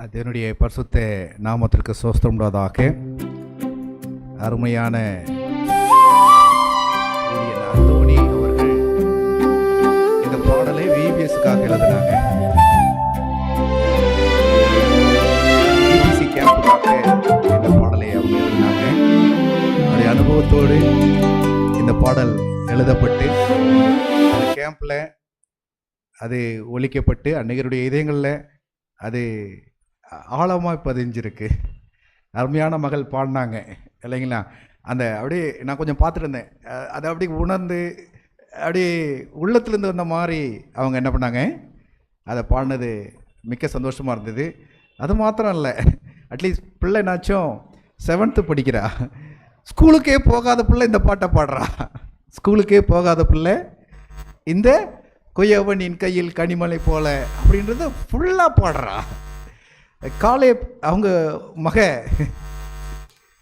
அதனுடைய பரிசுத்த நாமத்திற்கு சோஸ்திரம் உண்டாதாக. அருமையான அந்தோணி அவர்கள் இந்த பாடலை விபிஎஸ்க்காக எழுதினாங்க. பிபிசி கேம்புக்காக இந்த பாடலை அவங்க எழுதினாங்க. அதே அனுபவத்தோடு இந்த பாடல் எழுதப்பட்டு அந்த கேம்பில் அது ஒலிக்கப்பட்டு அன்னையருடைய இதயங்களில் அது ஆழமாக பதிஞ்சிருக்கு. அருமையான மகள் பாடினாங்க இல்லைங்களா? அந்த அப்படியே நான் கொஞ்சம் பார்த்துட்டு இருந்தேன். அதை அப்படியே உணர்ந்து அப்படியே உள்ளத்துலேருந்து வந்த மாதிரி அவங்க என்ன பண்ணாங்க, அதை பாடினது மிக்க சந்தோஷமாக இருந்தது. அது மாத்திரம் இல்லை, அட்லீஸ்ட் பிள்ளை என்னாச்சும் 7th படிக்கிறா, ஸ்கூலுக்கே போகாத பிள்ளை இந்த பாட்டை பாடுறா. ஸ்கூலுக்கே போகாத பிள்ளை இந்த கொய்யவனின் கையில் கனிமலை போல அப்படின்றத ஃபுல்லாக பாடுறா. காலே அவங்க மக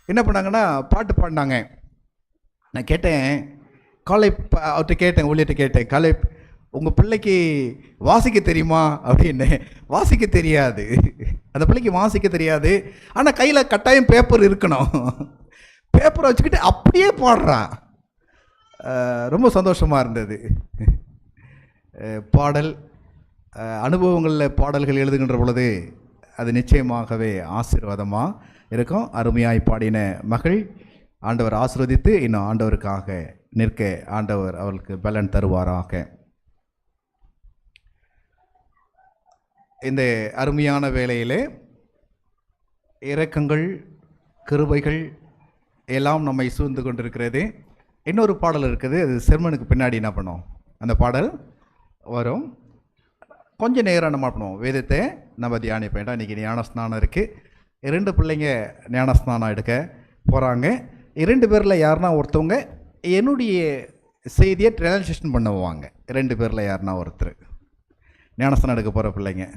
என்ன பண்ணாங்கன்னா பாட்டு பாடினாங்க. நான் கேட்டேன், காலை அவர்கிட்ட கேட்டேன், ஊழியர்கிட்ட கேட்டேன், காலை உங்கள் பிள்ளைக்கு வாசிக்க தெரியுமா அப்படின்னு. வாசிக்க தெரியாது, அந்த பிள்ளைக்கு வாசிக்க தெரியாது. ஆனால் கையில் கட்டாயம் பேப்பர் இருக்கணும். பேப்பரை வச்சுக்கிட்டு அப்படியே பாடுறா. ரொம்ப சந்தோஷமாக இருந்தது. பாடல் அனுபவங்களில் பாடல்கள் எழுதுகின்ற பொழுது அது நிச்சயமாகவே ஆசீர்வாதமாக இருக்கும். அருமையாய் பாடின மகள் ஆண்டவர் ஆசீர்வதித்து இன்னும் ஆண்டவருக்காக நிற்க ஆண்டவர் அவளுக்கு பலன் தருவாராக. இந்த அருமையான வேளையிலே இரக்கங்கள் கிருபைகள் எல்லாம் நம்மை சூழ்ந்து கொண்டிருக்கிறது. இன்னொரு பாடல் இருக்குது, அது செர்மனுக்கு பின்னாடி என்ன பண்ணோம், அந்த பாடல் வரும். கொஞ்சம் நேரம் நம்ம பண்ணுவோம், வேதத்தை நம்ம தியானிப்போம். இன்றைக்கி ஞானஸ்நானம் இருக்குது. 2 பிள்ளைங்க ஞானஸ்நானம் எடுக்க போகிறாங்க. 2 பேரில் யாருன்னா ஒருத்தவங்க என்னுடைய செய்தியை ட்ரான்ஸ்லேஷன் பண்ணுவாங்க. 2 பேரில் யாருன்னா ஒருத்தர் ஞானஸ்நானம் எடுக்க போகிற பிள்ளைங்க.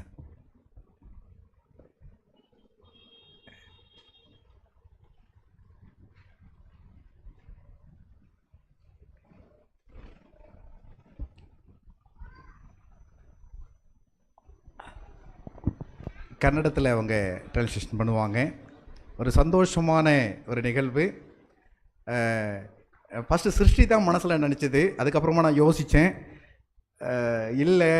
கன்னடத்தில் அவங்க ட்ரான்ஸ்லேஷன் பண்ணுவாங்க. ஒரு சந்தோஷமான ஒரு நிகழ்வு. ஃபஸ்ட்டு சிருஷ்டி தான் மனசில் நினச்சிது. அதுக்கப்புறமா நான் யோசித்தேன், இல்லை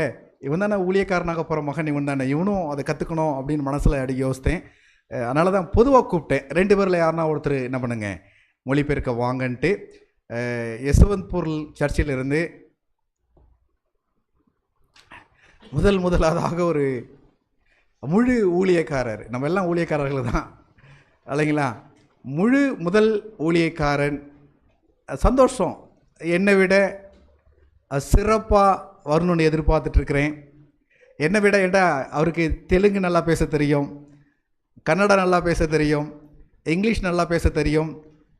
இவன் தானே ஊழியக்காரனாக போகிற மகன், இவன் தானே, இவனும் அதை கற்றுக்கணும் அப்படின்னு மனசில் அடி யோசித்தேன். அதனால தான் பொதுவாக கூப்பிட்டேன். 2 பேரில் யாருன்னா ஒருத்தர் என்ன பண்ணுங்க மொழிபெயர்க்க வாங்கன்ட்டு. யசுவந்த்பூர் சர்ச்சிலிருந்து முதலாவதாக ஒரு முழு ஊழியக்காரர், நம்ம எல்லாம் ஊழியக்காரர்கள் தான் இல்லைங்களா? முதல் ஊழியக்காரன். சந்தோஷம். என்னை விட சிறப்பாக வரணும்னு எதிர்பார்த்துட்ருக்கிறேன். என்னை விட அவருக்கு தெலுங்கு நல்லா பேச தெரியும், கன்னடம் நல்லா பேச தெரியும், இங்கிலீஷ் நல்லா பேச தெரியும்,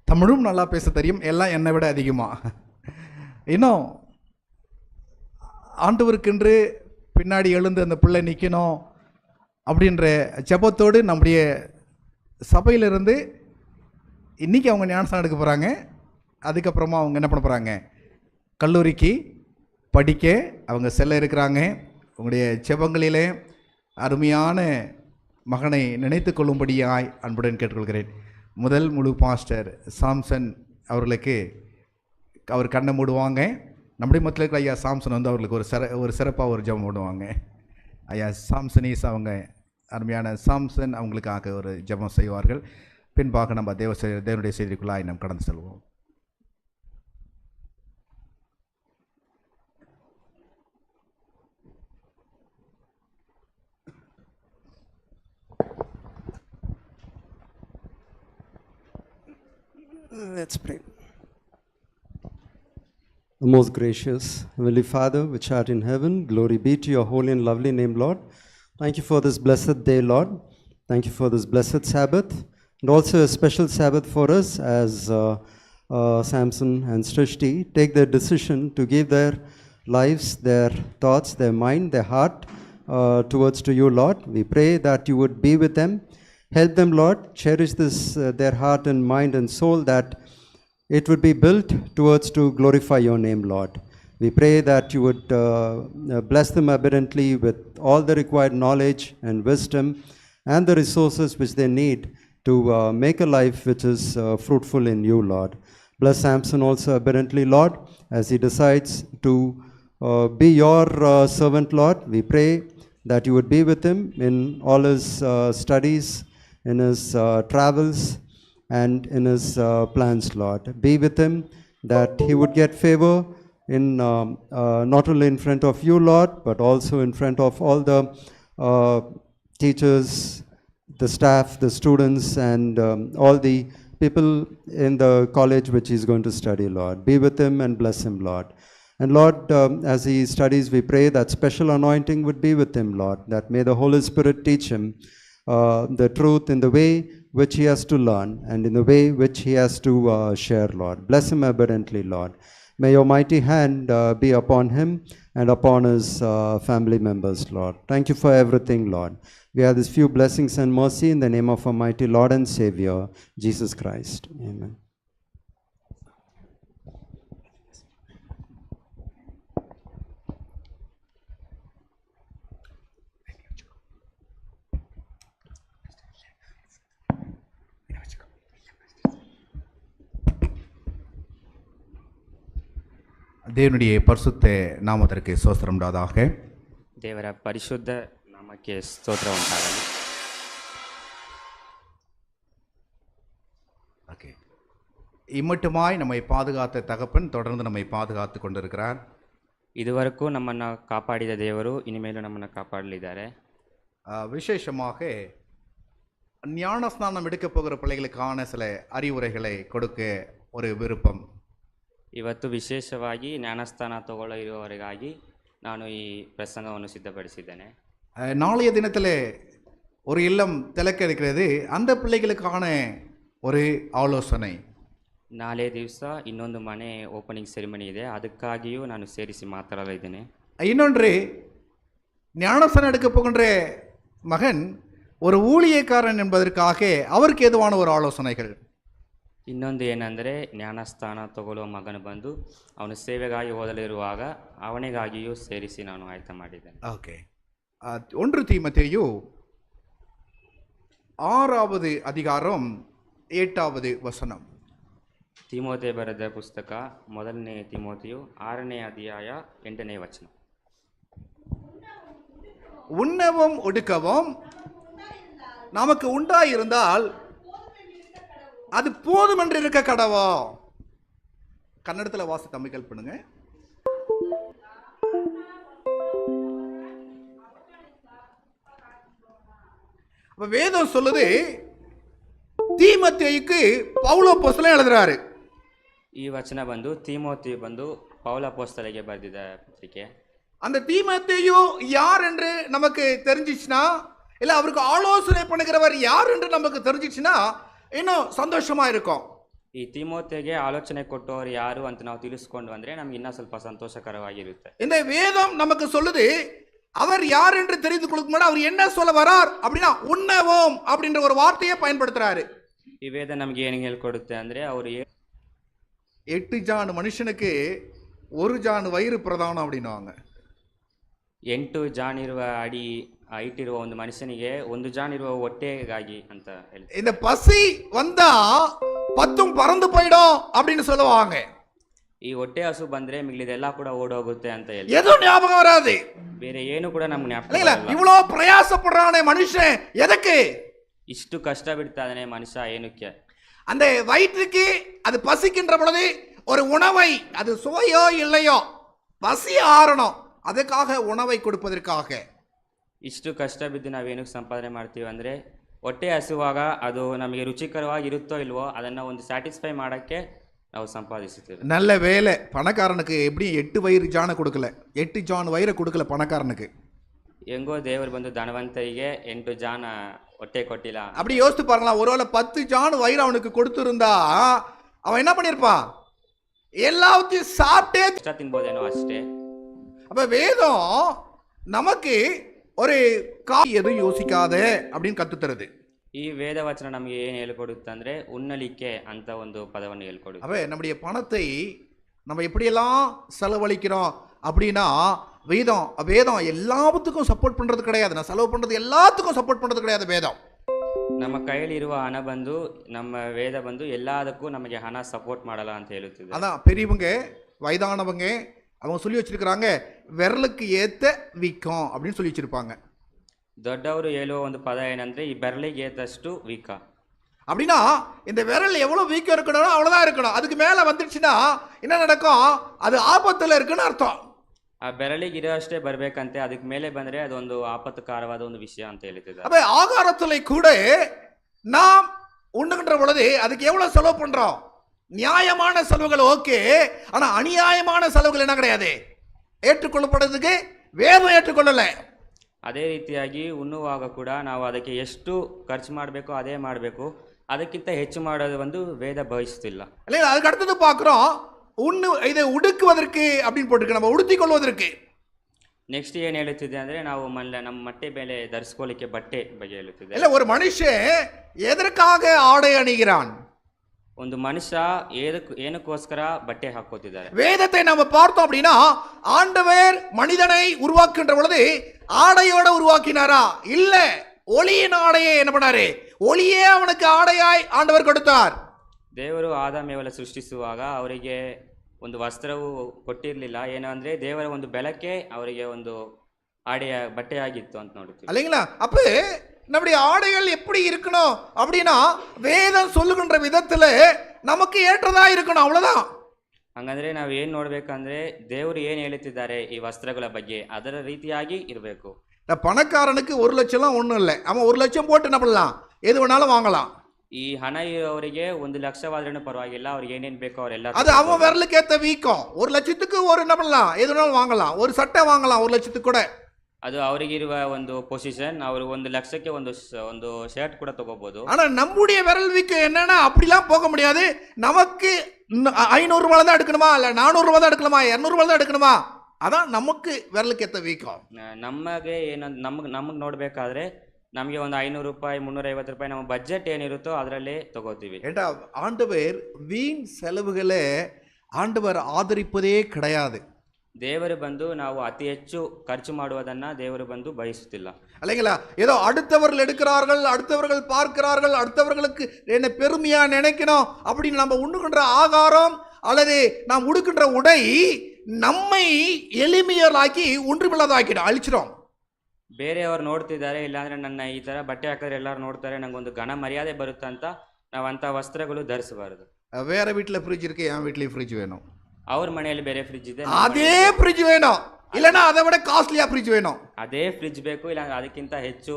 தமிழும் நல்லா பேச தெரியும். எல்லாம் என்னை விட அதிகமாக. இன்னும் ஆண்டவருக்கென்று பின்னாடி எழுந்து அந்த பிள்ளை நிற்கணும் அப்படின்ற ஜெபத்தோடு நம்முடைய சபையிலிருந்து இன்றைக்கி அவங்க ஞானஸ்நானம் எடுக்க போகிறாங்க. அதுக்கப்புறமா அவங்க என்ன பண்ண போகிறாங்க, கல்லூரிக்கு படிக்க அவங்க செல்ல இருக்கிறாங்க. உங்களுடைய ஜெபங்களிலே அருமையான மகனை நினைத்து கொள்ளும்படியாய் அன்புடன் கேட்டுக்கொள்கிறேன். முதல் முழு பாஸ்டர் சாம்சன் அவர்களுக்கு அவர் கண்ணை மூடுவாங்க. நம்முடைய மத்தியில் இருக்கிற ஐயா சாம்சன் வந்து அவர்களுக்கு ஒரு சிறப்பாக ஒரு ஜெபம் போடுவாங்க. ஐயா சாம்சனீஸ் அவங்க அருமையான சாம்சன் அவங்களுக்காக ஒரு ஜெபம் செய்வார்கள். பின்பாக நம்ம தேவனுடைய செய்திக்குள்ளாய் நாம் கடந்து செல்வோம். Let's pray. Most gracious Heavenly Father, which art in heaven, glory be to your holy and lovely name, Lord. Thank you for this blessed day, Lord. Thank you for this blessed Sabbath, and also a special Sabbath for us as Samson and Srishti take their decision to give their lives, their thoughts, their mind, their heart towards to you, Lord. We pray that you would be with them. Help them, Lord. Cherish this, their heart and mind and soul, that it would be built towards to glorify your name, Lord. We pray that you would bless them abundantly with all the required knowledge and wisdom and the resources which they need to make a life which is fruitful in you, Lord. Bless Samson also abundantly, Lord, as he decides to be your servant, Lord. We pray that you would be with him in all his studies, in his travels, and in his plans, Lord. Be with him, that he would get favor in not only in front of you, Lord, but also in front of all the teachers, the staff, the students, and all the people in the college which he is going to study, Lord. Be with him and bless him, Lord. And Lord, as he studies, we pray that special anointing would be with him, Lord, that may the Holy Spirit teach him the truth in the way which he has to learn and in the way which he has to share, Lord. Bless him abundantly, Lord. May your mighty hand be upon him and upon his family members, Lord. Thank you for everything, Lord. We have these few blessings and mercy in the name of our mighty Lord and Savior, Jesus Christ. Amen. தேவனுடைய பரிசுத்த நாமத்திற்கு ஸ்தோத்திரம் உண்டாதாக. ದೇವರ ಪರಿಶುದ್ಧ ನಾಮಕ್ಕೆ ಸ್ತೋತ್ರ ಉಂಟಾಗಲಿ. Okay, இம்மட்டுமாய் நம்மை பாதுகாத்த தகப்பன் தொடர்ந்து நம்மை பாதுகாத்து கொண்டிருக்கிறார். ಇದುವರೆಗೂ ನಮ್ಮನ್ನು ಕಾಪಾಡಿದ ದೇವರು ಇನಿಮೇಲೂ ನಮ್ಮನ್ನು ಕಾಪಾಡಲಿದ್ದಾರೆ. விசேஷமாக ஞானஸ்நானம் எடுக்கப் போகிற பிள்ளைகளுக்கான சில அறிவுரைகளை கொடுக்க ஒரு விருப்பம். ಇವತ್ತು ವಿಶೇಷವಾಗಿ ಜ್ಞಾನಸ್ಥಾನ ತಗೊಳ್ಳಿರುವವರಿಗಾಗಿ ನಾನು ಈ ಪ್ರಸಂಗವನ್ನು ಸಿದ್ಧಪಡಿಸಿದ್ದೇನೆ. நாளைய தினத்தில் ஒரு இல்லம் திறக்க இருக்கிறது, அந்த பிள்ளைகளுக்கான ஒரு ஆலோசனை. ನಾಳೆ ದಿವಸ ಇನ್ನೊಂದು ಮನೆ ಓಪನಿಂಗ್ ಸೆರೆಮನಿ ಇದೆ, ಅದಕ್ಕಾಗಿಯೂ ನಾನು ಸೇರಿಸಿ ಮಾತಾಡಲಿದ್ದೇನೆ. இன்னொன்று, ஞானஸ்நானம் எடுக்க போகின்ற மகன் ஒரு ஊழியக்காரன் என்பதற்காக அவருக்கு ஏதுவான ஒரு ஆலோசனைகள். ಇನ್ನೊಂದು ಏನಂದರೆ ಜ್ಞಾನಸ್ಥಾನ ತಗೊಳ್ಳುವ ಮಗನು ಬಂದು ಅವನು ಸೇವೆಗಾಗಿ ಓದಲಿರುವಾಗ ಅವನಿಗಾಗಿಯೂ ಸೇರಿಸಿ ನಾನು ಆಯ್ಕೆ ಮಾಡಿದ್ದೇನೆ. ஓகே, 1 தீமோத்தேயு 6வது அதிகாரம் 8வது வசனம். ತಿಮೋಥೆ ಬರೆದ ಪುಸ್ತಕ 1ನೇ ತಿಮೋಥೆಯು 6ನೇ ಅಧ್ಯಾಯ 8ನೇ ವಚನ. உண்ணவும் ஒடுக்கவும் நமக்கு உண்டாயிருந்தால் அது போதும் என்று இருக்க கடவா. கன்னடத்தில் வாசி தமிழ் பண்ணுங்க. அப்ப வேதம் சொல்லுது, தீமோத்தேயுக்கு பவுல் அப்போஸ்தலன் எழுதுறாரு. ಈ ವಚನ ಬಂದು ತಿಮೋಥೆ ಬಂದು ಪೌಲ ಅಪೊಸ್ತಲರಿಗೆ ಬರೆದಿದ್ದ ಪತ್ರಿಕೆ. அந்த தீமோத்தேயு யார் என்று நமக்கு தெரிஞ்சிச்சுன்னா, இல்லை அவருக்கு ஆலோசனை பண்ணுகிறவர் யார் என்று நமக்கு தெரிஞ்சிச்சுன்னா இன்னும் சந்தோஷமா இருக்கும். ಈ ತಿಮೋಥೆಗೆ ಆಲೋಚನೆ ಕೊಟ್ಟವರು ಯಾರು ಅಂತ ನಾವು ತಿಳಿಸ್ಕೊಂಡು ಬಂದ್ರೆ ನಮ್ಗೆ ಇನ್ನೂ ಸ್ವಲ್ಪ ಸಂತೋಷಕರವಾಗಿರುತ್ತೆ. இந்த வேதம் நமக்கு சொல்லுது, அவர் யார் என்று தெரிந்து கொள்ளும் முன்னாடி அவர் என்ன சொல்ல வரார் அப்படின்னா உண்ணவும் அப்படின்ற ஒரு வார்த்தையை பயன்படுத்துறாரு. ಈ ವೇದ ನಮ್ಗೆ ಏನು ಹೇಳ್ಕೊಡುತ್ತೆ ಅಂದ್ರೆ ಅವರು 8 ஜான் மனுஷனுக்கு 1 ஜான் வயிறு பிரதானம் அப்படின்னுவாங்க. 8 ಜಾನ್ ಇರುವ ಅಡಿ ಹೈಟ್ ಇರುವ ಒಂದು ಮನುಷ್ಯನಿಗೆ 1 ಜಾನ್ ಇರುವ ಹೊಟ್ಟೆಗಾಗಿ ಅಂತ ಹೇಳ್ತಾರೆ. இந்த பசி வந்தா 10ம் பறந்து போயிடும் அப்படின்னு சொல்லுவாங்க. ಈ ಹೊಟ್ಟೆ ಹಸು ಬಂದ್ರೆ ಮಿಗಿಲಿದೆಲ್ಲ ಕೂಡ ಓಡೋಗುತ್ತೆ ಅಂತ ಹೇಳಿ எதுவும் ஞாபகம் வராது. ಬೇರೆ ಏನು ಕೂಡ ನಮ್ಗೆ ಜ್ಞಾಪಕ இல்ல, இவ்வளவு பிரயாசப்படுறானே மனுஷன் எதுக்கு? ಇಷ್ಟು ಕಷ್ಟ ಬಿಡ್ತಾ ಇದ್ದಾನೆ ಮನುಷ್ಯ ಏನಕ್ಕೆ? அந்த வயிற்றுக்கு அது பசிக்கின்ற பொழுது ஒரு உணவை, அது சுவையோ இல்லையோ பசி ஆறணும், அதுக்காக உணவை கொடுப்பதற்காக. ಇಷ್ಟು ಕಷ್ಟ ಬಿದ್ದು ನಾವೇನಕ್ಕೆ ಸಂಪಾದನೆ ಮಾಡ್ತೀವಿ ಅಂದರೆ ಹೊಟ್ಟೆ ಹಸುವಾಗ ಅದು ನಮಗೆ ರುಚಿಕರವಾಗಿ ಇರುತ್ತೋ ಇಲ್ವೋ ಅದನ್ನು ಒಂದು ಸ್ಯಾಟಿಸ್ಫೈ ಮಾಡೋಕ್ಕೆ ನಾವು ಸಂಪಾದಿಸುತ್ತೇವೆ. நல்ல வேலை, பணக்காரனுக்கு எப்படி 8 வயிறு ஜானை கொடுக்கல, 8 ஜான் வயிறை கொடுக்கல பணக்காரனுக்கு. ಹೆಂಗೋ ದೇವರು ಬಂದು ಧನವಂತರಿಗೆ 8 ಜಾನ ಹೊಟ್ಟೆ ಕೊಟ್ಟಿಲ್ಲ. அப்படி யோசித்து பாருங்களா, ஒருவேளை 10 ஜான் வயிறு அவனுக்கு கொடுத்துருந்தா அவன் என்ன பண்ணியிருப்பான்? எல்லாத்தையும் சாப்பிட்டே ಇಷ್ಟ ತಿನ್ಬೋದೇನೋ ಅಷ್ಟೇ. அப்ப வேதம் நமக்கு ஒரு எதுவும் யோசிக்காத அப்படின்னு கத்துத்தருது. ಈ ವೇದ ವಚನ ನಮಗೆ ಏನು ಹೇಳ್ಕೊಡುತ್ತೆ ಅಂದರೆ ಉಣ್ಣಲಿಕ್ಕೆ ಅಂತ ಒಂದು ಪದವನ್ನು ಹೇಳ್ಕೊಡುತ್ತೆ. நம்முடைய பணத்தை நம்ம எப்படியெல்லாம் செலவழிக்கிறோம் அப்படின்னா வேதம் எல்லாத்துக்கும் சப்போர்ட் பண்றது கிடையாது. நான் செலவு பண்றது எல்லாத்துக்கும் சப்போர்ட் பண்றது கிடையாது வேதம். ನಮ್ಮ ಕೈಯಲ್ಲಿರುವ ಹಣ ಬಂದು ನಮ್ಮ ವೇದ ಬಂದು ಎಲ್ಲದಕ್ಕೂ ನಮಗೆ ಹಣ ಸಪೋರ್ಟ್ ಮಾಡಲ್ಲ ಅಂತ ಹೇಳುತ್ತಿದೆ. அதான் பெரியவங்க வயதானவங்க அவங்க சொல்லி வச்சிருக்கிறாங்க, விரலுக்கு ஏத்த வீக்கம் அப்படின்னு சொல்லி வச்சிருப்பாங்க. ದೊಡ್ಡವರು ಹೇಳುವ ಒಂದು ಪದ ಏನಂದ್ರೆ ಈ ಬೆರಳಿಗೆ ಏತಷ್ಟು ವೀಕ. அப்படின்னா இந்த விரல் எவ்வளவு வீக்கம் இருக்கணும் அவ்வளவுதான் இருக்கணும். அதுக்கு மேல வந்துடுச்சுன்னா என்ன நடக்கும்? அது ஆபத்துல இருக்குன்னு அர்த்தம். ಆ ಬೆರಳಿಗೆ ಇರೋಷ್ಟೇ ಬರ್ಬೇಕಂತೆ, ಅದಕ್ಕೆ ಮೇಲೆ ಬಂದ್ರೆ ಅದೊಂದು ಆಪತ್ಕಾರವಾದ ಒಂದು ವಿಷಯ ಅಂತ ಹೇಳ್ತಿದ್ದಾರೆ. அப்ப ஆகாரத்துல கூட நாம் உண்ணுகின்ற பொழுது அதுக்கு எவ்வளவு செலவு பண்றோம்? நியாயமான செலவுகள் ஓகே, ஆனா அநியாயமான செலவுகள் என்ன கிடையாது, ஏற்றுக்கொள்ளப்படுறதுக்கு வேதம் ஏற்றுக்கொள்ளல. ಅದೇ ರೀತಿಯಾಗಿ ಉಣ್ಣುವಾಗ ಕೂಡ ನಾವು ಅದಕ್ಕೆ ಎಷ್ಟು ಖರ್ಚು ಮಾಡಬೇಕು ಅದೇ ಮಾಡಬೇಕು, ಅದಕ್ಕಿಂತ ಹೆಚ್ಚು ಮಾಡೋದು ಒಂದು ವೇದ ಬಯಸುತ್ತಿಲ್ಲ. இல்லையா? அதுக்கு அடுத்தது பார்க்கிறோம், இதை உடுக்குவதற்கு அப்படின்னு போட்டுருக்கு, நம்ம உடுத்திக் கொள்வதற்கு. ನೆಕ್ಸ್ಟ್ ಏನು ಹೇಳುತ್ತಿದೆ ಅಂದ್ರೆ ನಾವು ನಮ್ಮ ಮಟ್ಟೆ ಮೇಲೆ ಧರಿಸ್ಕೊಳ್ಳಿಕ್ಕೆ ಬಟ್ಟೆ ಬಗ್ಗೆ ಹೇಳುತ್ತಿದೆ. இல்ல, ஒரு மனுஷன் எதற்காக ஆடை அணிகிறான்? ಒಂದು ಮನುಷ್ಯ ಏನಕ್ಕೋಸ್ಕರ ಬಟ್ಟೆ ಹಾಕೋತಿದ್ದಾರೆ. வேதத்தை நம்ம பார்த்தோம் அப்படின்னா ஆண்டவர் மனிதனை உருவாக்குகின்ற பொழுது ஆடையோட உருவாக்கினாரா? இல்ல, ஒளியின் ஆடையை என்ன பண்ணாரு? ஒளியே அவனுக்கு ஆடையாய் ஆண்டவர் கொடுத்தார். ದೇವರು ಆದಾಮೇವಲ ಸೃಷ್ಟಿಸುವಾಗ ಅವರಿಗೆ ಒಂದು ವಸ್ತ್ರವು ಕೊಟ್ಟಿರಲಿಲ್ಲ. ಏನಂದ್ರೆ ದೇವರ ಒಂದು ಬೆಳಕೆ ಅವರಿಗೆ ಒಂದು ಬಟ್ಟೆಯಾಗಿತ್ತು ಅಂತ ನೋಡುತ್ತೀವಿ. இல்லைங்களா? அப்ப நம்முடைய ஆடைகள் எப்படி இருக்கணும் அப்படின்னா வேதம் சொல்லுகின்ற விதத்துல நமக்கு ஏற்றதா இருக்கணும், அவ்வளவுதான். ಹಂಗಂದ್ರೆ ನಾವು ಏನ್ ನೋಡ್ಬೇಕಂದ್ರೆ ದೇವರು ಏನ್ ಹೇಳುತ್ತಿದ್ದಾರೆ ಈ ವಸ್ತ್ರಗಳ ಬಗ್ಗೆ ಅದರ ರೀತಿಯಾಗಿ ಇರಬೇಕು. பணக்காரனுக்கு 1 லட்சம்லாம் ஒண்ணும் இல்லை, அவன் 1 லட்சம் போட்டு என்ன பண்ணலாம், எது வேணாலும் வாங்கலாம். ಈ ಹಣ ಇರೋರಿಗೆ 1 ಲಕ್ಷವಾದ್ರೂ ಪರವಾಗಿಲ್ಲ, ಅವ್ರಿಗೆ ಏನೇನ್ ಬೇಕೋ ಅವರೆಲ್ಲ அது அவன் விரலுக்கு ஏத்த வீக்கம். 1 லட்சத்துக்கு ஒரு என்ன பண்ணலாம், எது வேணாலும் வாங்கலாம். ஒரு சட்டை வாங்கலாம் 1 லட்சத்துக்கு கூட. ಅದು ಅವರಿಗಿರುವ ಒಂದು ಪೊಸಿಷನ್, ಅವರು 1 ಲಕ್ಷಕ್ಕೆ ಒಂದು ಶರ್ಟ್ ಕೂಡ ತಗೋಬಹುದು. ஆனா நம்முடைய விரல் வீக்கம் என்னன்னா அப்படிலாம் போக முடியாது. நமக்கு 500 ரூபாய் தான் எடுக்கணுமா, இல்ல 400 ரூபாய் தான் எடுக்கணுமா, 200 ரூபாய் தான் எடுக்கணுமா, அதான் நமக்கு விரலுக்கு ஏத்த வீக்கம். ನಮಗೆ ನಮಗೆ ನೋಡ್ಬೇಕಾದ್ರೆ ನಮಗೆ ಒಂದು 500 ರೂಪಾಯಿ 350 ರೂಪಾಯಿ ನಮ್ಮ ಬಜೆಟ್ ಏನಿರುತ್ತೋ ಅದರಲ್ಲೇ ತಗೋತೀವಿ. ஏண்டா ஆண்டவர் வீண் செலவுகளை ஆண்டவர் ஆதரிப்பதே கிடையாது. ದೇವರು ಬಂದು ನಾವು ಅತಿ ಹೆಚ್ಚು ಖರ್ಚು ಮಾಡುವುದನ್ನ ದೇವರು ಬಂದು ಬಯಸುತ್ತಿಲ್ಲ. இல்லைங்களா? ஏதோ அடுத்தவர்கள் எடுக்கிறார்கள், அடுத்தவர்கள் பார்க்கிறார்கள், அடுத்தவர்களுக்கு என்ன பெருமையா நினைக்கணும் அப்படின்னு நம்ம உண்ணுகின்ற ஆகாரம் அல்லது நாம் உடுக்கின்ற உடை நம்மை எளிமையலாக்கி ஒன்றுமில்லாதாக்கிடும், அழிச்சிடும். ಬೇರೆಯವರು ನೋಡ್ತಿದ್ದಾರೆ, ಇಲ್ಲಾಂದ್ರೆ ನನ್ನ ಈ ತರ ಬಟ್ಟೆ ಹಾಕಿದ್ರೆ ಎಲ್ಲರೂ ನೋಡ್ತಾರೆ, ನಂಗೊಂದು ಘನ ಮರ್ಯಾದೆ ಬರುತ್ತೆ ಅಂತ ನಾವು ಅಂತ ವಸ್ತ್ರಗಳು ಧರಿಸಬಾರದು. வேற வீட்டில் ஃப்ரிட்ஜ் இருக்கு, என் வீட்லயும் ஃப்ரிட்ஜ் வேணும். ಅವ್ರ ಮನೆಯಲ್ಲಿ ಬೇರೆ ಫ್ರಿಡ್ಜ್ ಇದೆ, அதே ஃப்ரிட்ஜ் வேணும், இல்லைன்னா அதை விட காஸ்ட்லியா ஃப்ரிட்ஜ் வேணும். ಅದೇ ಫ್ರಿಡ್ಜ್ ಬೇಕು, ಇಲ್ಲ ಅದಕ್ಕಿಂತ ಹೆಚ್ಚು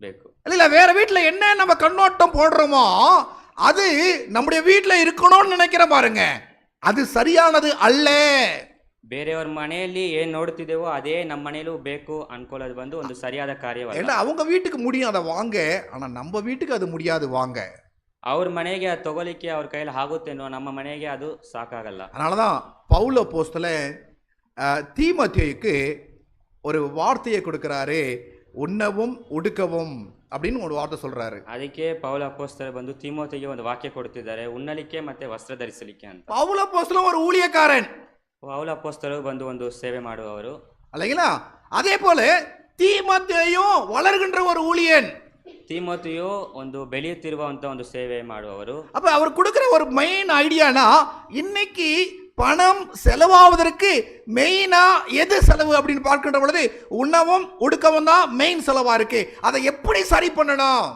ಬೇಕು. இல்ல, வேற வீட்டுல என்ன நம்ம கண்ணோட்டம் போடுறோமோ அது நம்முடைய வீட்டுல இருக்கணும்னு நினைக்கிற பாருங்க, அது சரியானது அல்ல. ಬೇರೆಯವ್ರ ಮನೆಯಲ್ಲಿ ಏನ್ ನೋಡ್ತಿದ್ದೇವೋ ಅದೇ ನಮ್ಮ ಮನೆಯಲ್ಲೂ ಬೇಕು ಅನ್ಕೊಳ್ಳೋದು ಬಂದು ಒಂದು ಸರಿಯಾದ ಕಾರ್ಯವಲ್ಲ. ஏன்னா அவங்க வீட்டுக்கு முடியும் அதை வாங்க, ஆனா நம்ம வீட்டுக்கு அது முடியாது வாங்க. ಅವ್ರ ಮನೆಗೆ ಅದು ತಗೊಲಿಕ್ಕೆ ಅವ್ರ ಕೈಯಲ್ಲಿ ಆಗುತ್ತೇನೋ, ನಮ್ಮ ಮನೆಗೆ ಅದು ಸಾಕಾಗಲ್ಲ. அதனாலதான் பவுல் அப்போஸ்தலன் தீமோத்தேயுக்கு ஒரு வார்த்தையை கொடுக்கிறாரு, உண்ணவும் உடுக்கவும் அப்படின்னு ஒரு வார்த்தை சொல்றாரு. ಅದಕ್ಕೆ ಪೌಲ ಅಪೊಸ್ತಲರು ಬಂದು ತಿಮೋಥೆಗೆ ಒಂದು ವಾಕ್ಯ ಕೊಡುತ್ತಿದ್ದಾರೆ, ಉಣ್ಣಲಿಕ್ಕೆ ಮತ್ತೆ ವಸ್ತ್ರ ಧರಿಸಲಿಕ್ಕೆ ಅಂತ. பவுல் அப்போஸ்தலன் ஒரு ஊழியக்காரன், ಪೌಲ ಅಪೊಸ್ತಲರು ಬಂದು ಒಂದು ಸೇವೆ ಮಾಡುವವರು, இல்லைங்களா? அதே போல தீமோத்தேயும் வளர்கின்ற ஒரு ஊழியன். ತಿಮೋಥೆಯು ಒಂದು ಬೆಳೆಯುತ್ತಿರುವಂತ ಒಂದು ಸೇವೆ ಮಾಡುವವರು. அப்ப அவர் கொடுக்கிற ஒரு மெயின் ஐடியானா, இன்னைக்கு பணம் செலவாவதற்கு மெயினா எது செலவு அப்படின்னு பார்க்கின்ற பொழுது உண்ணவும் உடுக்கவும் தான் மெயின் செலவா இருக்கு. அதை எப்படி சரி பண்ணணும்,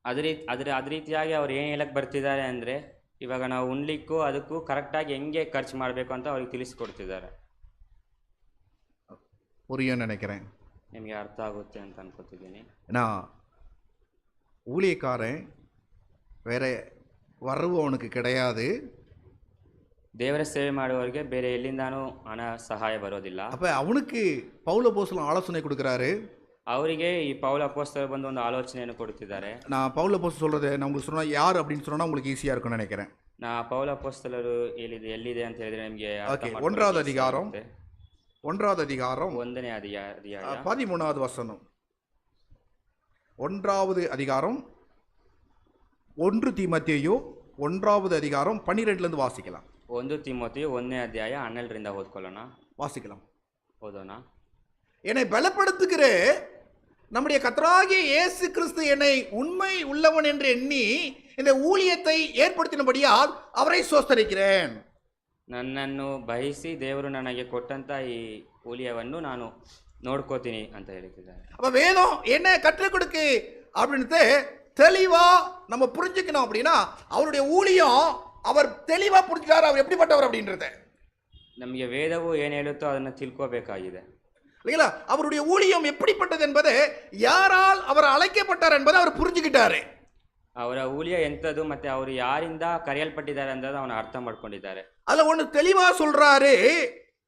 ಅದ ರೀತಿಯಾಗಿ ಅವ್ರು ಏನು ಹೇಳಕ್ ಬರ್ತಿದ್ದಾರೆ ಅಂದ್ರೆ, ಇವಾಗ ನಾವು ಉಣ್ಲಿಕ್ಕೂ ಅದಕ್ಕೂ ಕರೆಕ್ಟಾಗಿ ಹೆಂಗೆ ಖರ್ಚು ಮಾಡಬೇಕು ಅಂತ ಅವ್ರಿಗೆ ತಿಳಿಸ್ಕೊಡ್ತಿದ್ದಾರೆ. புரியும் நினைக்கிறேன், ನಿಮಗೆ ಅರ್ಥ ಆಗುತ್ತೆ ಅಂತ ಅನ್ಕೋತಿದ್ದೀನಿ. நான் ஊழியக்காரன் வேற வரவு அவனுக்கு கிடையாது. ದೇವರ ಸೇವೆ ಮಾಡುವವರಿಗೆ ಬೇರೆ ಎಲ್ಲಿಂದಾನೂ ಹಣ ಸಹಾಯ ಬರೋದಿಲ್ಲ. அப்ப அவனுக்கு பவுல் அப்போஸ்தலன் ஆலோசனை கொடுக்கிறாரு. ಅವರಿಗೆ ಈ ಪೌಲ ಅಪೊಸ್ತಲರು ಬಂದು ಒಂದು ಆಲೋಚನೆಯನ್ನು ಕೊಡುತ್ತಿದ್ದಾರೆ. நான் பவுல் அப்போஸ்தலன் சொல்றது நான் உங்களுக்கு சொன்னா யார் அப்படின்னு சொன்னா உங்களுக்கு ஈஸியா இருக்கும்னு நினைக்கிறேன். ಪೌಲ ಅಪೊಸ್ತಲರು ಎಲ್ಲಿದೆ ಅಂತ ಹೇಳಿದ್ರೆ ನಿಮಗೆ ஓகே, 1வது அதிகாரம் 1வது அதிகாரம் 1ನೇ ಅಧ್ಯಾಯ 13வது வசனம். 1வது அதிகாரம் 1 தீமோத்தேயு 1வது அதிகாரம் 12 இருந்து வாசிக்கலாம். 1 ತಿಮೋಥೆಯು 1ನೇ ಅಧ್ಯಾಯ 12ರಿಂದ ಓದ್ಕೊಳ್ಳೋಣ. வாசிக்கலாம். ಓದೋಣ. என்னை பலப்படுத்துகிற நம்முடைய கர்த்தராகிய இயேசு கிறிஸ்து என்னை உண்மை உள்ளவன் என்று எண்ணி இந்த ஊழியத்தை ஏற்படுத்தினபடியால் ಅವரை ಸ್ತೋಸ್ತರಿக்கிறேன். ನನ್ನನ್ನು ಬಯಸಿ ದೇವರು ನನಗೆ ಕೊಟ್ಟಂತ ಈ ಊಳಿಯವನ್ನು ನಾನು ನೋಡ್ಕೋತೀನಿ ಅಂತ ಹೇಳ್ತಿದ್ದಾರೆ. அப்ப வேதம் என்ன கற்றுக் கொடுக்கு அப்படின்ட்டு தெளிவா நம்ம புரிஞ்சுக்கணும். அப்படின்னா அவருடைய ஊழியம் அவர் தெளிவா புரிஞ்சுக்காரு, அவர் எப்படிப்பட்டவர் அப்படின்றத. ನಮಗೆ ವೇದವು ಏನು ಹೇಳುತ್ತೋ ಅದನ್ನು ತಿಳ್ಕೋಬೇಕಾಗಿದೆ. இல்லைங்களா? அவருடைய ஊழியம் எப்படிப்பட்டது என்பதை யாரால் அவர் அழைக்கப்பட்டார் என்பதை அவர் புரிஞ்சுக்கிட்டாரு. ಅವರ ಊಳಿಯ ಎಂಥದ್ದು ಮತ್ತೆ ಅವರು ಯಾರಿಂದ ಕರೆಯಲ್ಪಟ್ಟಿದ್ದಾರೆ ಅನ್ನೋದು ಅವನು ಅರ್ಥ ಮಾಡ್ಕೊಂಡಿದ್ದಾರೆ. அதுல ஒண்ணு தெளிவா சொல்றாரு,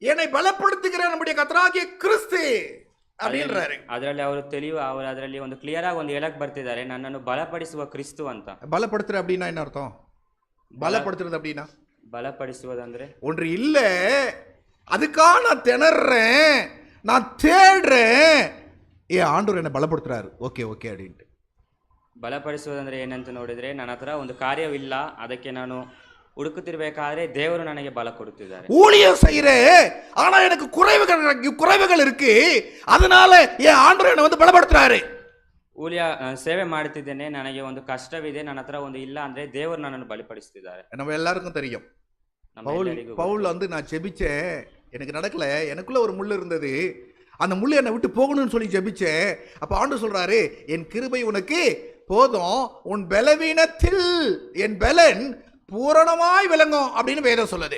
என்னை பலப்படுத்துகிற நம்முடைய கர்த்தராகிய கிறிஸ்து அப்படின்றாரு. ಅದರಲ್ಲಿ ಅವರು ಅದರಲ್ಲಿ ಒಂದು ಕ್ಲಿಯರ್ ಆಗಿ ಒಂದು ಹೇಳಕ್ ಬರ್ತಿದ್ದಾರೆ, ನನ್ನನ್ನು ಬಲಪಡಿಸುವ ಕ್ರಿಸ್ತು ಅಂತ. பலப்படுத்துற அப்படின்னா என்ன அர்த்தம்? பலப்படுத்துறது அப்படின்னா ಬಲಪಡಿಸುವುದಂದ್ರೆ ஒன்று இல்ல, அதுக்காக நான் திணறேன், நான் தேடுறேன், ஆண்டவர் என்னை பலப்படுத்துறாரு, ஓகே ஓகே அப்படின்ட்டு. ಬಲಪಡಿಸುವುದಂದ್ರೆ ಏನಂತ ನೋಡಿದ್ರೆ, ನನ್ನ ಹತ್ರ ಒಂದು ಕಾರ್ಯವಿಲ್ಲ, ಅದಕ್ಕೆ ನಾನು ಹುಡುಕುತ್ತಿರ್ಬೇಕಾದ್ರೆ ದೇವರು ನನಗೆ ಬಲ ಕೊಡುತ್ತಿದ್ದಾರೆ. ஊழியம் செய்யறேன், ஆனா எனக்கு குறைவுகள் இருக்கு, அதனால என் ஆண்டவர் என்னை வந்து பலப்படுத்துறாரு. ಊಳಿಯ ಸೇವೆ ಮಾಡುತ್ತಿದ್ದೇನೆ, ನನಗೆ ಒಂದು ಕಷ್ಟವಿದೆ, ನನ್ನ ಹತ್ರ ಒಂದು ಇಲ್ಲ ಅಂದ್ರೆ ದೇವರು ನನ್ನನ್ನು ಬಲಪಡಿಸುತ್ತಿದ್ದಾರೆ. நம்ம எல்லாருக்கும் தெரியும், பவுல் வந்து நான் ஜெபிச்சேன், எனக்கு நடக்கல, எனக்குள்ள ஒரு முள் இருந்தது, அந்த முள் என்னை விட்டு போகணும்னு சொல்லி ஜெபிச்சேன். அப்ப ஆண்டவர் சொல்றாரு, என் கிருபை உனக்கு போதும், உன் பலவீனத்தில் என் பலன் பூரணமாய் விளங்கும் அப்படின்னு வேதம் சொல்லுது.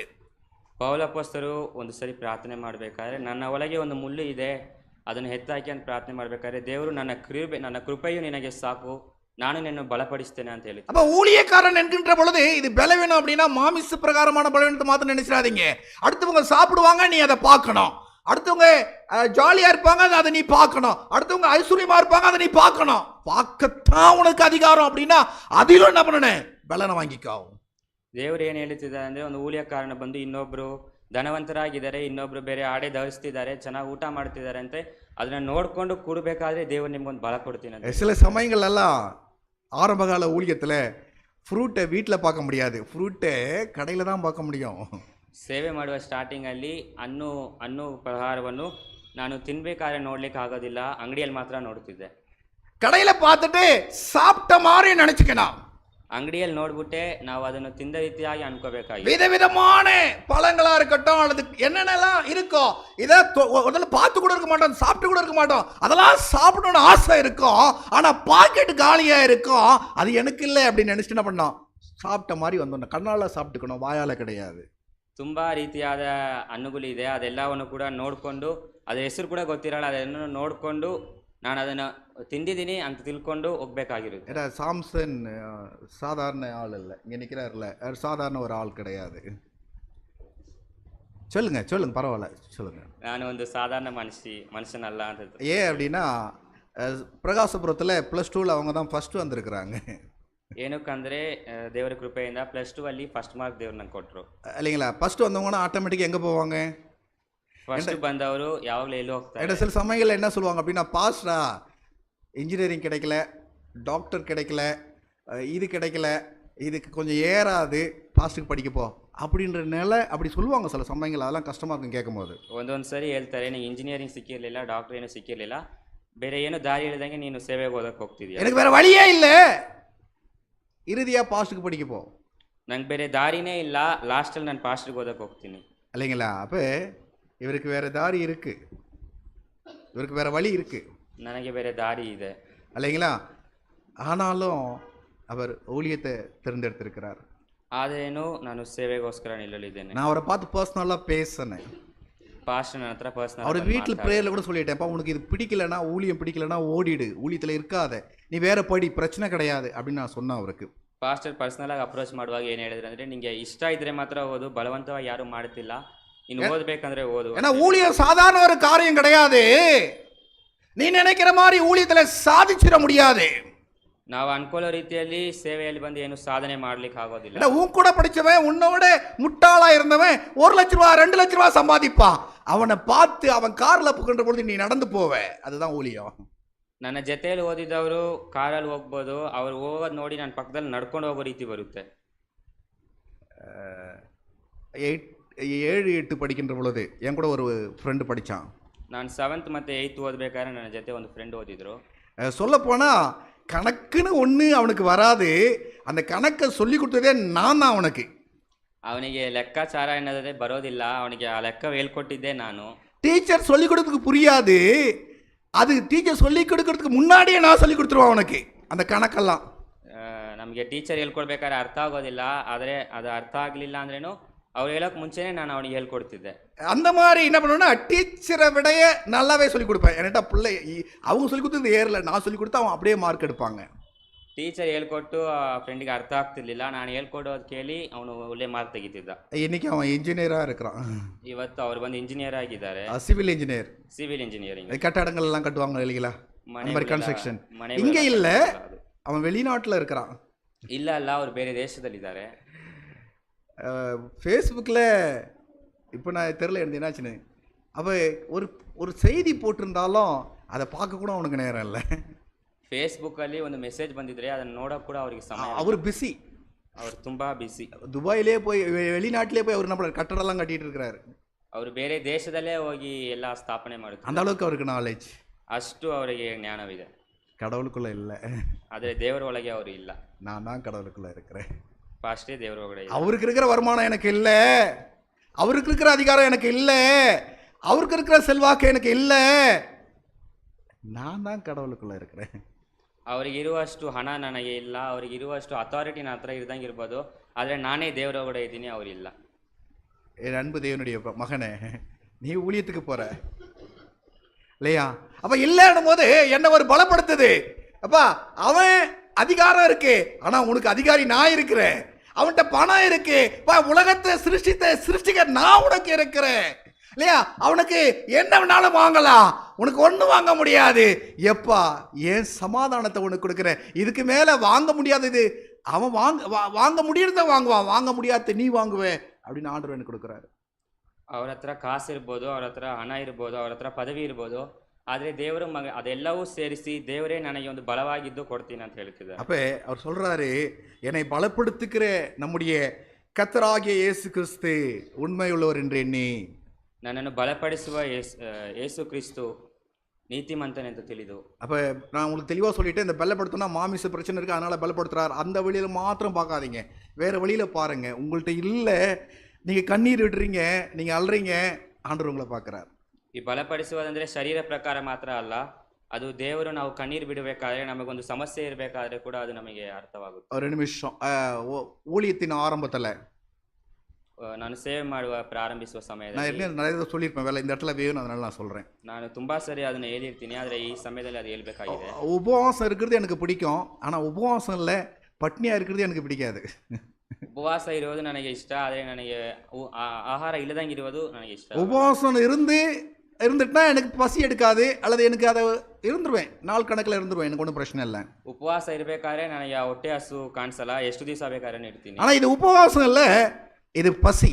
ಪೌಲಪೋಸ್ತರು ಒಂದು ಸರಿ ಪ್ರಾರ್ಥನೆ ಮಾಡಬೇಕಾದ್ರೆ, ನನ್ನ ಒಳಗೆ ಒಂದು ಮುಳ್ಳು ಇದೆ, ಅದನ್ನು ಎತ್ತಾಕಿ ಅಂತ ಪ್ರಾರ್ಥನೆ ಮಾಡಬೇಕಾದ್ರೆ ದೇವರು ನನ್ನ ಕೃಪೆಯು ನಿನಗೆ ಸಾಕು, ನಾನು ನಿನ್ನನ್ನು ಬಲಪಡಿಸ್ತೇನೆ ಅಂತ ಹೇಳಿ. அப்ப ஊழியக்காரன் என்கின்ற பொழுது இது பலவீனம் அப்படின்னா மாமிச பிரகாரமான பலவீனத்தை மாத்திரம் நினைச்சிடாதீங்க. அடுத்தவங்க சாப்பிடுவாங்க, நீ அதை பார்க்கணும். அடுத்தவங்க ஜாலியா இருப்பாங்க, அதை நீ பார்க்கணும். அடுத்தவங்க ஐஸ்வர்யமா இருப்பாங்க, அதை நீ பார்க்கணும். பார்க்கத்தான் உனக்கு அதிகாரம் அப்படின்னா அதிலும் என்ன பண்ணணும்? பலனை வாங்கிக்காவும். ದೇವರು ಏನು ಹೇಳ್ತಿದ್ದಾರೆ ಅಂದ್ರೆ, ಒಂದು ಊಳಿಯಕಾರನ ಬಂದು ಇನ್ನೊಬ್ರು ಧನವಂತರಾಗಿದ್ದಾರೆ, ಇನ್ನೊಬ್ರು ಬೇರೆ ಆಡೆ ಧರಿಸ್ತಿದ್ದಾರೆ, ಚೆನ್ನಾಗಿ ಊಟ ಮಾಡ್ತಿದ್ದಾರೆ ಅಂತ ಅದನ್ನ ನೋಡ್ಕೊಂಡು ಕೂಡಬೇಕಾದ್ರೆ ದೇವರು ನಿಮ್ಗೊಂದು ಬಲ ಕೊಡ್ತೀನಿ ಅಂತ. சில சமயங்கள் எல்லாம் ஆரம்பகால ஊழியத்துல ஃப்ரூட்டை வீட்டில் பார்க்க முடியாது, ஃப்ரூட்டை கடையில் தான் பார்க்க முடியும். ಸೇವೆ ಮಾಡುವ ಸ್ಟಾರ್ಟಿಂಗ್ ಅಲ್ಲಿ ಹಣ್ಣು ಪಲಹಾರವನ್ನು ನಾನು ತಿನ್ಬೇಕಾದ್ರೆ ನೋಡ್ಲಿಕ್ಕೆ ಆಗೋದಿಲ್ಲ, ಅಂಗಡಿಯಲ್ಲಿ ಮಾತ್ರ ನೋಡ್ತಿದ್ದೆ. கடையில பார்த்துட்டு சாப்பிட்ட மாதிரி நினைச்சுக்கணும். ಅಂಗಡಿಯಲ್ಲಿ ನೋಡ್ಬಿಟ್ಟೆ ನಾವು ಅದನ್ನು ತಿಂದ ರೀತಿಯಾಗಿ ಅನ್ಕೋಬೇಕಾಗಿ. விதவிதமான பழங்களா இருக்கட்டும், அல்லது என்னென்னலாம் இருக்கோ இதை முதல்ல பார்த்து கூட இருக்க மாட்டோம், சாப்பிட்டு கூட இருக்க மாட்டோம். அதெல்லாம் சாப்பிடணும்னு ஆசை இருக்கும், ஆனா பாக்கெட் காலியா இருக்கும். அது எனக்கு இல்லை அப்படின்னு நினைச்சிட்டு என்ன பண்ணோம்? சாப்பிட்ட மாதிரி வந்தோம். கண்ணால சாப்பிட்டுக்கணும், வாயால கிடையாது. ತುಂಬಾ ರೀತಿಯಾದ ಹಣ್ಣುಗಳಿದೆ, ಅದೆಲ್ಲವನ್ನು ಕೂಡ ನೋಡಿಕೊಂಡು, ಅದರ ಹೆಸರು ಕೂಡ ಗೊತ್ತಿರಲ್ಲ, ಅದನ್ನು ನೋಡಿಕೊಂಡು ನಾನು ಅದನ್ನು ತಿಂದಿದ್ದೀನಿ ಅಂತ ತಿಳ್ಕೊಂಡು ಹೋಗ್ಬೇಕಾಗಿರುತ್ತೆ. ஏன்னா சாம்சன் சாதாரண ஆள் இல்லை, இங்கே நிற்கிறார்ல, அவர் சாதாரண ஒரு ஆள் கிடையாது. சொல்லுங்க சொல்லுங்க, பரவாயில்ல சொல்லுங்க. ನಾನು ಒಂದು ಸಾಧಾರಣ ಮನುಷ್ಯನಲ್ಲ ಅಂತ. ஏன் அப்படின்னா பிரகாசபுரத்தில் +2 அவங்க தான் ஃபர்ஸ்ட் வந்திருக்கிறாங்க. ಏನಕ್ಕಂದ್ರೆ ದೇವರ ಕೃಪೆಯಿಂದ +2 ಅಲ್ಲಿ ಫಸ್ಟ್ ಮಾರ್ಕ್ ದೇವ್ರು ನಂಗೆ ಕೊಟ್ಟರು. இல்லைங்களா? ஃபர்ஸ்ட் வந்தவங்கன்னா ஆட்டோமேட்டிக்காக எங்கே போவாங்க? ಫಸ್ಟ್ ಬಂದವರು ಯಾವಾಗಲೂ ಎಲ್ಲಿ ಹೋಗ್ತಾರೆ? சில சமயங்கள் என்ன சொல்லுவாங்க அப்படின்னா, பாஸ்டா இன்ஜினியரிங் கிடைக்கல, டாக்டர் கிடைக்கல, இது கிடைக்கல, இதுக்கு கொஞ்சம் ஏறாது, பாஸ்ட்டுக்கு படிக்கப்போ அப்படின்ற நிலை அப்படி சொல்லுவாங்க சில சமயங்கள். அதெல்லாம் கஷ்டமாக இருக்கும் கேட்கும்போது. ಒಂದೊಂದು ಸರಿ ಹೇಳ್ತಾರೆ, ನೀನು ಇಂಜಿನಿಯರಿಂಗ್ ಸಿಕ್ಕಿರಲಿಲ್ಲ, ಡಾಕ್ಟರ್ ಏನೂ ಸಿಕ್ಕಿರಲಿಲ್ಲ, ಬೇರೆ ಏನೋ ದಾರಿ ಇಲ್ಲದಂಗೆ ನೀನು ಸೇವೆಗೆ ಓದಕ್ಕೆ ಹೋಗ್ತಿದ್ಯಾ, எனக்கு வேற வழியே இல்லை, இறுதியாக பாஸ்ட்டுக்கு படிக்கப்போ, ನಂಗೆ ಬೇರೆ ದಾರಿನೇ ಇಲ್ಲ, ಲಾಸ್ಟಲ್ಲಿ ನಾನು ಪಾಸ್ಟ್ಗೆ ಓದಕ್ಕೆ ಹೋಗ್ತೀನಿ. இல்லைங்களா? அப்போ இவருக்கு வேற தாரி இருக்கு, இவருக்கு வேற வழி இருக்கு, ನನಗೆ ಬೇರೆ ದಾರಿ ಇದೆ, இல்லைங்களா? ஆனாலும் அவர் ஊழியத்தை தேர்ந்தெடுத்திருக்கிறார். ಆದ್ರೇನು ನಾನು ಸೇವೆಗೋಸ್ಕರ ನಿಲ್ಲಲಿದ್ದೇನೆ. நான் அவரை பார்த்து பர்சனலாக பேசினேன். ಪಾಸ್ಟರ್ ನನ್ನ ಹತ್ರ ಪರ್ಸನಲ್ அவர் வீட்டில் ப்ரேயரில் கூட சொல்லிட்டேன்ப்பா, உனக்கு இது பிடிக்கலன்னா, ஊழியம் பிடிக்கலன்னா ஓடிடு, ஊழியத்தில் இருக்காத, நீ வேற படி, பிரச்சனை கிடையாது அப்படின்னு நான் சொன்னேன் அவருக்கு. ಪಾಸ್ಟರ್ ಪರ್ಸನಲ್ ಆಗಿ ಅಪ್ರೋಚ್ ಮಾಡುವಾಗ ಏನು ಹೇಳಿದ್ರೆ ಅಂದ್ರೆ, ನಿಂಗೆ ಇಷ್ಟ ಇದ್ರೆ ಮಾತ್ರ ಓದು, ಬಲವಂತವಾಗಿ ಯಾರು ಮಾಡ್ತಿಲ್ಲ, ಇನ್ನು ಓದಬೇಕಂದ್ರೆ ಓದು. ஏன்னா ஊழியம் சாதாரண ஒரு காரியம் கிடையாது, நீ நினைக்கிற மாதிரி ஊழியத்துல சாதிச்சிட முடியாது. ನಾವು ಅನ್ಕೊಳ್ಳೋ ರೀತಿಯಲ್ಲಿ ಸೇವೆಯಲ್ಲಿ ಬಂದು ಏನು ಸಾಧನೆ ಮಾಡ್ಲಿಕ್ಕೆ ಆಗೋದಿಲ್ಲ. ஏன்னா உன் கூட படிச்சவன், உன்னோட முட்டாளா இருந்தவன் 1 லட்ச ரூபா 2 லட்ச ரூபா சம்பாதிப்பான், அவனை பார்த்து அவன் கார்ல புகின்ற பொழுது நீ நடந்து போவ, அதுதான் ஊழியம். ನನ್ನ ಜೊತೆಯಲ್ಲಿ ಓದಿದವರು ಕಾರಲ್ಲಿ ಹೋಗ್ಬೋದು, ಅವ್ರು ಹೋಗೋದು ನೋಡಿ ನನ್ನ ಪಕ್ಕದಲ್ಲಿ ನಡ್ಕೊಂಡು ಹೋಗೋ ರೀತಿ ಬರುತ್ತೆ. 7, 8 படிக்கின்ற பொழுது என் கூட ஒரு ஃப்ரெண்டு படித்தான். ನಾನು 7th ಮತ್ತು 8th ಓದಬೇಕಾದ್ರೆ ನನ್ನ ಜೊತೆ ಒಂದು ಫ್ರೆಂಡ್ ಓದಿದ್ರು. சொல்லப்போனால் கணக்குன்னு ஒன்று அவனுக்கு வராது, அந்த கணக்கை சொல்லி கொடுத்ததே நான் தான் அவனுக்கு. ಅವನಿಗೆ ಲೆಕ್ಕಾಚಾರ ಎನ್ನೋದೇ ಬರೋದಿಲ್ಲ, ಅವನಿಗೆ ಆ ಲೆಕ್ಕ ಹೇಳ್ಕೊಟ್ಟಿದ್ದೆ ನಾನು. டீச்சர் சொல்லிக் கொடுக்கிறதுக்கு புரியாது, அது டீச்சர் சொல்லிக் கொடுக்கறதுக்கு முன்னாடியே நான் சொல்லி கொடுத்துருவேன் அவனுக்கு அந்த கணக்கெல்லாம். ನಮಗೆ ಟೀಚರ್ ಹೇಳ್ಕೊಡ್ಬೇಕಾದ್ರೆ ಅರ್ಥ ಆಗೋದಿಲ್ಲ, ಆದರೆ ಅದು ಅರ್ಥ ಆಗಲಿಲ್ಲ ಅಂದ್ರೇನು ಅವ್ರು ಹೇಳೋಕೆ ಮುಂಚೆನೇ ನಾನು ಅವನಿಗೆ ಹೇಳ್ಕೊಡ್ತಿದ್ದೆ. அந்த மாதிரி என்ன பண்ணுவேன்னா டீச்சரை விடைய நல்லாவே சொல்லிக் கொடுப்பேன். என்கிட்ட பிள்ளை அவங்க சொல்லி கொடுத்தது ஏறல, நான் சொல்லி கொடுத்தா அவன் அப்படியே மார்க் எடுப்பாங்க. ಟೀಚರ್ ಹೇಳ್ಕೊಟ್ಟು ಆ ಫ್ರೆಂಡಿಗೆ ಅರ್ಥ ಆಗ್ತಿರ್ಲಿಲ್ಲ, ನಾನು ಹೇಳ್ಕೊಡೋದು ಕೇಳಿ ಅವನು ಒಳ್ಳೆ ಮಾರ್ಕ್ ತೆಗಿತಿದ್ದ. இன்னைக்கு அவன் இன்ஜினியராக இருக்கிறான். ಇವತ್ತು ಅವ್ರು ಬಂದು ಇಂಜಿನಿಯರ್ ಆಗಿದ್ದಾರೆ, சிவில் இன்ஜினியர். Civil engineering. கட்டடங்கள் எல்லாம் கட்டுவாங்க இல்லைங்களா, அந்த மாதிரி கன்ஸ்ட்ரக்ஷன். ಮನೆ இங்கே இல்லை, அவன் வெளிநாட்டில் இருக்கிறான். ಇಲ್ಲ ಅಲ್ಲ, ಅವ್ರು ಬೇರೆ ದೇಶದಲ್ಲಿದ್ದಾರೆ. ஃபேஸ்புக்கில் இப்போ நான் தெரில எனக்கு என்னாச்சுன்னு, அப்போ ஒரு ஒரு செய்தி போட்டிருந்தாலும் அதை பார்க்க கூட அவனுக்கு நேரம் இல்லை. ಫೇಸ್ಬುಕ್ಕಲ್ಲಿ ಒಂದು ಮೆಸೇಜ್ ಬಂದಿದ್ರೆ ಅದನ್ನು ನೋಡೋಕೆ ಕೂಡ ಅವರಿಗೆ ಸಮಯ. அவர் பிஸி, ಅವರು ತುಂಬ ಬಿಸಿ. துபாயிலே போய் வெளிநாட்டிலே போய் அவர் நம்ம கட்டடம்லாம் கட்டிட்டு இருக்கிறாரு. ಅವರು ಬೇರೆ ದೇಶದಲ್ಲೇ ಹೋಗಿ ಎಲ್ಲ ಸ್ಥಾಪನೆ அந்த ಮಾಡುತ್ತಾರೆ. அளவுக்கு அவருக்கு நாலேஜ். ಅಷ್ಟು ಅವರಿಗೆ ಜ್ಞಾನವಿದೆ, கடவுளுக்குள்ளே இல்லை, ಆದರೆ ದೇವರ ಒಳಗೆ ಅವರು ಇಲ್ಲ. நான் தான் கடவுளுக்குள்ளே இருக்கிறேன். ಫಾಸ್ಟೇ ದೇವರ ಒಳಗಡೆ ಇಲ್ಲ. அவருக்கு இருக்கிற வருமானம் எனக்கு இல்லை, அவருக்கு இருக்கிற அதிகாரம் எனக்கு இல்லை, அவருக்கு இருக்கிற செல்வாக்கு எனக்கு இல்லை, நான் தான் கடவுளுக்குள்ளே இருக்கிறேன். ಅವರಿಗಿರುವಷ್ಟು ಹಣ ನನಗೆ ಇಲ್ಲ, ಅವರಿಗಿರುವಷ್ಟು ಅಥಾರಿಟಿ ನನ್ನ ಹತ್ರ ಇರ್ದಂಗೆ ಇರ್ಬೋದು, ಆದರೆ ನಾನೇ ದೇವರ ಒಳಗಡೆ ಇದ್ದೀನಿ, ಅವರಿಲ್ಲ. என் அன்பு தேவனுடைய மகனே, நீ ஊழியத்துக்கு போற இல்லையா? அப்ப இல்லைன்னும் போது என்ன ஒரு பலப்படுத்துது. அப்பா அவன் அதிகாரம் இருக்கு, ஆனா உனக்கு அதிகாரி நான் இருக்கிறேன். அவன்கிட்ட பணம் இருக்கு, உலகத்தை சிருஷ்டிக்க நான் உனக்கு இருக்கிறேன் இல்லையா? அவனுக்கு என்ன வேணாலும் வாங்கலாம், உனக்கு ஒன்றும் வாங்க முடியாது. எப்பா ஏன் சமாதானத்தை உனக்கு கொடுக்குறேன், இதுக்கு மேலே வாங்க முடியாதது அவன் வாங்க முடியறத வாங்குவான், வாங்க முடியாத நீ வாங்குவே அப்படின்னு ஆண்டவர் எனக்கு கொடுக்குறாரு. ಅವ್ರ ಹತ್ರ ಕಾಸು ಇರ್ಬೋದು, ಅವ್ರ ಹತ್ರ ಹಣ ಇರ್ಬೋದು, ಅವ್ರ ಹತ್ರ ಪದವಿ ಇರ್ಬೋದು, ಆದರೆ ದೇವರು ಅದೆಲ್ಲವೂ ಸೇರಿಸಿ ದೇವರೇ ನನಗೆ ಒಂದು ಬಲವಾಗಿದ್ದು ಕೊಡ್ತೀನಿ ಅಂತ ಹೇಳ್ತಿದ್ದಾರೆ. அப்போ அவர் சொல்றாரு, என்னை பலப்படுத்துகிற நம்முடைய கர்த்தராகிய இயேசு கிறிஸ்து உண்மை உள்ளவர் என்று எண்ணி. ನನ್ನನ್ನು ಬಲಪಡಿಸುವ ಯೇಸು ಕ್ರಿಸ್ತು நீதிமந்தன் என்று ತಿಳಿದು. அப்போ நான் உங்களுக்கு தெளிவாக சொல்லிட்டேன், இந்த பலப்படுத்தினா மாமிச பிரச்சனை இருக்குது அதனால் பலப்படுத்துறாரு, அந்த வழியில் மாத்திரம் பார்க்காதீங்க, வேறு வழியில் பாருங்கள். உங்கள்கிட்ட இல்லை, நீங்கள் கண்ணீர் விடுறீங்க, நீங்கள் அழுறீங்க, ஆண்டவர் உங்களை பார்க்குறாரு. ಈ ಬಲಪಡಿಸುವುದಂದರೆ ಶರೀರ ಪ್ರಕಾರ ಮಾತ್ರ ಅಲ್ಲ, ಅದು ದೇವರು ನಾವು ಕಣ್ಣೀರು ಬಿಡಬೇಕಾದ್ರೆ, ನಮಗೊಂದು ಸಮಸ್ಯೆ ಇರಬೇಕಾದ್ರೆ ಕೂಡ ಅದು ನಮಗೆ ಅರ್ಥವಾಗುತ್ತೆ. ஒரு நிமிஷம், ஊழியத்தின் ஆரம்பத்தில் ನಾನು ಸೇವೆ ಮಾಡುವ ಪ್ರಾರಂಭಿಸುವ நான் ಸಮಯದಲ್ಲಿ என்ன நிறைய சொல்லியிருப்பேன், வேலை இந்த இடத்துல வேணும், அதனால நான் சொல்கிறேன். ನಾನು ತುಂಬಾ ಸರಿ ಅದನ್ನು ಹೇಳಿರ್ತೀನಿ, ಆದರೆ ಈ ಸಮಯದಲ್ಲಿ ಅದು ಹೇಳ್ಬೇಕಾಗಿದೆ. உபவாசம் இருக்கிறது எனக்கு பிடிக்கும், ஆனால் உபவாசம் இல்லை பட்னியாக இருக்கிறது எனக்கு பிடிக்காது. ಉಪವಾಸ ಇರೋದು ನನಗೆ ಇಷ್ಟ, ಆದರೆ ನನಗೆ ಆಹಾರ ಇಲ್ಲದಂಗೆ ಇರುವುದು ನನಗೆ ಇಷ್ಟ. உபவாசம் இருந்துட்டுனா எனக்கு பசி எடுக்காது, அல்லது எனக்கு அதை இருந்துருவேன், நாள் கணக்கில் இருந்துருவேன், எனக்கு ஒன்றும் பிரச்சனை இல்லை. ಉಪವಾಸ ಇರಬೇಕಾದ್ರೆ ನನಗೆ ಆ ಹೊಟ್ಟೆ ಹಸು ಕಾಣಿಸಲ್ಲ, ಎಷ್ಟು ದಿವಸ ಬೇಕಾದ್ರೆ ಇರ್ತೀನಿ. ஆனால் இது உபவாசம் இல்லை, இது பசி.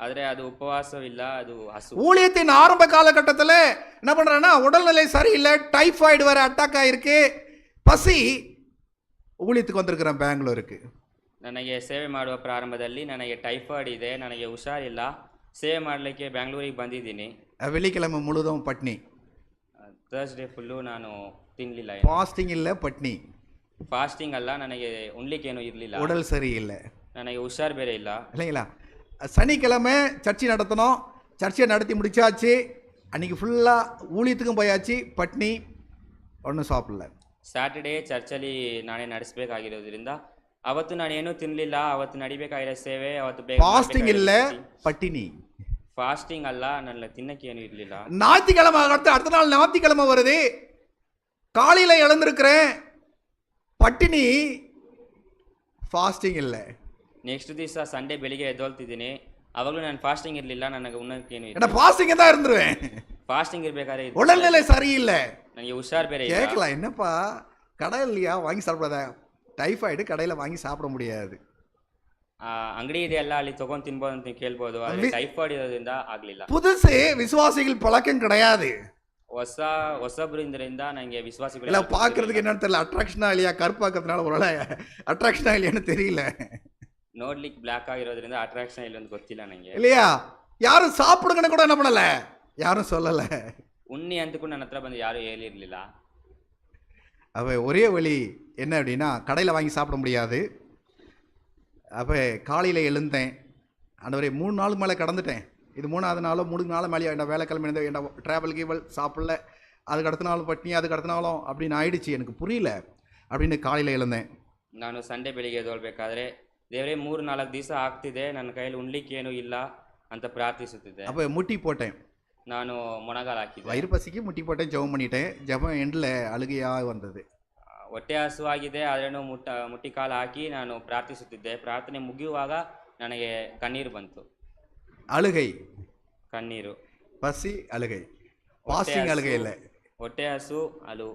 ಆದರೆ ಅದು ಉಪವಾಸವಿಲ್ಲ, ಅದು ಹಸು. ஊழியத்தின் ஆரம்ப காலகட்டத்தில் என்ன பண்ணுறேன்னா, உடல்நிலை சரியில்லை, டைஃபாய்டு வேறு அட்டாக் ஆகிருக்கு, பசி. ஊழியத்துக்கு வந்திருக்கிறேன் பெங்களூருக்கு. ನನಗೆ ಸೇವೆ ಮಾಡುವ ಪ್ರಾರಂಭದಲ್ಲಿ ನನಗೆ ಟೈಫಾಯ್ಡ್ ಇದೆ, ನನಗೆ ಹುಷಾರಿಲ್ಲ, ಸೇವೆ ಮಾಡಲಿಕ್ಕೆ ಬೆಂಗಳೂರಿಗೆ ಬಂದಿದ್ದೀನಿ. வெள்ளிக்கிழமை முழுதும் பட்னி, ಥರ್ಸ್ಡೇ ಫುಲ್ಲು ನಾನು ತಿನ್ನಲಿಲ್ಲ. ஃபாஸ்டிங் இல்லை, பட்னி. ಫಾಸ್ಟಿಂಗ್ ಅಲ್ಲ, ನನಗೆ ಉಣ್ಲಿಕ್ಕೇನು ಇರಲಿಲ್ಲ, உடல் சரியில்லை, ನನಗೆ ಹುಷಾರು ಬೇರೆ ಇಲ್ಲ. இல்லைங்களா? சனிக்கிழமை சர்ச்சை நடத்தணும், சர்ச்சை நடத்தி முடிச்சாச்சு, அன்றைக்கி ஃபுல்லாக ஊழியத்துக்கும் போயாச்சு, பட்னி, ஒன்றும் சாப்பிடல. ಸ್ಯಾಟರ್ಡೇ ಚರ್ಚಲ್ಲಿ ನಾನೇ ನಡೆಸಬೇಕಾಗಿರೋದ್ರಿಂದ ಅವತ್ತು ನಾನೇನು ತಿನ್ನಲಿಲ್ಲ, ಅವತ್ತು ನಡಿಬೇಕಾಗಿರೋ ಸೇವೆ ಅವತ್ತು ಬೇಗ. ஃபாஸ்டிங் இல்லை, பட்டினி. ಫಾಸ್ಟಿಂಗ್ ಅಲ್ಲ, ನನ್ನ ತಿನ್ನಕ್ಕೆ ಏನು ಇರಲಿಲ್ಲ. ஞாயிற்றுக்கிழமை அடுத்த நாள் ஞாயிற்றுக்கிழமை வருது, காலையில் எழுந்திருக்கிறேன், பட்டினி, ஃபாஸ்டிங் இல்லை. ನೆಕ್ಸ್ಟ್ ದಿವಸ ಸಂಡೇ ಬೆಳಿಗ್ಗೆ ಎದ್ದೊಳ್ತಿದ್ದೀನಿ, ಅವಾಗಲೂ ನಾನು ಫಾಸ್ಟಿಂಗ್ ಇರಲಿಲ್ಲ, ನನಗೆ ಉಣ್ಣಕ್ಕೇನು ஏன்னா ஃபாஸ்டிங் தான் இருந்துருவேன், ಫಾಸ್ಟಿಂಗ್ ಇರಬೇಕಾದ್ರೆ உடல்நிலை சரியில்லை. ನನಗೆ ಹುಷಾರು ಬೇರೆ ಇಲ್ಲ. கேட்கலாம், என்னப்பா கடை இல்லையா வாங்கி சாப்பிடாத, டைஃபாய்டு கடையில் வாங்கி சாப்பிட முடியாது. ಅಂಗಡಿ ಇದೆಯಲ್ಲ, ಅಲ್ಲಿ ತಗೊಂಡು ತಿನ್ಬೋದು ಅಂತ ಕೇಳ್ಬೋದು, ಆದರೆ ಟೈಫಾಯ್ಡ್ ಇರೋದ್ರಿಂದ ಆಗಲಿಲ್ಲ. புதுசு விசுவாசிகள் பழக்கம் கிடையாது. ಹೊಸಬ್ರಿಂದರಿಂದ ನನಗೆ ವಿಶ್ವಾಸಿಗಳು இல்லை பார்க்கறதுக்கு என்னன்னு தெரியல, அட்ராக்ஷனா இல்லையா, கருப்பாக்கிறதுனால ஒரு அட்ராக்ஷனா இல்லையான்னு தெரியல. ನೋಡ್ಲಿಕ್ಕೆ ಬ್ಲ್ಯಾಕ್ ಆಗಿರೋದ್ರಿಂದ ಅಟ್ರಾಕ್ಷನ್ ಇಲ್ಲ ಅಂತ ಗೊತ್ತಿಲ್ಲ ನನಗೆ. இல்லையா? யாரும் சாப்பிடுங்கன்னு கூட என்ன பண்ணல, யாரும் சொல்லலை. ಉಣ್ಣಿ ಅಂತ ಕೂಡ ನನ್ನ ಹತ್ರ ಬಂದು ಯಾರೂ ಹೇಳಿರಲಿಲ್ಲ. அப்போ ஒரே வழி என்ன அப்படின்னா, கடையில் வாங்கி சாப்பிட முடியாது. அப்போ காலையில் எழுந்தேன், ஆண்டவரே 3 நாளுக்கு மேலே கடந்துட்டேன், இது 3வது நாளோ 3 நாள் மேலே என்ன வேலை கிளம்பி என்ன ட்ராவல் கீவல் சாப்பிடல, அதுக்கு அடுத்த நாள் பட்னி, அதுக்கு அடுத்த நாளும் அப்படின்னு ஆயிடுச்சு, எனக்கு புரியல அப்படின்னு காலையில் எழுந்தேன். ನಾನು ಸಂಡೇ ಬೆಳಿಗ್ಗೆ ಎದ್ದೇಳಬೇಕಾದ್ರೆ ದೇವರೇ 3-4 ದಿವಸ ಆಗ್ತಿದೆ, ನನ್ನ ಕೈಯಲ್ಲಿ ಉಣ್ಲಿಕ್ಕೇನೂ ಇಲ್ಲ ಅಂತ ಪ್ರಾರ್ಥಿಸುತ್ತಿದ್ದೆ. அப்போ முட்டி போட்டேன், ನಾನು ಮೊಣಗಾಲು ಹಾಕಿದ್ದೆ. வயிறு பசிக்கு முட்டி போட்டேன், ஜெபம் பண்ணிட்டேன். ஜெபம் எண்டில் அழுகையாக வந்தது. ಹೊಟ್ಟೆ ಹಸುವಾಗಿದೆ, ಆದ್ರೂ ಮುಟ್ಟಿ ಕಾಲು ಹಾಕಿ ನಾನು ಪ್ರಾರ್ಥಿಸುತ್ತಿದ್ದೆ. ಪ್ರಾರ್ಥನೆ ಮುಗಿಯುವಾಗ ನನಗೆ ಕಣ್ಣೀರು ಬಂತು. அழுகை, ಕಣ್ಣೀರು, பசி, அழுகை, பாஸ்டிங் அழுகை இல்லை. ಹೊಟ್ಟೆ ಹಸು ಅಲು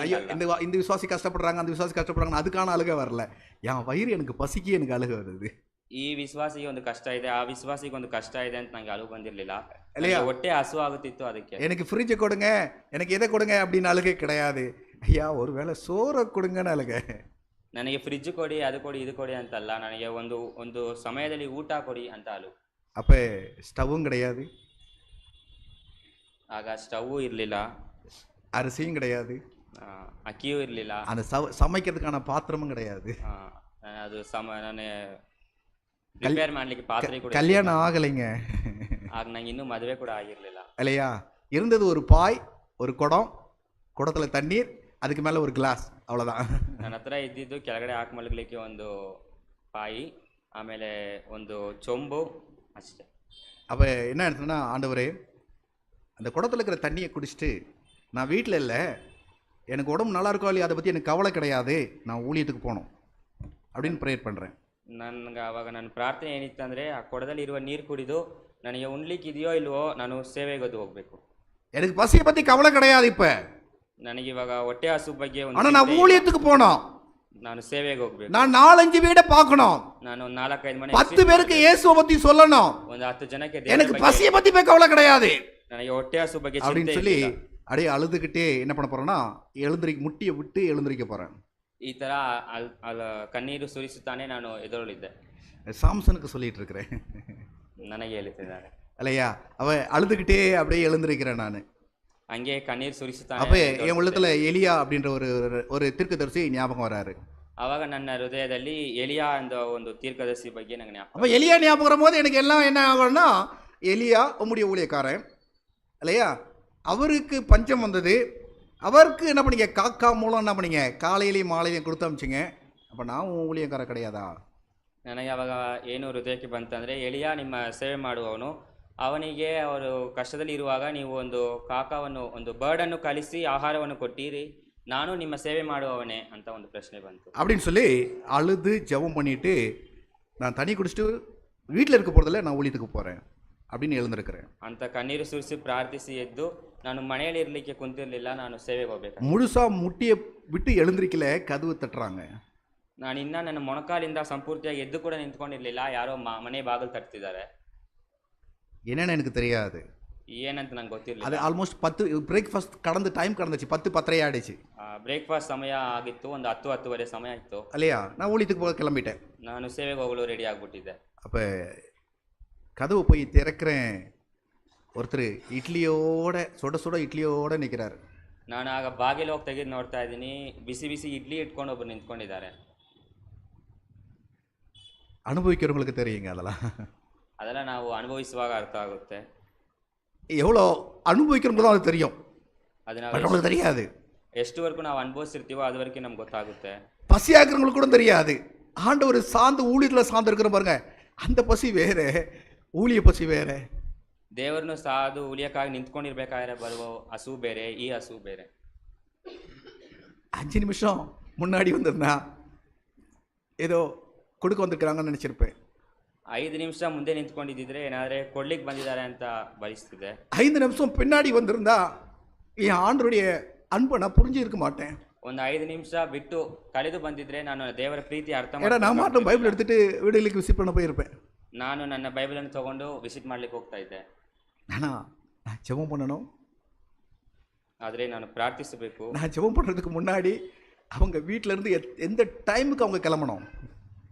ஐயோ இந்த விசுவாசி கஷ்டப்படுறாங்க, அந்த விசுவாசி கஷ்டப்படுறாங்க, அதுக்கான அழுகை வரல. என் வயிறு எனக்கு பசிக்கு எனக்கு அழுகை வருது. ಈ ವಿಶ್ವಾಸಿಗೆ ಒಂದು ಕಷ್ಟ ಇದೆ, ಆ ವಿಶ್ವಾಸಿಗೆ ಒಂದು ಕಷ್ಟ ಇದೆ ಅಂತ ನಂಗೆ ಅಳುವು ಬಂದಿರಲಿಲ್ಲ. இல்லையா? ಹೊಟ್ಟೆ ಹಸು ಆಗುತ್ತಿತ್ತು, ಅದಕ್ಕೆ எனக்கு ஃப்ரிட்ஜை கொடுங்க, எனக்கு எதை கொடுங்க அப்படின்னு அழுகை கிடையாது. ஐயா ஒருவேளை சோறை கொடுங்கன்னு அழுகை. ನನಗೆ ಫ್ರಿಜ್ ಕೊಡಿ, ಅದು ಕೊಡಿ, ಇದು ಕೊಡಿ ಅಂತಲ್ಲ, ನನಗೆ ಒಂದು ಸಮಯದಲ್ಲಿ ಊಟ ಕೊಡಿ ಅಂತ ಅಳು. அப்போ ஸ்டவ்வும் கிடையாது, ಆಗ ಸ್ಟವ್ವು ಇರಲಿಲ್ಲ, அரிசியும் கிடையாது, ಅಕ್ಕಿಯೂ ಇರಲಿಲ್ಲ, அந்த சமைக்கிறதுக்கான பாத்திரமும் கிடையாது. ಅದು ನಾನು ಪ್ರಿಪೇರ್ ಮಾಡ್ಲಿಕ್ಕೆ ಪಾತ್ರೆ ಕೂಡ கல்யாணம் ஆகலைங்க. ಆಗ ನಂಗೆ ಇನ್ನೂ ಮದುವೆ ಕೂಡ ಆಗಿರಲಿಲ್ಲ. இல்லையா? இருந்தது ஒரு பாய், ஒரு குடம், குடத்தில் தண்ணீர், அதுக்கு மேலே ஒரு கிளாஸ், அவ்வளோதான். ನನ್ನ ಹತ್ರ ಇದ್ದಿದ್ದು ಕೆಳಗಡೆ ಹಾಕಿ ಮಲಗಲಿಕ್ಕೆ ಒಂದು ಪಾಯಿ, ಆಮೇಲೆ ಒಂದು ಚೊಂಬು, ಅಷ್ಟೇ. அப்போ என்ன எடுத்தோன்னா, ஆண்டவரே அந்த குடத்தில் இருக்கிற தண்ணியை குடிச்சிட்டு நான் வீட்டில் இல்லை, எனக்கு உடம்பு நல்லா இருக்கோ இல்லையா அதை பற்றி எனக்கு கவலை கிடையாது, நான் ஊழியத்துக்கு போகணும் அப்படின்னு ப்ரேயர் பண்ணுறேன். ನನಗೆ ಆವಾಗ ನನ್ನ ಪ್ರಾರ್ಥನೆ ಏನಿತ್ತಂದರೆ, ಆ ಕೊಡದಲ್ಲಿ ಇರುವ ನೀರು ಕುಡಿದು ನನಗೆ ಉಣ್ಲಿಕ್ಕೆ ಇದೆಯೋ ಇಲ್ವೋ ನಾನು ಸೇವೆಗೆ ಹೋಗಬೇಕು. எனக்கு பசியை பற்றி கவலை கிடையாது இப்போ, ನನಗೆ ಇವಾಗ ಹೊಟ್ಟೆ ಹಸು ಬಗ್ಗೆ ஆனால் நான் ஊழியத்துக்கு போகணும், ನಾನು ಸೇವೆಗೆ ಹೋಗ್ಬೇಕು, நான் 4-5 வீடை பார்க்கணும், ನಾನು 4-5 ಮನೆ 10 பேருக்கு இயேசுவை பற்றி சொல்லணும், ಒಂದು 10 ಜನಕ್ಕೆ எனக்கு பசியை பற்றி போய் கவலை கிடையாது ನನಗೆ ಹೊಟ್ಟೆ ಹಸು ಬಗ್ಗೆ அப்படின்னு சொல்லி அப்படியே அழுதுகிட்டே என்ன பண்ண போறேன்னா, முட்டியை விட்டு எழுந்திருக்க போறேன். ಈ ತರ ಕಣ್ಣೀರು ಸುರಿಸುತ್ತಾನೆ ನಾನು ಎದುರಲಿದ್ದೆ. சாம்சனுக்கு சொல்லிட்டு இருக்கிறேன், ನನಗೆ ಹೇಳ್ತಿದ್ದಾರೆ இல்லையா? அவ அழுதுகிட்டே அப்படியே எழுந்திருக்கிறேன் நான். ಹಂಗೆ ಕಣ್ಣೀರು ಸುರಿಸುತ್ತಾನೆ. அப்போ என் உள்ளத்துல எலியா அப்படின்ற ஒரு தீர்க்கதரிசி ஞாபகம் வராரு. ಆವಾಗ ನನ್ನ ಹೃದಯದಲ್ಲಿ ಎಲಿಯಾ ಎಂದ ಒಂದು ತೀರ್ಕದರ್ಶಿ ಬಗ್ಗೆ ನನಗೆ ஞாபகம். அப்போ எலியா ஞாபகம் வரும்போது எனக்கு எல்லாம் என்ன ஆகும்னா, எலியா உம்முடைய ஊழியக்காரன் இல்லையா, அவருக்கு பஞ்சம் வந்தது, அவருக்கு என்ன பண்ணீங்க, காக்கா மூலம் என்ன பண்ணீங்க, காலையிலையும் மாலையிலையும் கொடுத்து அமிச்சிங்க, அப்போ நான் ஊழியக்காரன் கிடையாதா? ನನಗೆ ಅವಾಗ ಏನು ಹೃದಯಕ್ಕೆ ಬಂತಂದರೆ, ಎಲಿಯಾ ನಿಮ್ಮ ಸೇವೆ ಮಾಡುವವನು, ಅವನಿಗೆ ಅವರು ಕಷ್ಟದಲ್ಲಿ ಇರುವಾಗ ನೀವು ಒಂದು ಕಾಕವನ್ನು, ಒಂದು ಬರ್ಡನ್ನು ಕಳಿಸಿ ಆಹಾರವನ್ನು ಕೊಟ್ಟಿರಿ, ನಾನು ನಿಮ್ಮ ಸೇವೆ ಮಾಡುವವನೇ ಅಂತ ಒಂದು ಪ್ರಶ್ನೆ ಬಂತು. அப்படின்னு சொல்லி அழுது ஜெபம் பண்ணிட்டு, நான் தண்ணி குடிச்சிட்டு வீட்டில் இருக்க போகிறதில்ல, நான் ஊழியத்துக்கு போகிறேன் அப்படின்னு எழுந்திருக்கிறேன். ಅಂತ ಕಣ್ಣೀರು ಸುರಿಸಿ ಪ್ರಾರ್ಥಿಸಿ ಎದ್ದು, ನಾನು ಮನೆಯಲ್ಲಿ ಇರಲಿಕ್ಕೆ ಕುಂತಿರಲಿಲ್ಲ, ನಾನು ಸೇವೆಗೆ ಹೋಗ್ಬೇಕು. முழுசாக முட்டியை விட்டு எழுந்திருக்கல, கதவு தட்டுறாங்க. ನಾನು ಇನ್ನೂ ನನ್ನ ಮೊಣಕಾಲಿಂದ ಸಂಪೂರ್ತಿಯಾಗಿ ಎದ್ದು ಕೂಡ ನಿಂತ್ಕೊಂಡಿರಲಿಲ್ಲ, ಯಾರೋ ಮನೆ ಬಾಗಿಲು ತಟ್ತಿದ್ದಾರೆ. என்னன்னு எனக்கு தெரியாது, ಏನಂತ ನಂಗೆ ಗೊತ್ತಿರಲಿಲ್ಲ. அது ஆல்மோஸ்ட் 10 பிரேக்ஃபாஸ்ட் கடந்து டைம் கடந்துச்சு, 10-10:30 ஆயிடுச்சு. ಬ್ರೇಕ್ಫಾಸ್ಟ್ ಸಮಯ ಆಗಿತ್ತು, ಒಂದು 10-10:30 ಸಮಯ ಇತ್ತು. இல்லையா? நான் ஊழியத்துக்கு போக கிளம்பிட்டேன். ನಾನು ಸೇವೆಗೆ ಹೋಗಲು ರೆಡಿ ಆಗಿಬಿಟ್ಟಿದ್ದೆ. அப்போ கதவு போய் திறக்கிறேன், ஒருத்தர் இட்லியோட சுட சுட இட்லியோட நிற்கிறார். ನಾನು ಆಗ ಬಾಗಿಲು ಹೋಗಿ ತೆಗೆದು ನೋಡ್ತಾ ಇದ್ದೀನಿ, ಬಿಸಿ ಬಿಸಿ ಇಡ್ಲಿ ಇಟ್ಕೊಂಡು ಒಬ್ಬರು ನಿಂತ್ಕೊಂಡಿದ್ದಾರೆ. அனுபவிக்கிறவங்களுக்கு தெரியுங்க ಅದೆಲ್ಲ ನಾವು ಅನುಭವಿಸುವಾಗ ಅರ್ಥ ಆಗುತ್ತೆ. எவ்வளோ அனுபவிக்கிறவங்களுக்கு தான் அது தெரியும், ಅದು அவங்களுக்கு ನಾವು தெரியாது. ಎಷ್ಟುವರೆಗೂ ನಾವು ಅನುಭವಿಸಿರ್ತೀವೋ அதுவரைக்கும் ನಮ್ಗೆ ಗೊತ್ತಾಗುತ್ತೆ. பசியாக்குறவங்களுக்கு கூட தெரியாது. ஆண்டவர் சார்ந்து ஊழியத்தில் சார்ந்து இருக்கிற பாருங்க, அந்த பசி வேற, ஊழிய பசி வேற. ದೇವರನ್ನು ಸಾದು ಉಳಿಯಕ್ಕಾಗಿ ನಿಂತ್ಕೊಂಡಿರ್ಬೇಕಾದ್ರೆ ಬರುವ ಹಸು ಬೇರೆ, ಈ ಹಸು ಬೇರೆ. 5 நிமிஷம் முன்னாடி வந்திருந்தா ஏதோ கொடுக்க வந்திருக்கிறாங்கன்னு நினச்சிருப்பேன். 5 ನಿಮಿಷ ಮುಂದೆ ನಿಂತ್ಕೊಂಡಿದ್ದಿದ್ರೆ ಏನಾದರೆ ಕೊಡ್ಲಿಕ್ಕೆ ಬಂದಿದ್ದಾರೆ ಅಂತ ಬಯಸ್ತಿದೆ. 5 நிமிஷம் பின்னாடி வந்திருந்தா என் ஆண்டருடைய அன்பை நான் புரிஞ்சிருக்க மாட்டேன். ಒಂದು 5 ನಿಮಿಷ ಬಿಟ್ಟು ಕಳೆದು ಬಂದಿದ್ರೆ ನಾನು ದೇವರ ಪ್ರೀತಿ ಅರ್ಥ ஏன்னா நான் மாட்டும் பைபிள் எடுத்துட்டு வீடுகளுக்கு விசிட் பண்ண போயிருப்பேன். ನಾನು ನನ್ನ ಬೈಬಲನ್ನು ತಗೊಂಡು ವಿಸಿಟ್ ಮಾಡ್ಲಿಕ್ಕೆ ಹೋಗ್ತಾ ಇದ್ದೆ. நான் ஜெபம் பண்ணணும், ಆದರೆ ನಾನು ಪ್ರಾರ್ಥಿಸಬೇಕು. நான் ஜெபம் பண்ணுறதுக்கு முன்னாடி அவங்க வீட்டிலேருந்து எந்த டைமுக்கு அவங்க கிளம்பணும்.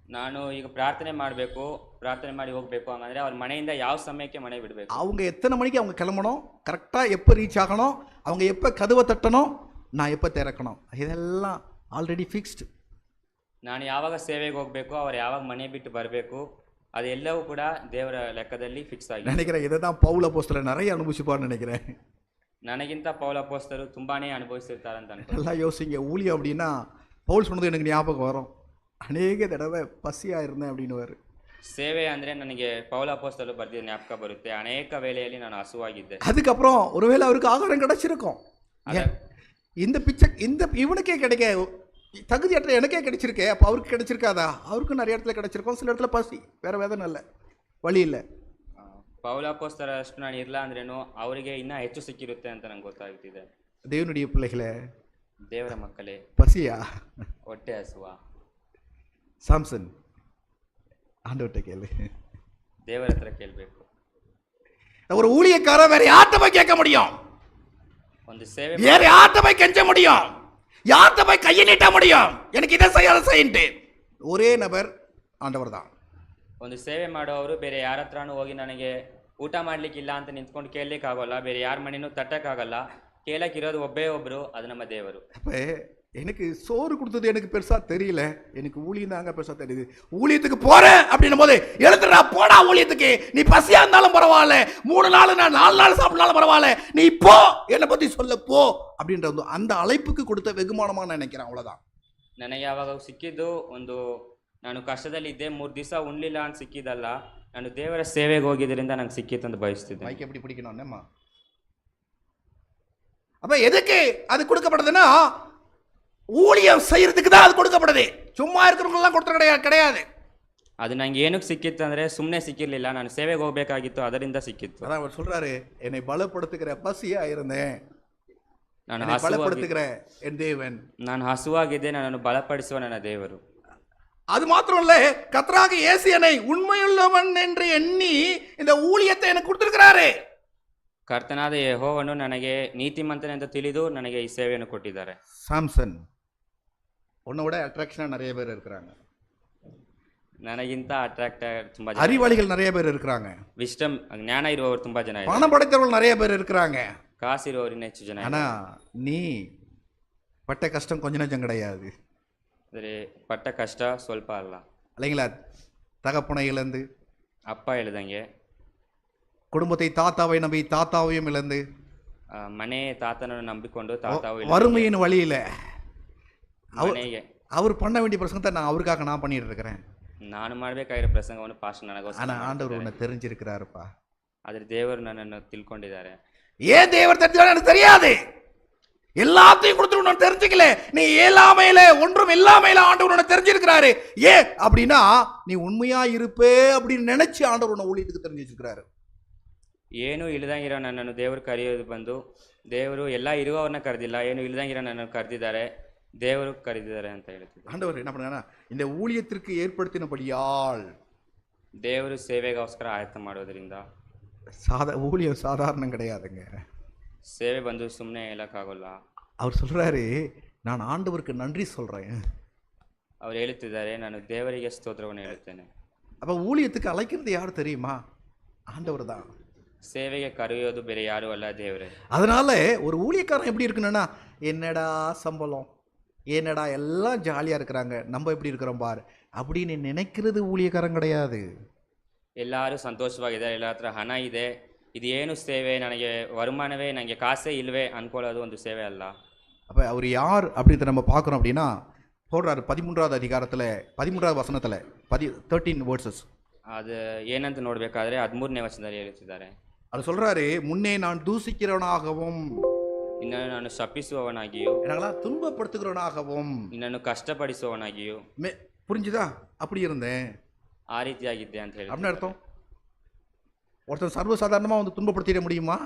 ನಾನು ಈಗ ಪ್ರಾರ್ಥನೆ ಮಾಡಬೇಕು, ಪ್ರಾರ್ಥನೆ ಮಾಡಿ ಹೋಗ್ಬೇಕು. ಹಂಗಂದ್ರೆ ಅವ್ರ ಮನೆಯಿಂದ ಯಾವ ಸಮಯಕ್ಕೆ ಮನೆ ಬಿಡಬೇಕು? அவங்க எத்தனை மணிக்கு அவங்க கிளம்பணும், கரெக்டாக எப்போ ரீச் ஆகணும், அவங்க எப்போ கதவை தட்டணும், நான் எப்போ திறக்கணும், இதெல்லாம் ஆல்ரெடி ஃபிக்ஸ்டு. ನಾನು ಯಾವಾಗ ಸೇವೆಗೆ ಹೋಗಬೇಕು, ಅವ್ರು ಯಾವಾಗ ಮನೆ ಬಿಟ್ಟು ಬರಬೇಕು, ಅದೆಲ್ಲವೂ ಕೂಡ ದೇವರ ಲೆಕ್ಕದಲ್ಲಿ ಫಿಕ್ಸ್ ಆಗಿದೆ. நினைக்கிறேன் இதை தான் பவுல் அப்போஸ்தலர் நிறைய அனுபவிச்சுப்பான்னு நினைக்கிறேன். ನನಗಿಂತ ಪೌಲ ಅಪೊಸ್ತಲರು ತುಂಬಾನೇ ಅನುಭವಿಸಿರ್ತಾರೆ ಅಂತ ಅನ್ಕೊಂಡು. நல்லா யோசிங்க, ஊழியம் அப்படின்னா பவுல் சொன்னது எனக்கு ஞாபகம் வரும். அநேக தடவை பசியாக இருந்தேன் அப்படின்னு. ಸೇವೆ ಅಂದರೆ ನನಗೆ ಪೌಲ ಅಪೊಸ್ತಲರು ಬರೆದಿದ್ದ ஞாபಕ ಬರುತ್ತೆ. ಅನೇಕ ವೇಳೆಯಲ್ಲಿ ನಾನು ಹಸುವಾಗಿದ್ದೆ. அதுக்கப்புறம் ஒருவேளை அவருக்கு ஆகாரம் கிடைச்சிருக்கும். இந்த பிச்சை இவனுக்கே கிடைக்க தகுதியற்ற எனக்கே கிடைச்சிருக்கே, அப்போ அவருக்கு கிடைச்சிருக்காதா? அவருக்கும் நிறைய இடத்துல கிடைச்சிருக்கோம். சில இடத்துல பசி, வேற வேதனை இல்லை, வழி இல்லை. ಪೌಲ ಅಪೊಸ್ತಲರ ಅಷ್ಟು ನಾನು ಇರಲ್ಲ ಅಂದ್ರೇನು ಅವರಿಗೆ ಇನ್ನೂ ಹೆಚ್ಚು ಸಿಕ್ಕಿರುತ್ತೆ ಅಂತ ನಂಗೆ ಗೊತ್ತಾಗ್ತಿದೆ. தேவனுடைய பிள்ளைகளே, ದೇವರ ಮಕ್ಕಳೇ, பசியா? ಹೊಟ್ಟೆ ಹಸುವ? சாம்சன் ஆண்டவர்கிட்ட கேளு, ದೇವರ ಹತ್ರ ಕೇಳಬೇಕು. ஒரு ஊழியக்காரன் வேற யார்கிட்ட போய் கேட்க முடியும்? ಒಂದು ಸೇವೆ வேற யார்கிட்ட போய் கெஞ்ச முடியும்? யார்கிட்ட போய் கையை நீட்ட முடியும்? எனக்கு இதை செய்ய அதை செய்யிட்டு ஒரே நபர் ஆண்டவர் தான். ಒಂದು ಸೇವೆ ಮಾಡೋರು ಬೇರೆ ಯಾರ ಹತ್ರನೂ ಹೋಗಿ ನನಗೆ ಊಟ ಮಾಡ್ಲಿಕ್ಕಿಲ್ಲ ಅಂತ ನಿಂತ್ಕೊಂಡು ಕೇಳಲಿಕ್ಕಾಗಲ್ಲ, ಬೇರೆ ಯಾರ ಮನೇನೂ ತಟ್ಟಕ್ಕಾಗಲ್ಲ. ಕೇಳಕ್ಕಿರೋದು ಒಬ್ಬೇ ಒಬ್ರು, ಅದು ನಮ್ಮ ದೇವರು. அப்போ எனக்கு சோறு கொடுத்தது எனக்கு பெருசா தெரியல, எனக்கு ஊழியம் தாங்க பெருசா தெரியுது. ஊழியத்துக்கு போறேன் அப்படின்னும் போது எழுதுறா போடா ஊழியத்துக்கு, நீ பசியா இருந்தாலும் பரவாயில்ல, 3 நாள் நான் 4 நாள் சாப்பிட்டாலும் பரவாயில்ல, நீ போ, என்னை பத்தி சொல்ல போ அப்படின்ற அந்த அழைப்புக்கு கொடுத்த வெகுமானமா நினைக்கிறேன். அவ்வளவுதான். ನನಗೆ ಯಾವಾಗ ಸಿಕ್ಕಿದ್ದು ಒಂದು, ನಾನು ಕಷ್ಟದಲ್ಲಿದ್ದೆ, 3 ದಿವಸ ಉಣ್ಲಿಲ್ಲ ಅಂತ ಸಿಕ್ಕಿದ್ದಲ್ಲ, ನಾನು ದೇವರ ಸೇವೆಗೆ ಹೋಗಿದ್ದರಿಂದ ನಂಗೆ ಸಿಕ್ಕಿತ್ತು ಅಂತ ಭಾವಿಸ್ತಿದ್ದೆ. மைக் எப்படி பிடிக்கணும்னேம்மா? அப்ப எதுக்கு அது கொடுக்கப்படுதுன்னா, ஊழியம் செய்யறதுக்கு தான் அது கொடுக்கப்படுது. சும்மா இருக்கிறவங்கெல்லாம் கொடுத்த கிடையாது. ಅದು ನಂಗೆ ಏನಕ್ಕೆ ಸಿಕ್ಕಿತ್ತು ಅಂದರೆ ಸುಮ್ಮನೆ ಸಿಕ್ಕಿರಲಿಲ್ಲ, ನಾನು ಸೇವೆಗೆ ಹೋಗಬೇಕಾಗಿತ್ತು, ಅದರಿಂದ ಸಿಕ್ಕಿತ್ತು. அதான் அவர் சொல்றாரு, என்னை பலப்படுத்துகிற பசியா இருந்தேன், ನಾನು பலப்படுத்துகிற என் தேவன். ನಾನು ಹಸುವಾಗಿದ್ದೆ, ನನ್ನನ್ನು ಬಲಪಡಿಸುವ ನನ್ನ ದೇವರು. அது மாத்திரம் இல்ல, கர்த்தராக இயேசு என்னை உண்மையுள்ளவன் என்று எண்ணி இந்த ஊழியத்தை எனக்கு கொடுத்திருக்கிறாரு. ಕರ್ತನಾದ ಯೆಹೋವನು ನನಗೆ ನೀತಿಮಂತನೆಂದು ತಿಳಿದು ನನಗೆ ಈ ಸೇವೆಯನ್ನು ಕೊಟ್ಟಿದ್ದಾರೆ. சாம்சன் உன்னை விட அட்ராக்ஷனா நிறைய பேர் இருக்கிறாங்க. ನನಗಿಂತ ಅಟ್ರಾಕ್ಟ್ ತುಂಬಾ ಜನ, அறிவாளிகள் நிறைய பேர் இருக்கிறாங்க, ವಿಸ್ಡಮ್ ಜ್ಞಾನ ಇರುವವರು ತುಂಬಾ ಜನ ಇದ್ದಾರೆ, பணம் படைத்தவர்கள் நிறைய பேர் இருக்கிறாங்க. ಕಾಸಿರುವವರು ಇನ್ನೂ ಹೆಚ್ಚು ಜನ ஆனா ಇದ್ದಾರೆ. நீ பட்ட கஷ்டம் கொஞ்ச நஞ்சம் கிடையாது. ಅಂದರೆ ಪಟ್ಟ ಕಷ್ಟ ಸ್ವಲ್ಪ ಅಲ್ಲ. இல்லைங்களா? தகப்பனை இழந்து, ಅಪ್ಪ ಹೇಳ್ದಂಗೆ குடும்பத்தை தாத்தாவை நம்பி தாத்தாவையும் இழந்து, ಮನೆ ತಾತನನ್ನು ನಂಬಿಕೊಂಡು ತಾತಾವು வறுமையின் வழியில ಮನೆಗೆ அவர் பண்ண வேண்டிய பிரசங்கத்தை நான் அவருக்காக நான் பண்ணிட்டு இருக்கிறேன். ನಾನು ಮಾಡಬೇಕಾಗಿರೋ ಪ್ರಸಂಗವನ್ನು ಪಾಸ್ಟ್ ನನಗೋಸ್ಕರ ஆனா ஆண்டவர் உன்னை தெரிஞ்சிருக்கிறாருப்பா. ಆದರೆ ದೇವರು ನನ್ನನ್ನು ತಿಳ್ಕೊಂಡಿದ್ದಾರೆ. ஏன் தேவர் தெரிஞ்சாலும் எனக்கு தெரியாது, எல்லாத்தையும் கொடுத்துட்டு உன்னை தெரிஞ்சுக்கல, நீ இயலாமையில ஒன்றும் இல்லாமையில ஆண்டவர் உன்னை தெரிஞ்சிருக்கிறாரு. ஏன் அப்படின்னா நீ உண்மையா இருப்பே அப்படின்னு நினைச்சு ஆண்டவர் உன்னை ஊழியத்துக்கு தெரிஞ்சு வச்சிருக்கிறாரு. ಏನು ಇಲ್ಲದಂಗಿರೋ ನನ್ನನ್ನು ದೇವರು ಕರೆಯೋದು ಬಂದು, ದೇವರು ಎಲ್ಲ ಇರುವವ್ರನ್ನ ಕರೆದಿಲ್ಲ, ಏನು ಇಲ್ಲದಂಗಿರೋ ನನ್ನನ್ನು ಕರೆದಿದ್ದಾರೆ, ದೇವರು ಕರೆದಿದ್ದಾರೆ ಅಂತ ಹೇಳ್ತಿದ್ದೆ. ஆண்டவர் என்ன பண்ணா, இந்த ஊழியத்திற்கு ஏற்படுத்தினபடியால் ದೇವರು ಸೇವೆಗೋಸ್ಕರ ಆಯತ್ತ ಮಾಡೋದ್ರಿಂದ, ஊழியம் சாதாரணம் கிடையாதுங்க. ಸೇವೆ ಬಂದು ಸುಮ್ಮನೆ ಹೇಳಕ್ಕಾಗಲ್ಲ. அவர் சொல்றாரு, நான் ஆண்டவருக்கு நன்றி சொல்றேன். ಅವ್ರು ಹೇಳುತ್ತಿದ್ದಾರೆ, ನಾನು ದೇವರಿಗೆ ಸ್ತೋತ್ರವನ್ನು ಹೇಳುತ್ತೇನೆ. அப்ப ஊழியத்துக்கு அழைக்கிறது யார் தெரியுமா? ஆண்டவர் தான். ಸೇವೆಗೆ ಕರೆಯೋದು ಬೇರೆ ಯಾರು ಅಲ್ಲ, ದೇವರೇ. அதனால ஒரு ஊழியக்காரன் எப்படி இருக்கணும்னா, என்னடா சம்பளம், என்னடா எல்லாம் ஜாலியா இருக்கிறாங்க, நம்ம எப்படி இருக்கிறோம் பார் அப்படின்னு நினைக்கிறது ஊழியக்காரன் கிடையாது. ಎಲ್ಲರೂ ಸಂತೋಷವಾಗಿದ್ದಾರೆ, ಎಲ್ಲರ ಹತ್ರ ಹಣ ಇದೆ, ಇದೇನು ಸೇವೆ, ನನಗೆ ವರುಮಾನವೇ, ನನಗೆ ಕಾಸೇ ಇಲ್ವೇ ಅನ್ಕೊಳ್ಳೋದು ಒಂದು ಸೇವೆ ಅಲ್ಲ. அப்ப அவர் யார் அப்படின்றத நம்ம பார்க்கணும். அப்படின்னா போடுறாரு 13வது அதிகாரத்தில் 13வது வசனத்தில் 13 வேர்சஸ். ಅದು ಏನಂತ ನೋಡ್ಬೇಕಾದ್ರೆ 13ನೇ ವಚನದಲ್ಲಿ ಹೇಳುತ್ತಿದ್ದಾರೆ. அது சொல்றாரு, முன்னே நான் தூசிக்கிறவனாகவும், ನಿನ್ನನ್ನು ನಾನು ಶಪಿಸುವವನಾಗಿಯೂ, என்னங்களா துன்பப்படுத்துகிறவனாகவும், ನಿನ್ನನ್ನು ಕಷ್ಟಪಡಿಸುವವನಾಗಿಯೂ, புரிஞ்சுதா, அப்படி இருந்தேன். ಆ ರೀತಿಯಾಗಿದ್ದೆ ಅಂತ ಹೇಳಿ. அப்படின்னு ಅರ್ಥ, ஒருத்தன் சர்வசாதாரணமாக வந்து துன்பப்படுத்திட முடியுமா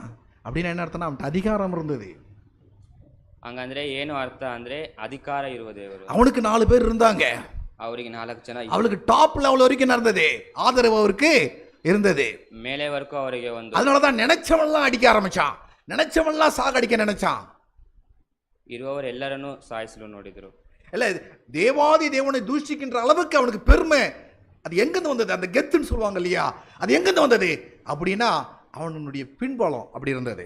அப்படின்னு என்ன அர்த்தம்னா, அவன்கிட்ட அதிகாரம் இருந்தது. ಹಂಗಂದ್ರೆ ಏನು ಅರ್ಥ ಅಂದ್ರೆ ಅಧಿಕಾರ ಇರುವ ದೇವರು. அவனுக்கு 4 பேர் இருந்தாங்க, ಅವರಿಗೆ 4 ಜನ, அவளுக்கு டாப் லெவல் வரைக்கும் நடந்தது, ஆதரவு அவருக்கு இருந்தது. ಮೇಲೆವರೆಗೂ ಅವರಿಗೆ ಒಂದು, அதனாலதான் நினைச்சவன்லாம் அடிக்க ஆரம்பிச்சான், நினைச்சவன்லாம் சாகடிக்க நினைச்சான். ಇರುವವರೆಲ್ಲರನ್ನು ಸಾಯಿಸಲು ನೋಡಿದ್ರು. இல்லை, தேவாதி தேவனை தூஷிக்கின்ற அளவுக்கு அவனுக்கு பெருமை. அது எங்கேருந்து வந்தது? அந்த கெத்துன்னு சொல்லுவாங்க இல்லையா, அது எங்கேருந்து வந்தது அப்படின்னா ಅವனுடைய பின்பலம் அப்படி இருந்தது.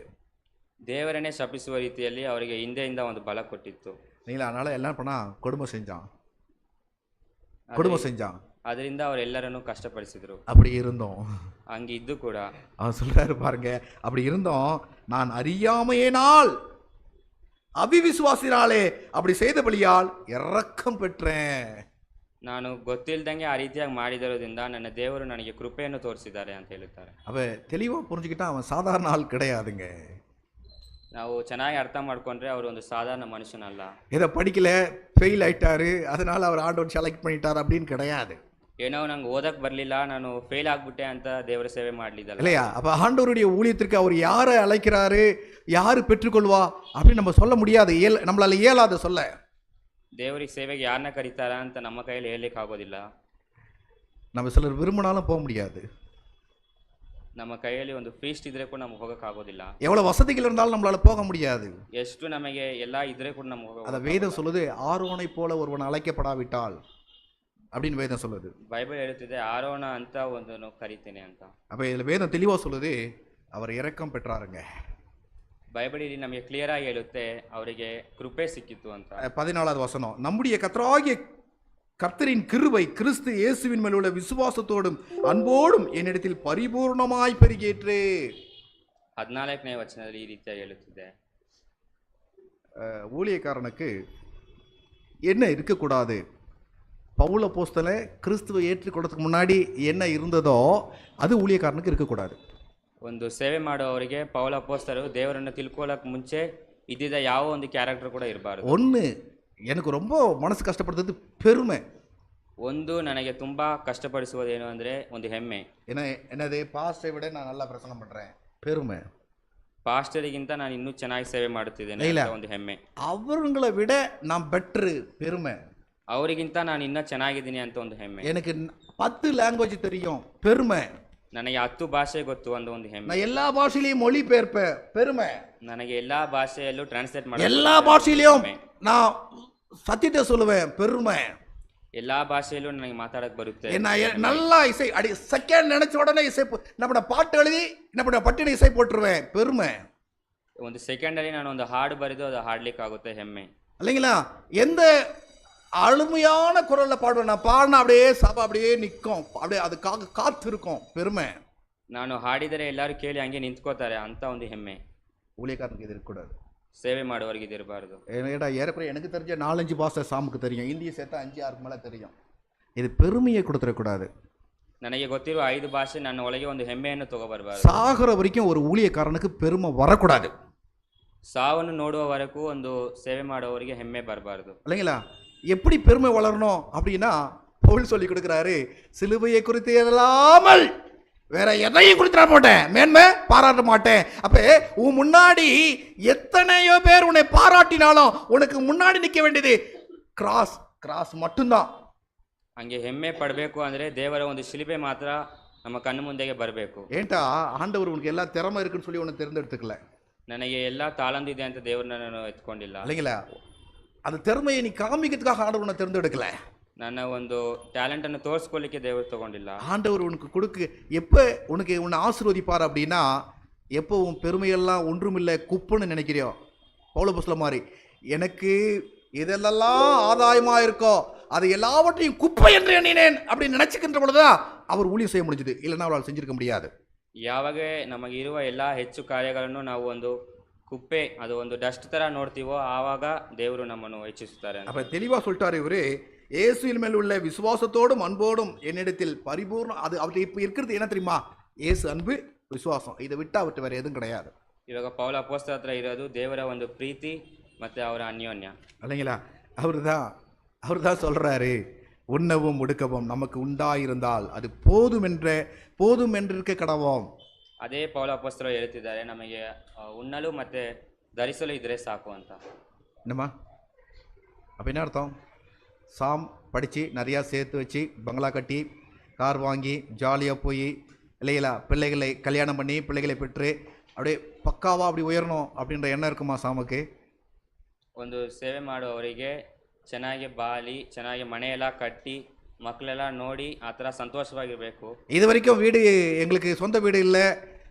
ದೇವರನ್ನೇ ಶಪಿಸುವ ರೀತಿಯಲ್ಲಿ ಅವರಿಗೆ ಹಿಂದೆಯಿಂದ ಒಂದು ಬಲ ಕೊಟ್ಟಿತ್ತು. நீங்களா அதனால என்ன பண்ணா, கொடுமை செஞ்சான். ಅದರಿಂದ ಅವರೆಲ್ಲರನ್ನು ಕಷ್ಟಪಡಿಸಿದ್ರು. அப்படி இருந்தோம், ಹಂಗಿದ್ದು ಕೂಡ அவன் சொல்றாரு பாருங்க, அப்படி இருந்தோம், நான் அறியாமையினால் அவிவிசுவாசினாலே அப்படி செய்தபடியால் இரக்கம் பெற்றேன். ನಾನು ಗೊತ್ತಿಲ್ದಂಗೆ ಆ ರೀತಿಯಾಗಿ ಮಾಡಿದರೋದ್ರಿಂದ ನನ್ನ ದೇವರು ನನಗೆ ಕೃಪೆಯನ್ನು ತೋರಿಸಿದ್ದಾರೆ ಅಂತ ಹೇಳುತ್ತಾರೆ. அவன் தெளிவா புரிஞ்சுக்கிட்டா அவன் சாதாரண ஆள் கிடையாதுங்க. ನಾವು ಚೆನ್ನಾಗಿ ಅರ್ಥ ಮಾಡ್ಕೊಂಡ್ರೆ ಅವರು ಒಂದು ಸಾಧಾರಣ ಮನುಷ್ಯನಲ್ಲ. இதை படிக்கல, ஃபெயில் ஆயிட்டாரு, அதனால அவர் ஆண்டவர் செலக்ட் பண்ணிட்டார் அப்படின்னு கிடையாது. ಏನೋ ನಂಗೆ ಓದಕ್ ಬರ್ಲಿಲ್ಲ, ನಾನು ಫೇಲ್ ಆಗ್ಬಿಟ್ಟೆ ಅಂತ ದೇವರ ಸೇವೆ ಮಾಡ್ಲಿದ್ದಲ್ಲ இல்லையா? அப்ப ஆண்டவருடைய ஊழியத்திற்கு அவர் யாரை அழைக்கிறாரு, யாரு பெற்றுக்கொள்வா அப்படின்னு நம்ம சொல்ல முடியாது, நம்மளால இயலாத சொல்ல. ದೇವರಿಗೆ ಸೇವೆಗೆ ಯಾರನ್ನ ಕರೀತಾರ ಅಂತ ನಮ್ಮ ಕೈಯಲ್ಲಿ ಹೇಳಲಿಕ್ಕೆ ಆಗೋದಿಲ್ಲ. நம்ம சிலர் விரும்பினாலும் போக முடியாது. ನಮ್ಮ ಕೈಯಲ್ಲಿ ಒಂದು ಫೀಸ್ಟ್ ಇದ್ರೆ ಕೂಡ ನಮ್ಗೆ ಹೋಗಕ್ ಆಗೋದಿಲ್ಲ. எவ்வளவு வசதிகள் இருந்தாலும் நம்மளால போக முடியாது. ಎಷ್ಟು ನಮಗೆ ಎಲ್ಲ ಇದ್ರೆ ಕೂಡ ನಮ್ಗೆ ಹೋಗಕ್ அத வேதம் சொல்லுது, ஆரோனை போல ஒருவன் அழைக்கப்படாவிட்டால் அப்படின்னு வேதம் சொல்லுது. ಬೈಬಲ್ ಹೇಳುತ್ತಿದೆ ಆರೋನ ಅಂತ ಒಂದು ಕರಿತೇನೆ ಅಂತ. அப்ப இதுல வேதம் தெளிவா சொல்லுது, அவர் இரக்கம் பெற்றாருங்க. ಬೈಬಲ್ ಇಲ್ಲಿ ನಮಗೆ ಕ್ಲಿಯರ್ ಆಗಿ ಹೇಳುತ್ತೆ ಅವರಿಗೆ ಕೃಪೆ ಸಿಕ್ಕಿತ್ತು ಅಂತ. 14வது வசனம், நம்முடைய கர்த்தராகிய கர்த்தரின் கிருபை கிறிஸ்து இயேசுவின் மேல் உள்ள விசுவாசத்தோடும் அன்போடும் என்னிடத்தில் பரிபூர்ணமாய் பெருகிற்று. 14ನೇ ವಚನದಲ್ಲಿ ಈ ರೀತಿಯಾಗಿ ಹೇಳುತ್ತಿದೆ, ஊழியக்காரனுக்கு என்ன இருக்கக்கூடாது? பவுல் அப்போஸ்தலன் கிறிஸ்துவை ஏற்றுக்கொண்டதுக்கு முன்னாடி என்ன இருந்ததோ அது ஊழியக்காரனுக்கு இருக்கக்கூடாது. ಒಂದು ಸೇವೆ ಮಾಡುವವರಿಗೆ ಪೌಲ ಅಪೊಸ್ತಲರು ದೇವರನ್ನು ತಿಳ್ಕೊಳ್ಳೋಕೆ ಮುಂಚೆ ಇದ್ದಿದ್ದ ಯಾವ ಒಂದು ಕ್ಯಾರೆಕ್ಟರ್ ಕೂಡ ಇರಬಾರದು. ஒன்று, எனக்கு ரொம்ப மனசு கஷ்டப்படுறது பெருமை. ಒಂದು ನನಗೆ ತುಂಬಾ ಕಷ್ಟಪಡಿಸುವುದೇನು ಅಂದರೆ ಒಂದು ಹೆಮ್ಮೆ. என்னது, பாஸ்டரை விட நான் நல்லா பிரசங்கம் பண்றேன், பெருமை. ಪಾಸ್ಟರಿಗಿಂತ ನಾನು ಇನ್ನೂ ಚೆನ್ನಾಗಿ ಸೇವೆ ಮಾಡುತ್ತಿದ್ದೇನೆ ಅಂತ ಒಂದು ಹೆಮ್ಮೆ. அவங்களை விட நான் பெட்ரு, பெருமை. ಅವರಿಗಿಂತ ನಾನು ಇನ್ನೂ ಚೆನ್ನಾಗಿದ್ದೀನಿ ಅಂತ ಒಂದು ಹೆಮ್ಮೆ. எனக்கு 10 ಲ್ಯಾಂಗ್ವೇಜ್ தெரியும், பெருமை. ನನಗೆ 10 ಭಾಷೆ ಗೊತ್ತು ಅಂತ ಒಂದು ಹೆಮ್ಮೆ. நான் எல்லா பாஷையிலையும் மொழி பெயர்ப்பேன், பெருமை. ನನಗೆ ಎಲ್ಲಾ ಭಾಷೆಯಲ್ಲೂ ಟ್ರಾನ್ಸ್ಲೇಟ್ ಮಾಡಿ எல்லா பாஷையிலையும் நான் சத்தியத்தை சொல்லுவேன், பெருமை. ಎಲ್ಲಾ ಭಾಷೆಯಲ್ಲೂ ನನಗೆ ಮಾತಾಡಕ್ ಬರುತ್ತೆ. நல்லா இசை அடி செகண்ட் நினைச்ச உடனே இசை நம்ம பாட்டு எழுதி நம்ம பட்டின இசை போட்டுருவேன், பெருமை. ಒಂದು ಸೆಕೆಂಡ್ ಅಲ್ಲಿ ನಾನು ಒಂದು ಹಾಡು ಬರೆದು ಅದು ಹಾಡ್ಲಿಕ್ಕೆ ಆಗುತ್ತೆ, ಹೆಮ್ಮೆ. இல்லைங்களா? எந்த அழுமையான குரல்ல பாடுவேன், நான் பாடினா அப்படியே சபை அப்படியே நிற்கும், அப்படியே அதுக்காக காத்து இருக்கும், பெருமை. ನಾನು ಹಾಡಿದರೆ ಎಲ್ಲರೂ ಕೇಳಿ ಹಂಗೆ ನಿಂತ್ಕೋತಾರೆ ಅಂತ ಒಂದು ಹೆಮ್ಮೆ. ஊழியக்காரனுக்கு இது இருக்கக்கூடாது, ಸೇವೆ ಮಾಡುವವರಿಗೆ ಇದು ಇರಬಾರ್ದು. ஏடா ஏறக்குறைய எனக்கு தெரிஞ்ச 4-5 பாஷை சாமுக்கு தெரியும், இந்திய சேர்த்தா 5-6 மேலே தெரியும். இது பெருமையை கொடுத்துடக்கூடாது. ನನಗೆ ಗೊತ್ತಿರುವ 5 ಭಾಷೆ ನನ್ನ ಒಳಗೆ ಒಂದು ಹೆಮ್ಮೆಯನ್ನು ತಗೋಬರಬಾರದು. சாகிற வரைக்கும் ஒரு ஊழியக்காரனுக்கு பெருமை வரக்கூடாது. ಸಾವನ್ನು ನೋಡುವವರೆಗೂ ಒಂದು ಸೇವೆ ಮಾಡುವವರಿಗೆ ಹೆಮ್ಮೆ ಬರಬಾರದು. இல்லைங்களா? எப்படி பெருமை வளரணும் அப்படின்னா பவுல் சொல்லி கொடுக்குறாரு, சிலுவையை குறித்து இல்லாமல் வேற எதையும் குறித்து மாட்டேன், மேன்மை பாராட்ட மாட்டேன். அப்ப உன் முன்னாடி எத்தனையோ பேர் உன்னை பாராட்டினாலும் உனக்கு முன்னாடி நிற்க வேண்டியது கிராஸ், கிராஸ் மட்டும்தான். ಹಂಗೆ ಹೆಮ್ಮೆ ಪಡಬೇಕು ಅಂದ್ರೆ ದೇವರ ಒಂದು ಶಿಲುಬೆ ಮಾತ್ರ ನಮ್ಮ ಕಣ್ಣು ಮುಂದೆಗೆ ಬರಬೇಕು. ஏன்டா ஆண்டவர் உனக்கு எல்லா திறமை இருக்குன்னு சொல்லி உன்னை தேர்ந்தெடுத்துக்கல. ನನಗೆ ಎಲ್ಲ ತಾಳಂದಿದೆ ಅಂತ ದೇವರನ್ನ ನಾನು ಎತ್ಕೊಂಡಿಲ್ಲ. இல்லைங்களா? அந்த திறமையை நீ காமிக்கிறதுக்காக ஆண்டவர் உன்னை தேர்ந்தெடுக்கல. ನನ್ನ ಒಂದು ಟ್ಯಾಲೆಂಟ್ ಅನ್ನು ತೋರಿಸ್ಕೊಳ್ಳಿಕ್ಕೆ ದೇವರು ತಗೊಂಡಿಲ್ಲ. ஆண்டவர் உனக்கு கொடுக்க எப்போ உனக்கு உன்னை ஆசீர்வதிப்பார் அப்படின்னா, எப்போ உன் பெருமையெல்லாம் ஒன்றுமில்லை குப்புன்னு நினைக்கிறியோ, பவுல் அப்போஸ்தலன் மாதிரி எனக்கு இதெல்லாம் ஆதாயமா இருக்கோ அது எல்லாவற்றையும் குப்பை என்று எண்ணினேன் அப்படின்னு நினைச்சுக்கின்ற பொழுதுதான் அவர் ஊழியம் செய்ய முடிஞ்சது, இல்லைன்னா அவரால் செஞ்சிருக்க முடியாது. ಯಾವಾಗ ನಮಗೆ ಇರುವ ಎಲ್ಲ ಹೆಚ್ಚು ಕಾರ್ಯಗಳನ್ನು ನಾವು ಒಂದು ಕುಪ್ಪೆ, ಅದು ಒಂದು ಡಸ್ಟ್ ತರ ನೋಡ್ತೀವೋ ಆವಾಗ ದೇವರು ನಮ್ಮನ್ನು ಹೆಚ್ಚಿಸುತ್ತಾರೆ. அப்ப தெளிவா சொல்லிட்டாரு இவரு, இயேசுவின் மேல் உள்ள விசுவாசத்தோடும் அன்போடும் என்னிடத்தில் பரிபூர்ணம். அது அவர்கிட்ட இப்போ இருக்கிறது என்ன தெரியுமா? இயேசு அன்பு, விசுவாசம். இதை விட்டு அவர்கிட்ட வேற எதுவும் கிடையாது. ಇವಾಗ ಪೌಲ ಅಪೊಸ್ತಲರ ಹತ್ರ ಇರೋದು ದೇವರ ಒಂದು ಪ್ರೀತಿ ಮತ್ತೆ ಅವರ ಅನ್ಯೋನ್ಯ. இல்லைங்களா? அவர் தான் சொல்றாரு, உண்ணவும் உடுக்கவும் நமக்கு உண்டாயிருந்தால் அது போதும் என்றிருக்க கடவோம். ಅದೇ ಪೌಲ ಅಪೊಸ್ತಲರು ಹೇಳ್ತಿದ್ದಾರೆ, ನಮಗೆ ಉಣ್ಣಲು ಮತ್ತೆ ಧರಿಸಲು ಇದ್ರೆ ಸಾಕು ಅಂತ. என்னம்மா அப்போ என்ன அர்த்தம்? சாம் படித்து நிறையா சேர்த்து வச்சு பங்களா கட்டி கார் வாங்கி ஜாலியாக போய் இல்லைங்களா, பிள்ளைகளை கல்யாணம் பண்ணி பிள்ளைகளை பெற்று அப்படியே பக்காவாக அப்படி உயரணும் அப்படின்ற எண்ணம் இருக்குமா சாமுக்கு? ಒಂದು ಸೇವೆ ಮಾಡುವವರಿಗೆ ಚೆನ್ನಾಗಿ ಬಾಳಿ ಚೆನ್ನಾಗಿ ಮನೆಯೆಲ್ಲ ಕಟ್ಟಿ ಮಕ್ಕಳೆಲ್ಲ ನೋಡಿ ಆ ಥರ ಸಂತೋಷವಾಗಿರಬೇಕು. இது வரைக்கும் வீடு எங்களுக்கு சொந்த வீடு இல்லை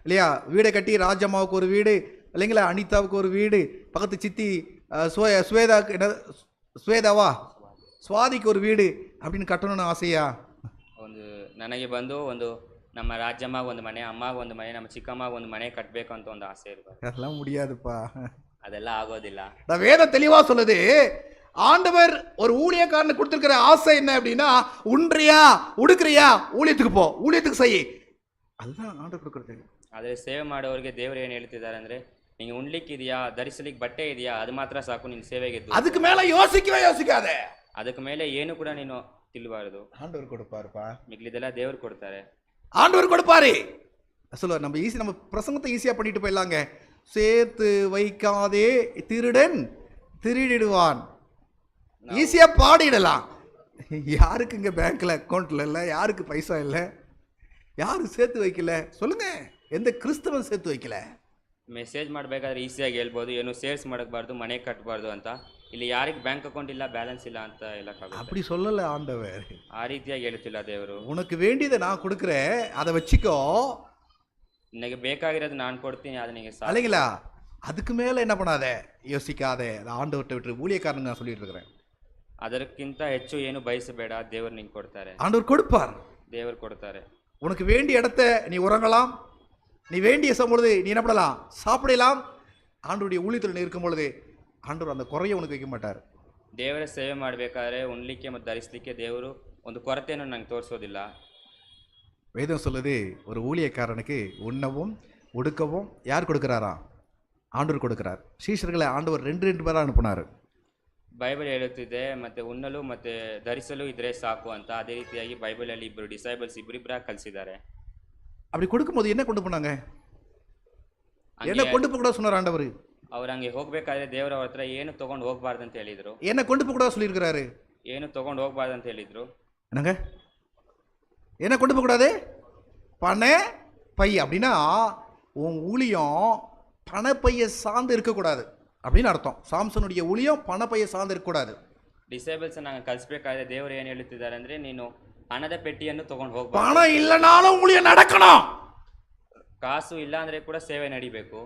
இல்லையா, வீடை கட்டி ராஜம்மாவுக்கு ஒரு வீடு இல்லைங்களா, அனிதாவுக்கு ஒரு வீடு, பக்கத்து சித்தி சுவேதா என்ன சுவேதாவா சுவாதிக்கு ஒரு வீடு அப்படின்னு கட்டணும்னு ஆசையா? ಒಂದು ನನಗೆ ಬಂದು ಒಂದು ನಮ್ಮ ರಾಜ್ಯಮ್ಮಗೆ ಒಂದು ಮನೆ, ಅಮ್ಮಗೆ ಒಂದು ಮನೆ, ನಮ್ಮ ಚಿಕ್ಕಮ್ಮಗೆ ಒಂದು ಮನೆ ಕಟ್ಟಬೇಕು ಅಂತ ಒಂದು ಆಸೆ ಇರ್ಬೇಕು. அதெல்லாம் முடியாதுப்பா. ಅದೆಲ್ಲ ಆಗೋದಿಲ್ಲ. நான் வேதம் தெளிவா சொல்லுது, ஆண்டவர் ஒரு ஊழியக்காரனுக்கு கொடுத்திருக்கிற ஆசை என்ன அப்படின்னா, உண்றியா உடுக்கிறியா ஊழியத்துக்கு போ, ஊழியத்துக்கு செய், அதுதான் ஆண்டவர் கொடுக்குறது. ಆದರೆ ಸೇವೆ ಮಾಡೋರಿಗೆ ದೇವರು ಏನು ಹೇಳ್ತಿದ್ದಾರೆ ಅಂದರೆ, ನಿಂಗೆ ಉಣ್ಲಿಕ್ಕಿದೆಯಾ, ಧರಿಸಲಿಕ್ಕೆ ಬಟ್ಟೆ ಇದೆಯಾ, ಅದು ಮಾತ್ರ ಸಾಕು ನಿನ್ನ ಸೇವೆಗೆ. அதுக்கு மேல யோசிக்கவே யோசிக்காத. ಅದಕ್ಕೆ ಮೇಲೆ ಏನು ಕೂಡ ನೀನು ತಿಳ್ಬಾರ್ದು. ஆண்டவர் கொடுப்பாருப்பா, ಮಿಗ್ಲಿದೆಲ್ಲ ದೇವ್ರು ಕೊಡ್ತಾರೆ. ஆண்டவர் கொடுப்பாரு. சொல்லுவார், நம்ம ஈஸி, நம்ம பிரசங்கத்தை ஈஸியா பண்ணிட்டு போயிடலாங்க. சேர்த்து வைக்காதே திருடன் திருடிடுவான், ஈஸியா பாடிடலாம். யாருக்கு இங்க பேங்க்ல அக்கௌண்ட்ல இல்லை, யாருக்கு பைசா இல்லை, யாரு சேர்த்து வைக்கல சொல்லுங்க? எந்த கிறிஸ்தவன் சேர்த்து வைக்கல? ಮೆಸೇಜ್ ಮಾಡಬೇಕಾದ್ರೆ ಈಸಿಯಾಗಿ ಹೇಳ್ಬೋದು, ಏನು ಸೇಲ್ಸ್ ಮಾಡಬಾರ್ದು, ಮನೆ ಕಟ್ಟಬಾರ್ದು ಅಂತ. ಇಲ್ಲಿ ಯಾರಿಗೆ ಬ್ಯಾಂಕ್ ಅಕೌಂಟ್ ಇಲ್ಲ, ಬ್ಯಾಲೆನ್ಸ್ ಇಲ್ಲ ಅಂತ ಹೇಳಕ್ಕಾಗುತ್ತೆ. அப்படி சொல்லல ஆண்டவர். ಆ ರೀತಿಯಾಗಿ ಹೇಳ್ತಿಲ್ಲ ದೇವರು. உனக்கு வேண்டியதை நான் கொடுக்குறேன், அதை வச்சுக்கோ. ನಿನಗೆ ಬೇಕಾಗಿರೋದು ನಾನು ಕೊಡ್ತೀನಿ, ಅದು ನಿನಗೆ ಸಾಕು. இல்லைங்களா? அதுக்கு மேல என்ன பண்ணாத, யோசிக்காத. ஆண்டவர்கிட்ட விட்டு ஊழியக்காரன் நான் சொல்லிட்டு இருக்கிறேன். ಅದಕ್ಕಿಂತ ಹೆಚ್ಚು ಏನು ಬಯಸಬೇಡ, ದೇವರು ನಿಂಗೆ ಕೊಡ್ತಾರೆ. ஆண்டவர் கொடுப்பார். ದೇವರು ಕೊಡ್ತಾರೆ. உனக்கு வேண்டிய இடத்த நீ உறங்கலாம், நீ வேண்டிய பொழுது நீ என்ன பண்ணலாம், சாப்பிடலாம். ஆண்டவருடைய ஊழியத்தில் நீ இருக்கும் பொழுது ஆண்டவர் அந்த குறையை உனக்கு வைக்க மாட்டார். ದೇವರ ಸೇವೆ ಮಾಡಬೇಕಾದ್ರೆ ಉಣ್ಲಿಕ್ಕೆ ಮತ್ತು ಧರಿಸಲಿಕ್ಕೆ ದೇವರು ಒಂದು ಕೊರತೆಯನ್ನು ನಂಗೆ ತೋರಿಸೋದಿಲ್ಲ. வேதம் சொல்லுது, ஒரு ஊழியக்காரனுக்கு உண்ணவும் உடுக்கவும் யார் கொடுக்குறாரா? ஆண்டவர் கொடுக்குறார். சீஷர்களை ஆண்டவர் 2 பேராக அனுப்புனார். ಬೈಬಲ್ ಹೇಳುತ್ತಿದೆ, ಮತ್ತೆ ಉಣ್ಣಲು ಮತ್ತೆ ಧರಿಸಲು ಇದ್ರೆ ಸಾಕು ಅಂತ. ಅದೇ ರೀತಿಯಾಗಿ ಬೈಬಲಲ್ಲಿ ಇಬ್ಬರು ಡಿಸೈಬಲ್ಸ್ ಇಬ್ಬರಿಬ್ಬರಾಗಿ ಕಲಿಸಿದ್ದಾರೆ. அப்படி கொடுக்கும்போது என்ன கொண்டு போனாங்க? என்ன கொண்டு போக கூட சொன்னார் ஆண்டவர். ಅವ್ರು ಹಂಗೆ ಹೋಗ್ಬೇಕಾದ್ರೆ ದೇವರ ಅವ್ರ ಹತ್ರ ಏನು ತಗೊಂಡು ಹೋಗ್ಬಾರ್ದು ಅಂತ ಹೇಳಿದ್ರು. என்ன கொண்டு போக கூட சொல்லியிருக்கிறாரு. ಏನು ತಗೊಂಡು ಹೋಗ್ಬಾರ್ದು ಅಂತ ಹೇಳಿದ್ರು. என்னங்க என்ன கொண்டு போக கூடாது? பண பை. அப்படின்னா உன் ஊழியம் பணப்பையை சார்ந்து இருக்கக்கூடாது அப்படின்னு அர்த்தம். சாம்சனுடைய ஊழியம் பணப்பையை சார்ந்து இருக்கக்கூடாது. ಡಿಸೈಬಲ್ಸ್ ನಂಗೆ ಕಲಿಸ್ಬೇಕಾದ್ರೆ ದೇವರು ಏನು ಹೇಳುತ್ತಿದ್ದಾರೆ ಅಂದ್ರೆ, ನೀನು ಹಣದ ಪೆಟ್ಟಿಯನ್ನು ತಗೊಂಡು ಹೋಗ್ಬಾರ್ದು. பணம் இல்லைனாலும் ஊழியம் நடக்கணும். ಕಾಸು ಇಲ್ಲ ಅಂದ್ರೆ ಕೂಡ ಸೇವೆ ನಡಿಬೇಕು.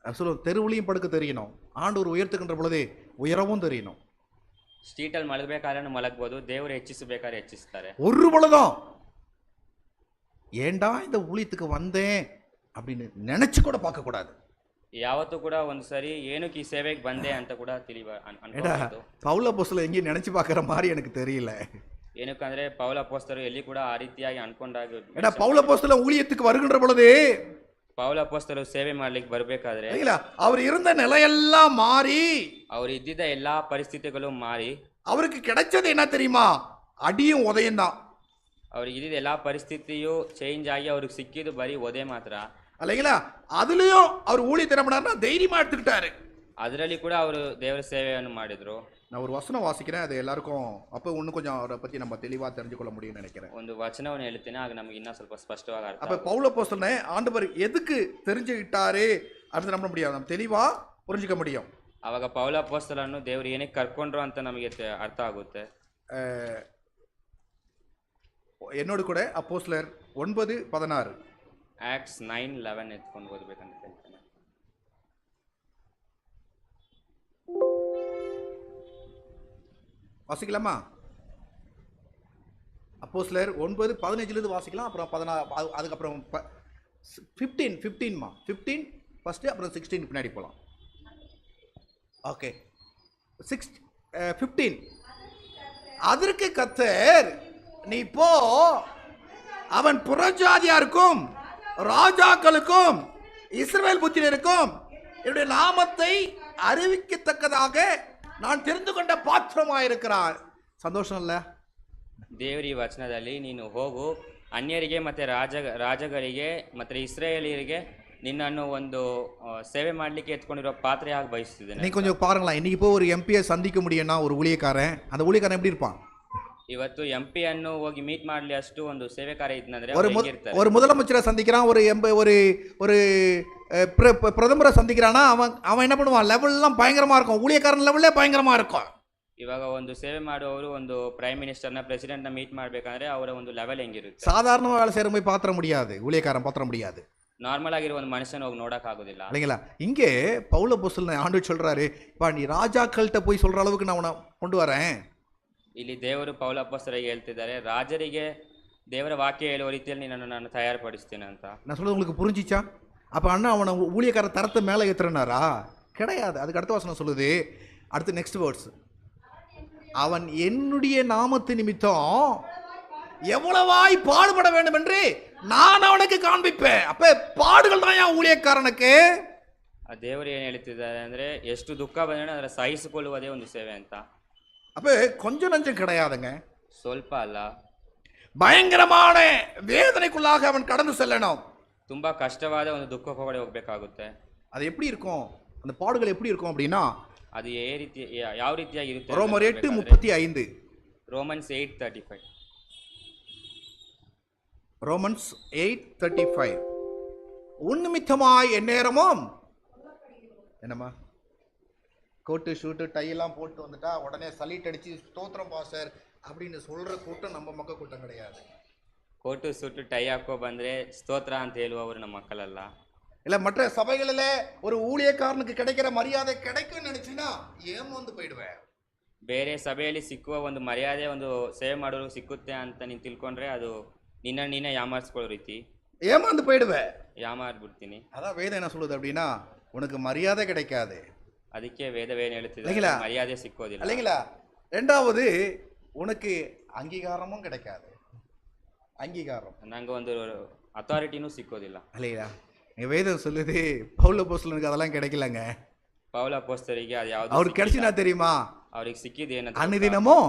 சொல்லுவோம், தெருவுலையும் படுக்க தெரியணும். ஆண்டவர் உயர்த்துக்கின்ற பொழுது உயரவும் தெரியணும். ಸ್ಟ್ರೀಟಲ್ಲಿ ಮಲಗಬೇಕಾದ್ರೆ ಮಲಗ್ಬೋದು, ದೇವರು ಹೆಚ್ಚಿಸಬೇಕಾದ್ರೆ ಹೆಚ್ಚಿಸ್ತಾರೆ. ஒரு பொழுதும் ஏண்டா இந்த ஊழியத்துக்கு வந்தேன் அப்படின்னு நினைச்சு கூட பார்க்க கூடாது. ಯಾವತ್ತೂ ಕೂಡ ಒಂದು ಸರಿ ಏನಕ್ಕೆ ಈ ಸೇವೆಗೆ ಬಂದೆ ಅಂತ ಕೂಡ ಅನ್ಕೋಬಹುದು. பவுல் அப்போஸ்தலர் எங்கேயும் நினைச்சு பார்க்குற மாதிரி எனக்கு தெரியல. ಏನಕ್ಕಂದ್ರೆ ಪೌಲ ಅಪೊಸ್ತಲರು ಎಲ್ಲಿ ಕೂಡ ಆ ರೀತಿಯಾಗಿ ಅನ್ಕೊಂಡಾಗ, பவுல் அப்போஸ்தலர் ஊழியத்துக்கு வருகின்ற பொழுது, ಪೌಲ ಅಪೊಸ್ತಲರು ಸೇವೆ ಮಾಡ್ಲಿಕ್ಕೆ ಬರ್ಬೇಕಾದ್ರೆ அவர் இருந்த நிலையெல்லாம் மாறி, ಅವ್ರು ಇದ್ದಿದ್ದ ಎಲ್ಲಾ ಪರಿಸ್ಥಿತಿಗಳು ಮಾರಿ, அவருக்கு கிடைச்சது என்ன தெரியுமா? அடியும் உதயம் தான். ಅವ್ರಿಗೆ ಇದ್ದಿದ್ದ ಎಲ್ಲಾ ಪರಿಸ್ಥಿತಿಯು ಚೇಂಜ್ ಆಗಿ ಅವ್ರಿಗೆ ಸಿಕ್ಕಿದ್ದು ಬರೀ ಒದೆ ಮಾತ್ರ. இல்லைங்களா? அதுலயும் அவர் ஊழியத்தை என்ன பண்ணாருன்னா தைரியமா எடுத்துக்கிட்டாரு. ಅದರಲ್ಲಿ ಕೂಡ ಅವರು ದೇವರ ಸೇವೆಯನ್ನು ಮಾಡಿದ್ರು. நான் ஒரு வசனம் வாசிக்கிறேன், அது எல்லாருக்கும் அப்போ இன்னும் கொஞ்சம் அவரை பற்றி நம்ம தெளிவாக தெரிஞ்சுக்கொள்ள முடியும்னு நினைக்கிறேன். ಒಂದು ವಚನವನ್ನು ಹೇಳ್ತೀನಿ, ಆಗ ನಮಗೆ ಇನ್ನೂ ಸ್ವಲ್ಪ ಸ್ಪಷ್ಟವಾಗಿ ಅರ್ಥ. அப்போ பவுல் அப்போஸ்தலனை ஆண்டவர் எதுக்கு தெரிஞ்சுக்கிட்டாரு அடுத்து நம்ப முடியாது, நம்ம தெளிவாக புரிஞ்சுக்க முடியும். ಅವಾಗ ಪೌಲ ಅಪೊಸ್ತಲರನ್ನು ದೇವರು ಏನಕ್ಕೆ ಕರ್ಕೊಂಡ್ರು ಅಂತ ನಮಗೆ ಅರ್ಥ ಆಗುತ್ತೆ. என்னோடு கூட அப்போஸ்தலர் 9:16 ಆಕ್ಟ್ಸ್ 9:11 ಎತ್ಕೊಂಡು ಓದಬೇಕಂತ ಹೇಳ್ತೇನೆ. வாசிக்கலாமா? அப்போஸ்தலர் 9:15 வாசிக்கலாம். அப்புறம் 16, அதுக்கப்புறம் 15 ஃபர்ஸ்ட், அப்புறம் 16 பின்னாடி போகலாம். ஓகே, 15. அதற்கு கர்த்தர், நீ போ, அவன் புறஜாதியாருக்கும் ராஜாக்களுக்கும் இஸ்ரவேல் புத்திரருக்கும் என்னுடைய நாமத்தை அறிவிக்கத்தக்கதாக நான் தெரிந்து கொண்ட பாத்திரமாயிருக்கிறார். சந்தோஷம் இல்ல? ದೇವರ ಈ ವಚನದಲ್ಲಿ, ನೀನು ಹೋಗು, ಅನ್ಯರಿಗೆ ಮತ್ತೆ ರಾಜಗಳಿಗೆ ಮತ್ತೆ ಇಸ್ರಾಯೇಲಿಯರಿಗೆ ನಿನ್ನನ್ನು ಒಂದು ಸೇವೆ ಮಾಡಲಿಕ್ಕೆ ಎತ್ಕೊಂಡಿರೋ ಪಾತ್ರೆಯಾಗಿ ಬಯಸ್ತಿದ್ದೇನೆ. நீ கொஞ்சம் பாருங்களேன், இன்னைக்கு இப்போ ஒரு எம்பியை சந்திக்க முடியும்னா ஒரு ஊழியக்காரன், அந்த ஊழியக்காரன் எப்படி இருப்பான்? ಇವತ್ತು MP ಅನ್ನು ಹೋಗಿ ಮೀಟ್ ಮಾಡಲಿ ಅಷ್ಟು ಒಂದು ಸೇವೆ ಕಾರ್ಯ ಇದ್ನಂದ್ರೆ ஒரு முதலமைச்சரை சந்திக்கிறான், ஒரு பிரதமரை சந்திக்கிறானா, அவன் என்ன பண்ணுவான்? லெவல்லாம் பயங்கரமா இருக்கும். ஊழியக்காரன் லெவல்லே பயங்கரமா இருக்கும். ಇವಾಗ ಒಂದು ಸೇವೆ ಮಾಡುವವರು ಒಂದು ಪ್ರೈಮ್ ಮಿನಿಸ್ಟರ್ನ ಪ್ರೆಸಿಡೆಂಟ್ನ ಮೀಟ್ ಮಾಡಬೇಕಂದ್ರೆ ಅವರ ಒಂದು ಲೆವೆಲ್ ಹೆಂಗಿರುತ್ತೆ? சாதாரணமாக வேலை செய்கிற போய் பாத்திர முடியாது, ஊழியக்காரன் பாத்திர முடியாது ನಾರ್ಮಲ್ ಆಗಿರೋ ಒಂದು ಮನುಷ್ಯನ ಹೋಗಿ ನೋಡೋಕ್ಕಾಗೋದಿಲ್ಲ. இல்லைங்களா? இங்கே பவுல அப்போஸ்தலன் ஆண்டவர் சொல்றாரு, பா நீ ராஜாக்கள்கிட்ட போய் சொல்ற அளவுக்கு நான் உன்னை கொண்டு வரேன். ಇಲ್ಲಿ ದೇವರು ಪೌಲ ಅಪೊಸ್ತಲರಿಗೆ ಹೇಳ್ತಿದ್ದಾರೆ, ರಾಜರಿಗೆ ದೇವರ ವಾಕ್ಯ ಹೇಳುವ ರೀತಿಯಲ್ಲಿ ನಿನ್ನನ್ನು ನಾನು ತಯಾರುಪಡಿಸ್ತೇನೆ ಅಂತ. நான் சொல்றது உங்களுக்கு புரிஞ்சிச்சா? அப்போ அண்ணா அவனை ஊழியக்கார தரத்தை மேலே ஏற்றுறனாரா? கிடையாது. அதுக்கு அடுத்த வசனம் சொல்லுது, அடுத்து நெக்ஸ்ட் வேர்ட்ஸ், அவன் என்னுடைய நாமத்து நிமித்தம் எவ்வளவாய் பாடுபட வேண்டும் என்று நான் அவனுக்கு காண்பிப்பேன். அப்ப பாடுகள் தான் என் ஊழியக்காரனுக்கு. ಆ ದೇವರು ಏನು ಹೇಳ್ತಿದ್ದಾರೆ ಅಂದರೆ, ಎಷ್ಟು ದುಃಖ ಬಂದರೆ ಅದರ ಸಹಿಸಿಕೊಳ್ಳುವುದೇ ಒಂದು ಸೇವೆ ಅಂತ. அப்ப கொஞ்சம் நஞ்சம் கிடையாதுங்க, ಸ್ವಲ್ಪ ಅಲ್ಲ, பயங்கரமான வேதனைக்குள்ளாக அவன் கடந்து செல்லணும். ತುಂಬ ಕಷ್ಟವಾದ ಒಂದು ದುಃಖಕ್ಕೆ ಹೋಗಬೇಕಾಗುತ್ತೆ. அது எப்படி இருக்கும், அந்த பாடுகள் எப்படி இருக்கும் அப்படின்னா, ಅದು ಯಾವ ರೀತಿಯಾಗಿರುತ್ತೆ? ரோமர் 8:35. ರೋಮನ್ಸ್ 8:35. ரோமன்ஸ் 8:35. உன்னிமித்தமாய் எந்நேரமும் என்னம்மா கோட்டு ஷூட்டு டையெல்லாம் போட்டு வந்துட்டா உடனே சலீட் அடிச்சு ஸ்தோத்திரம் பாஸ்டர் அப்படின்னு சொல்ற கூட்டம் நம்ம மக்கள் கூட்டம் கிடையாது. ಕೋಟು ಸುಟ್ಟು ಟೈ ಹಾಕೋ ಬಂದರೆ ಸ್ತೋತ್ರ ಅಂತ ಹೇಳುವವರು ನಮ್ಮ ಮಕ್ಕಳಲ್ಲ. இல்லை, மற்ற சபைகளில் ஒரு ஊழியக்காரனுக்கு கிடைக்கிற மரியாதை கிடைக்கும்னு நினைச்சின்னா ஏமாந்து போயிடுவேன். ಬೇರೆ ಸಭೆಯಲ್ಲಿ ಸಿಕ್ಕುವ ಒಂದು ಮರ್ಯಾದೆ ಒಂದು ಸೇವೆ ಮಾಡೋರು ಸಿಕ್ಕುತ್ತೆ ಅಂತ ನೀನು ತಿಳ್ಕೊಂಡ್ರೆ ಅದು ನೀನೇ ಯಾಮಾರಿಸ್ಕೊಳ್ಳೋ ರೀತಿ. ஏமாந்து போயிடுவேன், ಯಾಮಾರ್ಬಿಡ್ತೀನಿ. அதான் வேதம் என்ன சொல்லுது அப்படின்னா, உனக்கு மரியாதை கிடைக்காது. ಅದಕ್ಕೆ ವೇದವೇನು ಹೇಳ್ತಿದೆ, இல்லைங்களா? ಮರ್ಯಾದೆ ಸಿಕ್ಕೋದಿಲ್ಲ. இல்லைங்களா? ரெண்டாவது, உனக்கு அங்கீகாரமும் கிடைக்காது. அங்கீகாரம் ನಂಗೆ ಒಂದು ಅಥಾರಿಟಿನೂ ಸಿಕ್ಕೋದಿಲ್ಲ. இல்லைங்களா? எங்கள் வேதம் சொல்லுது, பவுல் அப்போஸ்தலனுக்கு அதெல்லாம் கிடைக்கலங்க. ಪೌಲ ಅಪೊಸ್ತಲರಿಗೆ அது ಯಾವುದು அவருக்கு கிடைச்சுனா தெரியுமா? ಅವ್ರಿಗೆ ಸಿಕ್ಕಿದೇನ, அனுதினமும்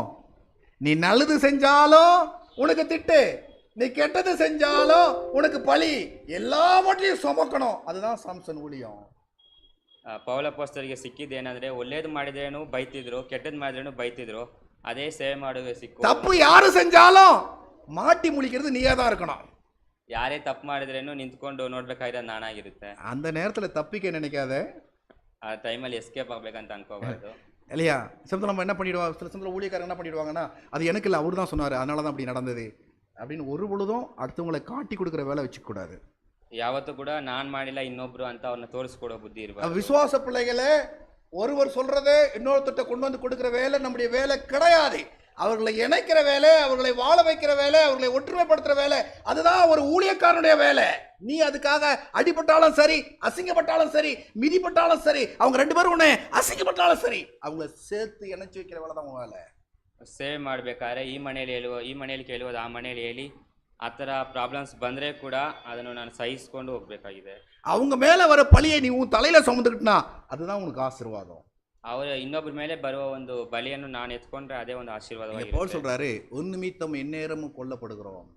நீ நல்லது செஞ்சாலும் உனக்கு திட்டு, நீ கெட்டது செஞ்சாலும் உனக்கு பழி, எல்லாவற்றையும் சுமக்கணும். அதுதான் சாம்சன் ஊழியம். ಪೌಲ ಅಪೊಸ್ತಲರಿಗೆ ಸಿಕ್ಕಿದ್ದೇನೆಂದ್ರೆ, ಒಳ್ಳೇದು ಮಾಡಿದ್ರೇನು ಬೈತಿದ್ರು, ಕೆಟ್ಟದ್ದು ಮಾಡಿದ್ರೇನು ಬೈತಿದ್ರು. ಅದೇ ಸೇವೆ ಮಾಡುವ ಸಿಕ್ಕು. தப்பு யாரு செஞ்சாலும் மாட்டி முழிக்கிறது நீயே தான் இருக்கணும். ಯಾರೇ ತಪ್ಪು ಮಾಡಿದ್ರೇನು ನಿಂತ್ಕೊಂಡು ನೋಡ್ಬೇಕಾಗಿರೋದು ನಾನಾಗಿರುತ್ತೆ. அந்த நேரத்தில் தப்பிக்க நினைக்காத, ಆ ಟೈಮಲ್ಲಿ ಎಸ್ಕೇಪ್ ಆಗ್ಬೇಕಂತ ಅನ್ಕೋಬಾರ್ದು. இல்லையா? சிலத்தில் நம்ம என்ன பண்ணிடுவோம், சில சமயத்தில் ஊழியக்காரங்க என்ன பண்ணிடுவாங்கன்னா, அது எனக்கு இல்லை, அவரு தான் சொன்னார், அதனால தான் அப்படி நடந்தது அப்படின்னு ஒரு பொழுதும் அடுத்தவங்களை காட்டி கொடுக்குற வேலை வச்சுக்கூடாது. ಯಾವತ್ತೂ ಕೂಡ ನಾನು ಮಾಡಿಲ್ಲ ಇನ್ನೊಬ್ರು ಅಂತ ಅವ್ರನ್ನ ತೋರಿಸ್ಕೊಡೋ ಬುದ್ಧಿ ಇರಬಾರ್ದು. விசுவாச பிள்ளைகளே, ஒருவர் சொல்றதை இன்னொருத்தட்ட கொண்டு வந்து கொடுக்குற வேலை நம்முடைய வேலை கிடையாது. அவர்களை இணைக்கிற வேலை, அவர்களை வாழ வைக்கிற வேலை, அவர்களை ஒற்றுமைப்படுத்துற வேலை, அதுதான் ஒரு ஊழியக்காரனுடைய வேலை. நீ அதுக்காக அடிபட்டாலும் சரி, அசிங்கப்பட்டாலும் சரி, மிதிப்பட்டாலும் சரி, அவங்க ரெண்டு பேரும் உன்னை அசிங்கப்பட்டாலும் சரி, அவங்கள சேர்த்து இணைச்சு வைக்கிற வேலை தான் உன் வேலை. ಸೇವೆ ಮಾಡಬೇಕಾದ್ರೆ ಈ ಮನೆಯಲ್ಲಿ ಕೇಳುವುದು ಆ ಮನೆಯಲ್ಲಿ ಹೇಳಿ, ಆ ಥರ ಪ್ರಾಬ್ಲಮ್ಸ್ ಬಂದರೆ ಕೂಡ ಅದನ್ನು ನಾನು ಸಹಿಸ್ಕೊಂಡು ಹೋಗಬೇಕಾಗಿದೆ. அவங்க மேலே வர பழியை நீ உன் தலையில் சுமந்துக்கிட்டனா அதுதான் உனக்கு ஆசீர்வாதம். ಅವರ ಇನ್ನೊಬ್ಬರ ಮೇಲೆ ಬರುವ ಒಂದು ಬಲಿಯನ್ನು ನಾನು ಎತ್ಕೊಂಡ್ರೆ ಅದೇ ಒಂದು ಆಶೀರ್ವಾದವಾಗಿದೆ. பவுல் சொல்றாரு, உன் நிமித்தம் எந்நேரமும் கொல்லப்படுகிறோம்.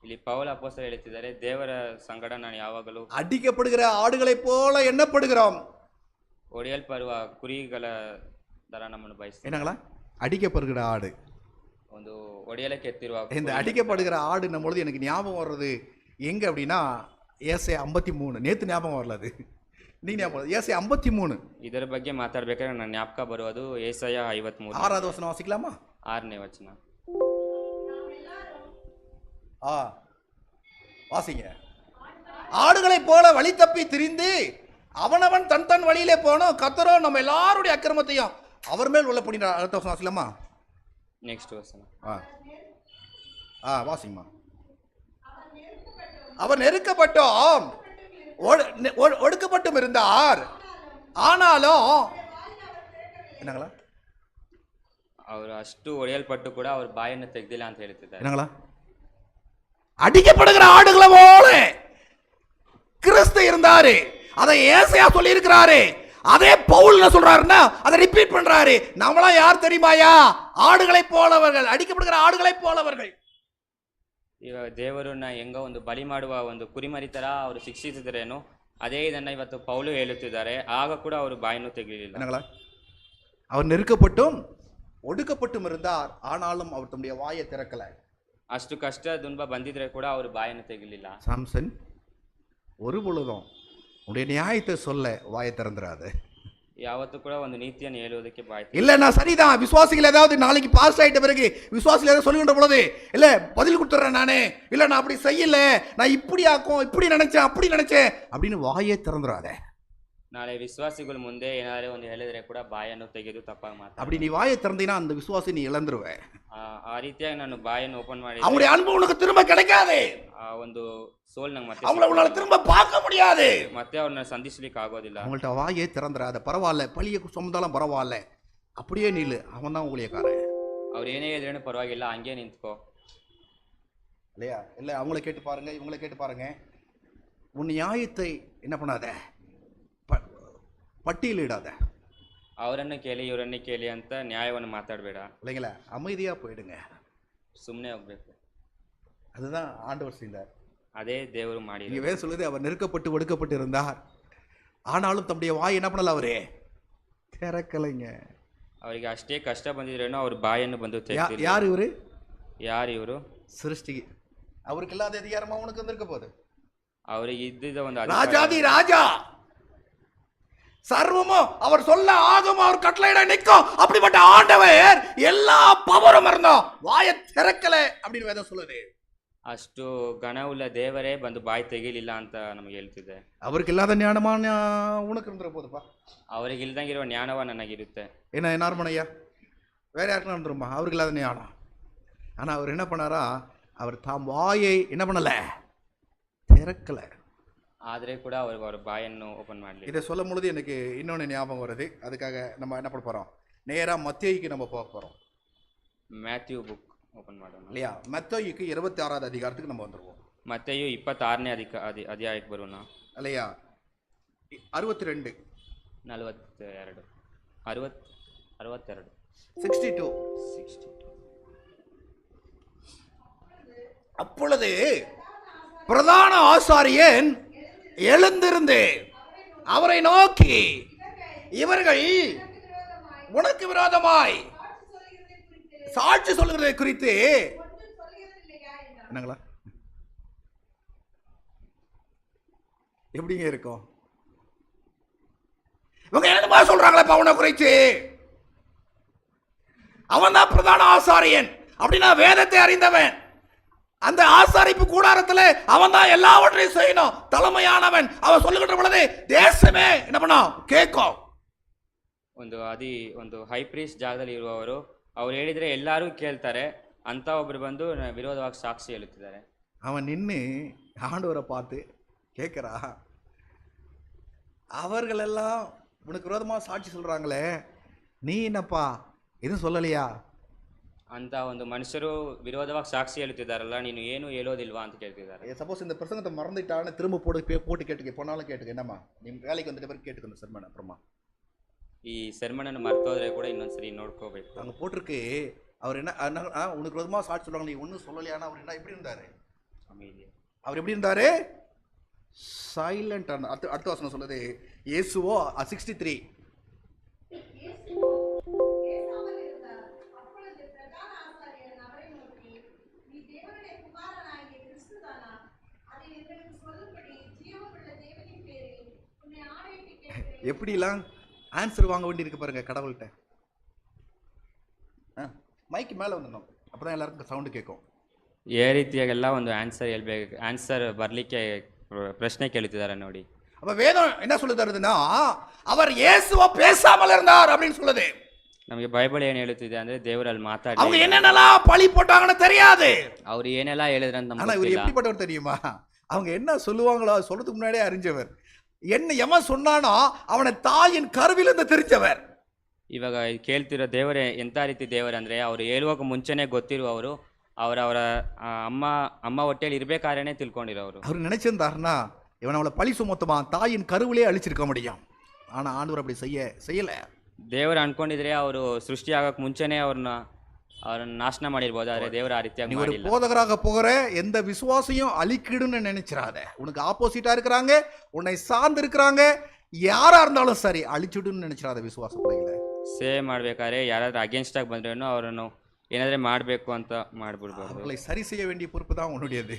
ಇಲ್ಲಿ ಪೌಲ ಅಪೊಸ್ತಲರು ಹೇಳ್ತಿದ್ದಾರೆ, ದೇವರ ಸಂಗಡ ನಾನು ಯಾವಾಗಲೂ அடிக்கப்படுகிற ஆடுகளைப் போல எண்ணப்படுகிறோம். ಒಡೆಯಲ್ಪಡುವ ಕುರಿಗಳ ಥರ ನಮ್ಮನ್ನು ಬಯಸ್ತಾರೆ. என்னங்களா? அடிக்கப்படுகிற ஆடு. ಒಂದು ಒಡೆಯಲಕ್ಕೆ ಎತ್ತಿರುವ இந்த அடிக்கப்படுகிற ஆடு நம்மளது எனக்கு ஞாபகம் வர்றது எங்க அப்படின்னா, ஏசாயா 53. நேற்று ஞாபகம் வரல, அது நீ ஞாபகம். ஏசாயா 53 ಇದರ ಬಗ್ಗೆ ಮಾತಾಡ್ಬೇಕಾದ್ರೆ ನನ್ನ ಜ್ಞಾಪಕ ಬರುವುದು ಏಸಾಯ 53 6வது வசனம் வாசிக்கலாமா? 6ನೇ ವಚನ. வாசிங்க. ஆடுகளைப் போல வழி தப்பி திரிந்து அவனவன் தன் தன் வழியிலே போனோம், கர்த்தரோ நம்ம எல்லாருடைய அக்கிரமத்தையும் அவர் மேல் உள்ள பண்ணினார். அடுத்த வசனம் வாசிக்கலாமா? ನೆಕ್ಸ್ಟ್ ವಚನ. வாசிங்கம்மா. அவர் நெருக்கப்பட்டோம், ஒடுக்கப்பட்டும் இருந்தார், ஆனாலும் என்னங்களா, ಅವರು ಅಷ್ಟು ಒಡೆಯಲ್ಪಟ್ಟು ಕೂಡ ಅವ್ರ ಬಾಯನ್ನು ತೆಗೆದಿಲ್ಲ ಅಂತ ಹೇಳ್ತಿದ್ದಾರೆ. என்னங்களா? அடிக்கப்படுகிற ஆடுகளை போல கிறிஸ்து இருந்தாரு. அதை ஏசாயா சொல்லி இருக்கிறாரு. அதே பவுல் சொல்றாருன்னா அதை ரிப்பீட் பண்றாரு. நம்மளாம் யார் தெரியுமாயா? ஆடுகளை போலவர்கள், அடிக்கப்படுகிற ஆடுகளை போலவர்கள். ಇವಾಗ ದೇವರನ್ನ ಹೆಂಗ ಒಂದು ಬಲಿ ಮಾಡುವ ಒಂದು ಕುರಿಮರಿ ತರ ಅವರು ಶಿಕ್ಷಿಸಿದ್ರೇನು, ಅದೇ ಇದನ್ನ ಇವತ್ತು ಪೌಲು ಹೇಳುತ್ತಿದ್ದಾರೆ. ಆಗ ಕೂಡ ಅವರು ಬಾಯನ್ನು ತೆಗೆಯಲಿಲ್ಲ. என்னங்களா? அவர் நெருக்கப்பட்டும் ஒடுக்கப்பட்டும் இருந்தார், ஆனாலும் அவர் தம்முடைய வாயை திறக்கல. ಅಷ್ಟು ಕಷ್ಟ ದುಂಬ ಬಂದಿದ್ರೆ ಕೂಡ ಅವರು ಬಾಯನ್ನು ತೆಗಿಲಿಲ್ಲ. சாம்சன், ஒரு பொழுதும் உடைய நியாயத்தை சொல்ல வாயை திறந்துடாது. ಯಾವತ್ತೂ ಕೂಡ ಒಂದು ನೀತಿಯನ್ನು ಹೇಳುವುದಕ್ಕೆ ಬಾಯಿ இல்ல நான் சரிதான், விசுவாசிகள் ஏதாவது நாளைக்கு பாஸ் ஆயிட்ட பிறகு விசுவாசிகள் ஏதாவது சொல்லுகின்ற பொழுது இல்ல பதில் கொடுத்துறேன் நானே, இல்ல நான் அப்படி செய்யல, நான் இப்படி ஆக்கும், இப்படி நினைச்சேன், அப்படி நினைச்சேன் அப்படின்னு வாயே திறந்துடாத. ನಾಳೆ ವಿಶ್ವಾಸಿಗಳ ಮುಂದೆ ಏನಾದರೂ ಒಂದು ಹೇಳಿದ್ರೆ ಕೂಡ ಬಾಯನ್ನು ತೆಗೆದು ತಪ್ಪಾಗಿ ಮಾತಾಡ. அப்படி நீ வாயை திறந்தீனா அந்த விசுவாசி நீ இழந்துருவ. ಆ ರೀತಿಯಾಗಿ ನಾನು ಬಾಯನ್ನು ಓಪನ್ ಮಾಡಿ அவங்களுடைய அன்பு உனக்கு திரும்ப கிடைக்காது. ಆ ಒಂದು ಸೋಲ್ ನಂಗೆ ಮತ್ತೆ அவங்கள உன்னால திரும்ப பார்க்க முடியாது. ಮತ್ತೆ ಅವ್ರನ್ನ ಸಂಧಿಸ್ಲಿಕ್ಕೆ ಆಗೋದಿಲ್ಲ. அவங்கள்ட்ட வாயே திறந்துடாத. பரவாயில்ல, பழியை சுமந்தாலும் பரவாயில்ல, அப்படியே நில்லு, அவன் தான் ஊழியக்காரன். ಅವ್ರು ಏನೇ ಹೇಳಿದ್ರೇನು ಪರವಾಗಿಲ್ಲ, ಹಂಗೆ ನಿಂತ್ಕೋ. இல்லையா? இல்லை அவங்கள கேட்டு பாருங்க, இவங்கள கேட்டு பாருங்க. உன் நியாயத்தை என்ன பண்ணாத, பட்டியலிடாத. ಅವರನ್ನು ಕೇಳಿ ಇವರನ್ನೇ ಕೇಳಿ ಅಂತ ನ್ಯಾಯವನ್ನು ಮಾತಾಡಬೇಡ. இல்லைங்களா? அமைதியா போயிடுங்க. ಸುಮ್ಮನೆ ಹೋಗ್ಬೇಕು. அதுதான் ஆண்டவர் செய்தார். ಅದೇ ದೇವರು ಮಾಡಿ. இங்க வேற சொல்லுது, அவர் நெருக்கப்பட்டு ஒடுக்கப்பட்டு இருந்தார், ஆனாலும் தம்முடைய வாய் என்ன பண்ணல, அவரே திறக்கலைங்க. ಅವರಿಗೆ ಅಷ್ಟೇ ಕಷ್ಟ ಬಂದಿದ್ರೇನೋ ಅವ್ರ ಬಾಯನ್ನು ಬಂದು ತೆಗೆದಿಲ್ಲ. யார் இவரு? ಯಾರು ಇವರು? சிருஷ்டி. அவருக்கு இல்லாத அதிகாரமா உனக்கு வந்திருக்க போகுது. ಅವರಿಗೆ ಇದ್ದಿದ್ದ ಒಂದು ராஜாதி ராஜா, சர்வமும் அவர் சொல்ல ஆகும், அவர் கட்டளையிட நிற்கும். அப்படிப்பட்ட ஆண்டவர் எல்லா பவரும் இருந்தோம், வாயை திறக்கல அப்படின்னு வேதம் சொல்லுது. ಅಷ್ಟು ಗಣವುಳ್ಳ ದೇವರೇ ಬಂದು ಬಾಯಿ ತೆಗಿಲಿಲ್ಲ ಅಂತ ನಮಗೆ ಹೇಳ್ತಿದೆ. அவருக்கு இல்லாத ஞானமா உனக்கு இருந்துற போதுப்பா. ಅವರಿಗೆ ಇಲ್ದಂಗಿರುವ ಜ್ಞಾನವ ನನಗಿರುತ್ತೆ. என்ன நார்மனையா வேற யாருக்கும் நடந்துருமா? அவருக்கு இல்லாத ஞானம். ஆனா அவர் என்ன பண்ணாரா, அவர் தாம் வாயை என்ன பண்ணல, திறக்கல. ಆದರೆ ಕೂಡ ಅವ್ರಿಗೆ ಅವ್ರ ಬಾಯನ್ನು ಓಪನ್ ಮಾಡಲಿ. இதை சொல்லும் பொழுது எனக்கு இன்னொன்று ஞாபகம் வருது. அதுக்காக நம்ம என்ன பண்ண போகிறோம், நேராக மத்தேயுக்கு நம்ம போக போகிறோம். ಮ್ಯಾಥ್ಯೂ ಬುಕ್ ಓಪನ್ ಮಾಡೋಣ இல்லையா? மத்தேயுக்கு 26வது அதிகாரத்துக்கு நம்ம வந்துடுவோம். ಮತ್ತೆಯು 26ನೇ ಅಧ್ಯಾಯಕ್ಕೆ ಬರೋಣ. இல்லையா? 62 42 62 அப்பொழுது பிரதான ஆசாரியன் எழுந்திருந்து அவரை நோக்கி, இவர்கள் உனக்கு விரோதமாய் சாட்சி சொல்லுகிறதை குறித்து என்னங்களா எப்படிங்க இருக்கும்? இவங்க என்னமா சொல்றாங்களே அவனை குறித்து, அவன் தான் பிரதான ஆசாரியன் அப்படின்னா வேதத்தை அறிந்தவன், அந்த ஆசாரிப்பு கூடாரத்தில் அவன் தான் எல்லாவற்றையும் செய்யணும், தலைமையானவன். அவன் சொல்லுகின்ற பொழுது தேசமே என்ன பண்ணும், கேட்கும். ಒಂದು ಹೈ ಪ್ರೀಸ್ಟ್ ಜಾಗದಲ್ಲಿ ಇರುವವರು ಅವ್ರು ಹೇಳಿದ್ರೆ ಎಲ್ಲರೂ ಕೇಳ್ತಾರೆ ಅಂತ ಒಬ್ರು ಬಂದು ವಿರೋಧವಾಗಿ ಸಾಕ್ಷಿ ಹೇಳುತ್ತಿದ್ದಾರೆ. அவன் நின்று ஆண்டவரை பார்த்து கேட்கிறா, அவர்களெல்லாம் உனக்கு விரோதமாக சாட்சி சொல்றாங்களே, நீ என்னப்பா எதுவும் சொல்லலையா ಅಂತ ಒಂದು ಮನುಷ್ಯರು ವಿರೋಧವಾಗಿ ಸಾಕ್ಷಿ ಹೇಳುತ್ತಿದ್ದಾರಲ್ಲ, ನೀನು ಏನು ಹೇಳೋದಿಲ್ವಾ ಅಂತ ಕೇಳ್ತಿದ್ದಾರೆ. சப்போஸ் இந்த பிரசங்கத்தை மறந்துட்டான்னு திரும்ப போட்டு கேட்டுக்க, போனாலும் கேட்டுக்க, என்னம்மா நீ வேலைக்கு வந்துட்ட பிறகு கேட்டுக்கணும் சர்மன். அப்புறமா ಈ ಸೆರ್ಮನನ್ನು ಮರ್ತೋದ್ರೆ ಕೂಡ ಇನ್ನೊಂದ್ಸರಿ ನೋಡ್ಕೋಬೇಕು. அங்கே போட்டிருக்கு, அவர் என்ன உனக்கு விரோதமாக சாட்சி சொல்லுவாங்க, நீ ஒன்றும் சொல்லலையானா அவர் என்ன எப்படி இருந்தாரு, அவர் எப்படி இருந்தாரு, சைலண்ட். அடுத்த வசனம் சொல்லுது, இயேசுவோ 63 எப்படிலாம் ஆன்சர் வாங்க வேண்டி இருக்கு பாருங்க கடவுள்கிட்ட. மைக்கு மேலே வந்துடணும், அப்பதான் எல்லாருக்கும் சவுண்டு கேட்கும். ಏ ರೀತಿಯಾಗೆಲ್ಲ ಒಂದು ಆನ್ಸರ್ ಹೇಳ್ಬೇಕು, ಆನ್ಸರ್ ಬರಲಿಕ್ಕೆ ಪ್ರಶ್ನೆ ಕೇಳುತ್ತಿದ್ದಾರೆ ನೋಡಿ. அப்ப வேதம் என்ன சொல்லி தருதுன்னா, அவர் இயேசுவ பேசாமல் இருந்தார் அப்படின்னு சொல்லுது. ನಮಗೆ ಬೈಬಲ್ ಏನು ಹೇಳುತ್ತಿದೆ ಅಂದ್ರೆ ದೇವರಲ್ಲಿ ಮಾತಾಡಿ, அவங்க என்னென்னலாம் பழி போட்டாங்கன்னு தெரியாது, ಅವ್ರು ಏನೆಲ್ಲ ಹೇಳಿದ್ರಂತ ஆனா இவர் எப்படிப்பட்டவர் தெரியுமா, அவங்க என்ன சொல்லுவாங்களோ சொல்றதுக்கு முன்னாடியே அறிஞ்சவர், என்ன எவன் சொன்னானோ அவனை தாயின் கருவிலிருந்து தெரிஞ்சவர். ಇವಾಗ ಕೇಳ್ತಿರೋ ದೇವರೇ ಎಂಥ ರೀತಿ ದೇವರೇ ಅಂದರೆ ಅವ್ರು ಹೇಳುವಾಗ ಮುಂಚೆನೇ ಗೊತ್ತಿರುವವರು, ಅವರ ಅಮ್ಮ ಹೊಟ್ಟೆಯಲ್ಲಿ ಇರಬೇಕಾದ್ರೆ ತಿಳ್ಕೊಂಡಿರೋರು. அவர் நினைச்சிருந்தாருன்னா இவன் அவளை பழி சுமத்துவான், தாயின் கருவிலே அழிச்சிருக்க முடியும். ஆனா ஆண்டவர் அப்படி செய்யல. ದೇವರು ಅನ್ಕೊಂಡಿದ್ರೆ ಅವರು ಸೃಷ್ಟಿ ಆಗಕ್ಕೆ ಮುಂಚೆನೇ ಅವ್ರನ್ನ ನಾಶನ ಮಾಡಿರ್ಬೋದು, ಆದರೆ ದೇವರು ಆ ರೀತಿಯಾಗಿ நீ ஒரு ಮಾಡಿಲ್ಲ. போதகராக போகிற எந்த விசுவாசையும் அழிக்கிடுன்னு நினைச்சிடாத. உனக்கு ஆப்போசிட்டா இருக்கிறாங்க, உன்னை சார்ந்து இருக்கிறாங்க, யாரா இருந்தாலும் சரி அழிச்சுடுன்னு நினைச்சிடாத விசுவாச பிள்ளைகளை. ಸೇವೆ ಮಾಡ್ಬೇಕಾದ್ರೆ ಯಾರಾದ್ರೂ ಅಗೇನ್ಸ್ಟ್ ಆಗಿ ಬಂದ್ರೇನು ಅವರನ್ನು ಏನಾದ್ರೆ ಮಾಡಬೇಕು ಅಂತ ಮಾಡ್ಬಿಡ್ಬೋದು. அவர்களை சரி செய்ய வேண்டிய பொறுப்பு தான் உன்னுடையது.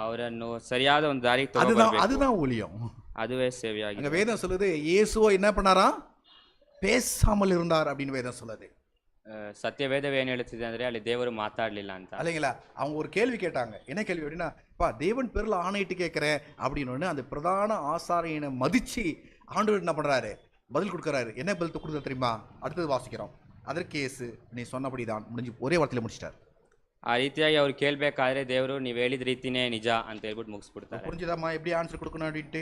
ಅವರನ್ನು ಸರಿಯಾದ ಒಂದು ದಾರಿಗೆ அதுதான் ஊழியம், ಅದುವೇ ಸೇವೆಯಾಗಿದೆ. அங்க வேதம் சொல்லுது, இயேசுவை என்ன பண்ணாராம், பேசாமல் இருந்தார் அப்படின்னு வேதம் சொல்லுது. ಸತ್ಯವೇದವು ಏನು ಹೇಳುತ್ತಿದೆ ಅಂದರೆ ಅಲ್ಲಿ ದೇವರು ಮಾತಾಡಲಿಲ್ಲ ಅಂತ. இல்லைங்களா? அவங்க ஒரு கேள்வி கேட்டாங்க. என்ன கேள்வி அப்படின்னா, பா தேவன் பேரில் ஆணையிட்டு கேட்குறேன் அப்படின்னு அந்த பிரதான ஆசாரியனை மதித்து ஆண்டவர் என்ன பண்ணுறாரு, பதில் கொடுக்குறாரு. என்ன பதில் கொடுக்குறது தெரியுமா? அடுத்தது வாசிக்கிறோம். அதற்கு இயேசு நீ சொன்னபடி தான் முடிஞ்சு ஒரே வார்த்தையில் முடிச்சிட்டார். ಆ ರೀತಿಯಾಗಿ ಅವ್ರು ಕೇಳಬೇಕಾದ್ರೆ ದೇವರು ನೀವು ಹೇಳಿದ ರೀತಿನೇ ನಿಜ ಅಂತ ಹೇಳ್ಬಿಟ್ಟು ಮುಗಿಸ್ಬಿಡ್ತಾರೆ. புரிஞ்சுதாம்மா எப்படி ஆன்சர் கொடுக்கணும் அப்படின்ட்டு?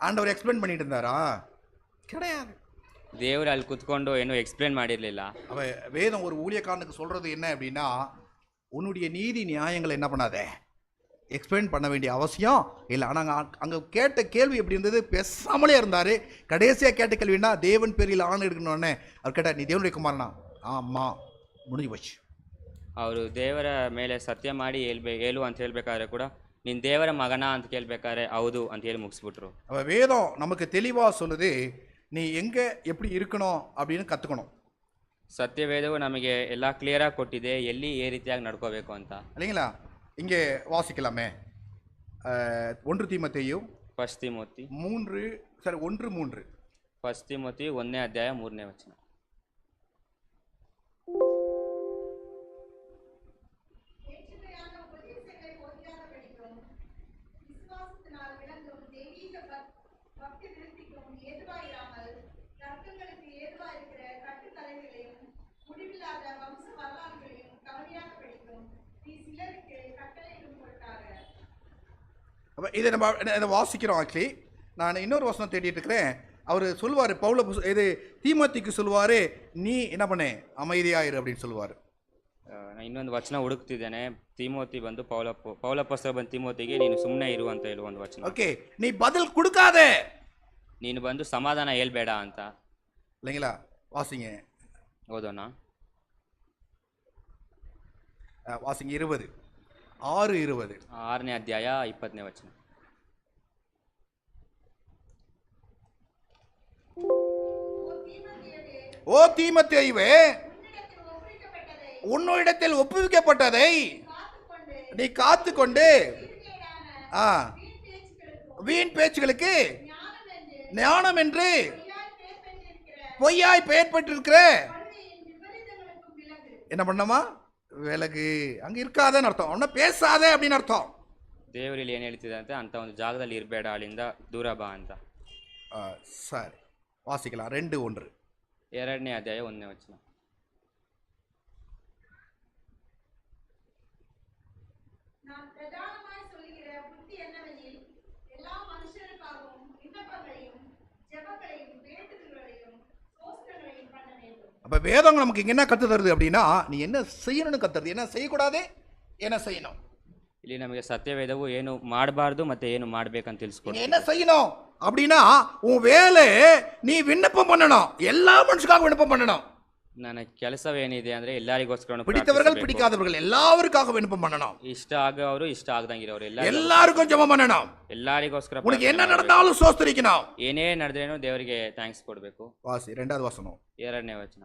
ஆண்டவர் எக்ஸ்பிளைன் பண்ணிட்டு இருந்தாரா? கிடையாது. ದೇವರು ಅಲ್ಲಿ ಕುತ್ಕೊಂಡು ಏನು ಎಕ್ಸ್ಪ್ಲೇನ್ ಮಾಡಿರಲಿಲ್ಲ. அவ வேதம் ஒரு ஊழியக்காரனுக்கு சொல்றது என்ன அப்படின்னா, உன்னுடைய நீதி நியாயங்களை என்ன பண்ணாதே, எக்ஸ்பிளைன் பண்ண வேண்டிய அவசியம் இல்லை. ஆனால் அங்கே கேட்ட கேள்வி எப்படி இருந்தது? பேசாமலே இருந்தார். கடைசியாக கேட்ட கேள்வின்னா, தேவன் பேரில் ஆணை எடுக்கணுன்னே அவர் கேட்டார், நீ தேவனுடைய குமாரனா? ஆமாம், முடிஞ்சு போச்சு. ಅವರು ದೇವರ ಮೇಲೆ ಸತ್ಯ ಮಾಡಿ ಹೇಳು ಅಂತ ಹೇಳ್ಬೇಕಾದ್ರೆ ಕೂಡ ನೀನು ದೇವರ ಮಗನಾ ಅಂತ ಕೇಳಬೇಕಾದ್ರೆ ಹೌದು ಅಂತ ಹೇಳಿ ಮುಗಿಸ್ಬಿಟ್ರು. அவ வேதம் நமக்கு தெளிவாக சொல்லுது, நீ எங்கே எப்படி இருக்கணும் அப்படின்னு கற்றுக்கணும். ಸತ್ಯವೇದವು ನಮಗೆ ಎಲ್ಲ ಕ್ಲಿಯರಾಗಿ ಕೊಟ್ಟಿದೆ, ಎಲ್ಲಿ ಏ ರೀತಿಯಾಗಿ ನಡ್ಕೋಬೇಕು ಅಂತ. இல்லைங்களா? இங்கே வாசிக்கலாமே. 1 தீமோத்தேயு ಫಸ್ಟ್ ತಿಮೋತಿ 1:3. ಫಸ್ಟ್ ತಿಮೋತಿ 1ನೇ ಅಧ್ಯಾಯ 3ನೇ ವಚನ. அப்போ இதை நம்ம இதை வாசிக்கிறோம். ஆக்சுவலி நான் இன்னொரு வசனம் தேடிட்டு இருக்கிறேன். அவர் சொல்லுவார், இது தீமோத்திக்கு சொல்லுவார், நீ என்ன பண்ணே அமைதியாயிரு அப்படின்னு சொல்லுவார். ನಾನು ಇನ್ನೊಂದು ವಚನ ಹುಡುಕ್ತಿದ್ದೇನೆ. ತಿಮೋತಿ ಬಂದು ಪೌಲಪೋಸ್ತಲ ಬಂದು ತಿಮೋತಿಗೆ ನೀನು ಸುಮ್ಮನೆ ಇರು ಅಂತ ಹೇಳುವ ಒಂದು ವಚನ. ஓகே, நீ பதில் கொடுக்காதே, ನೀನು ಬಂದು ಸಮಾಧಾನ ಹೇಳ್ಬೇಡ ಅಂತ. இல்லைங்களா? வாசிங்க, ಓದೋಣ. வாசிங்க 6:20. 6ನೇ ಅಧ್ಯಾಯ 20ನೇ ವಚನ. ஓ தீமோத்தேயுவே, உன்னிடத்தில் ஒப்புவிக்கப்பட்டதை நீ காத்துக்கொண்டு வீண் பேச்சுகளுக்கு ஞானம் என்று பொய்யாய் பெயர் பெற்றிருக்கிற என்ன பண்ணமா விலகு, அங்கே இருக்காதன்னு அர்த்தம். ஒன்றும் பேசாதே அப்படின்னு அர்த்தம். ದೇವರಲ್ಲಿ ಏನು ಹೇಳ್ತಿದೆ ಅಂತ ಅಂತ ಒಂದು ಜಾಗದಲ್ಲಿ ಇರಬೇಡ, ಅಲ್ಲಿಂದ ದೂರ ಬಾ ಅಂತ. சரி, வாசிக்கலாம். 2:1. 2ನೇ ಅಧ್ಯಾಯ 1ನೇ ವಚನ. அப்போ வேதம் நமக்கு இங்கே என்ன கற்று தருது அப்படின்னா, நீ என்ன செய்யணும்னு கத்துறது, என்ன செய்யக்கூடாது, என்ன செய்யணும். ಇಲ್ಲಿ ನಮಗೆ ಸತ್ಯವೇದವು ಏನು ಮಾಡಬಾರ್ದು ಮತ್ತೆ ಏನು ಮಾಡ್ಬೇಕಂತ ತಿಳಿಸ್ಕೊಡ್ತೀವಿ. என்ன செய்யணும் அப்படின்னா, உன் வேலை நீ விண்ணப்பம் பண்ணணும், எல்லா மனுஷனுக்காக விண்ணப்பம் பண்ணணும். ನನ್ನ ಕೆಲಸವೇನಿದೆ ಅಂದ್ರೆ ಎಲ್ಲರಿಗೋಸ್ಕರ, பிடித்தவர்கள் பிடிக்காதவர்கள் எல்லாருக்காக விண்ணப்பம் பண்ணணும். ಇಷ್ಟ ಆಗವರು ಇಷ್ಟ ಆಗದಂಗಿರೋರು எல்லாருக்கும் ஜெபம் பண்ணணும். ಎಲ್ಲರಿಗೋಸ್ಕರ உனக்கு என்ன நடந்தாலும் ஸ்தோத்திரிக்கணும். ಏನೇ ನಡೆದ್ರೇನು ದೇವರಿಗೆ ಥ್ಯಾಂಕ್ಸ್ ಕೊಡಬೇಕು. வாசி 2வது வசனம். 2ನೇ ವಚನ.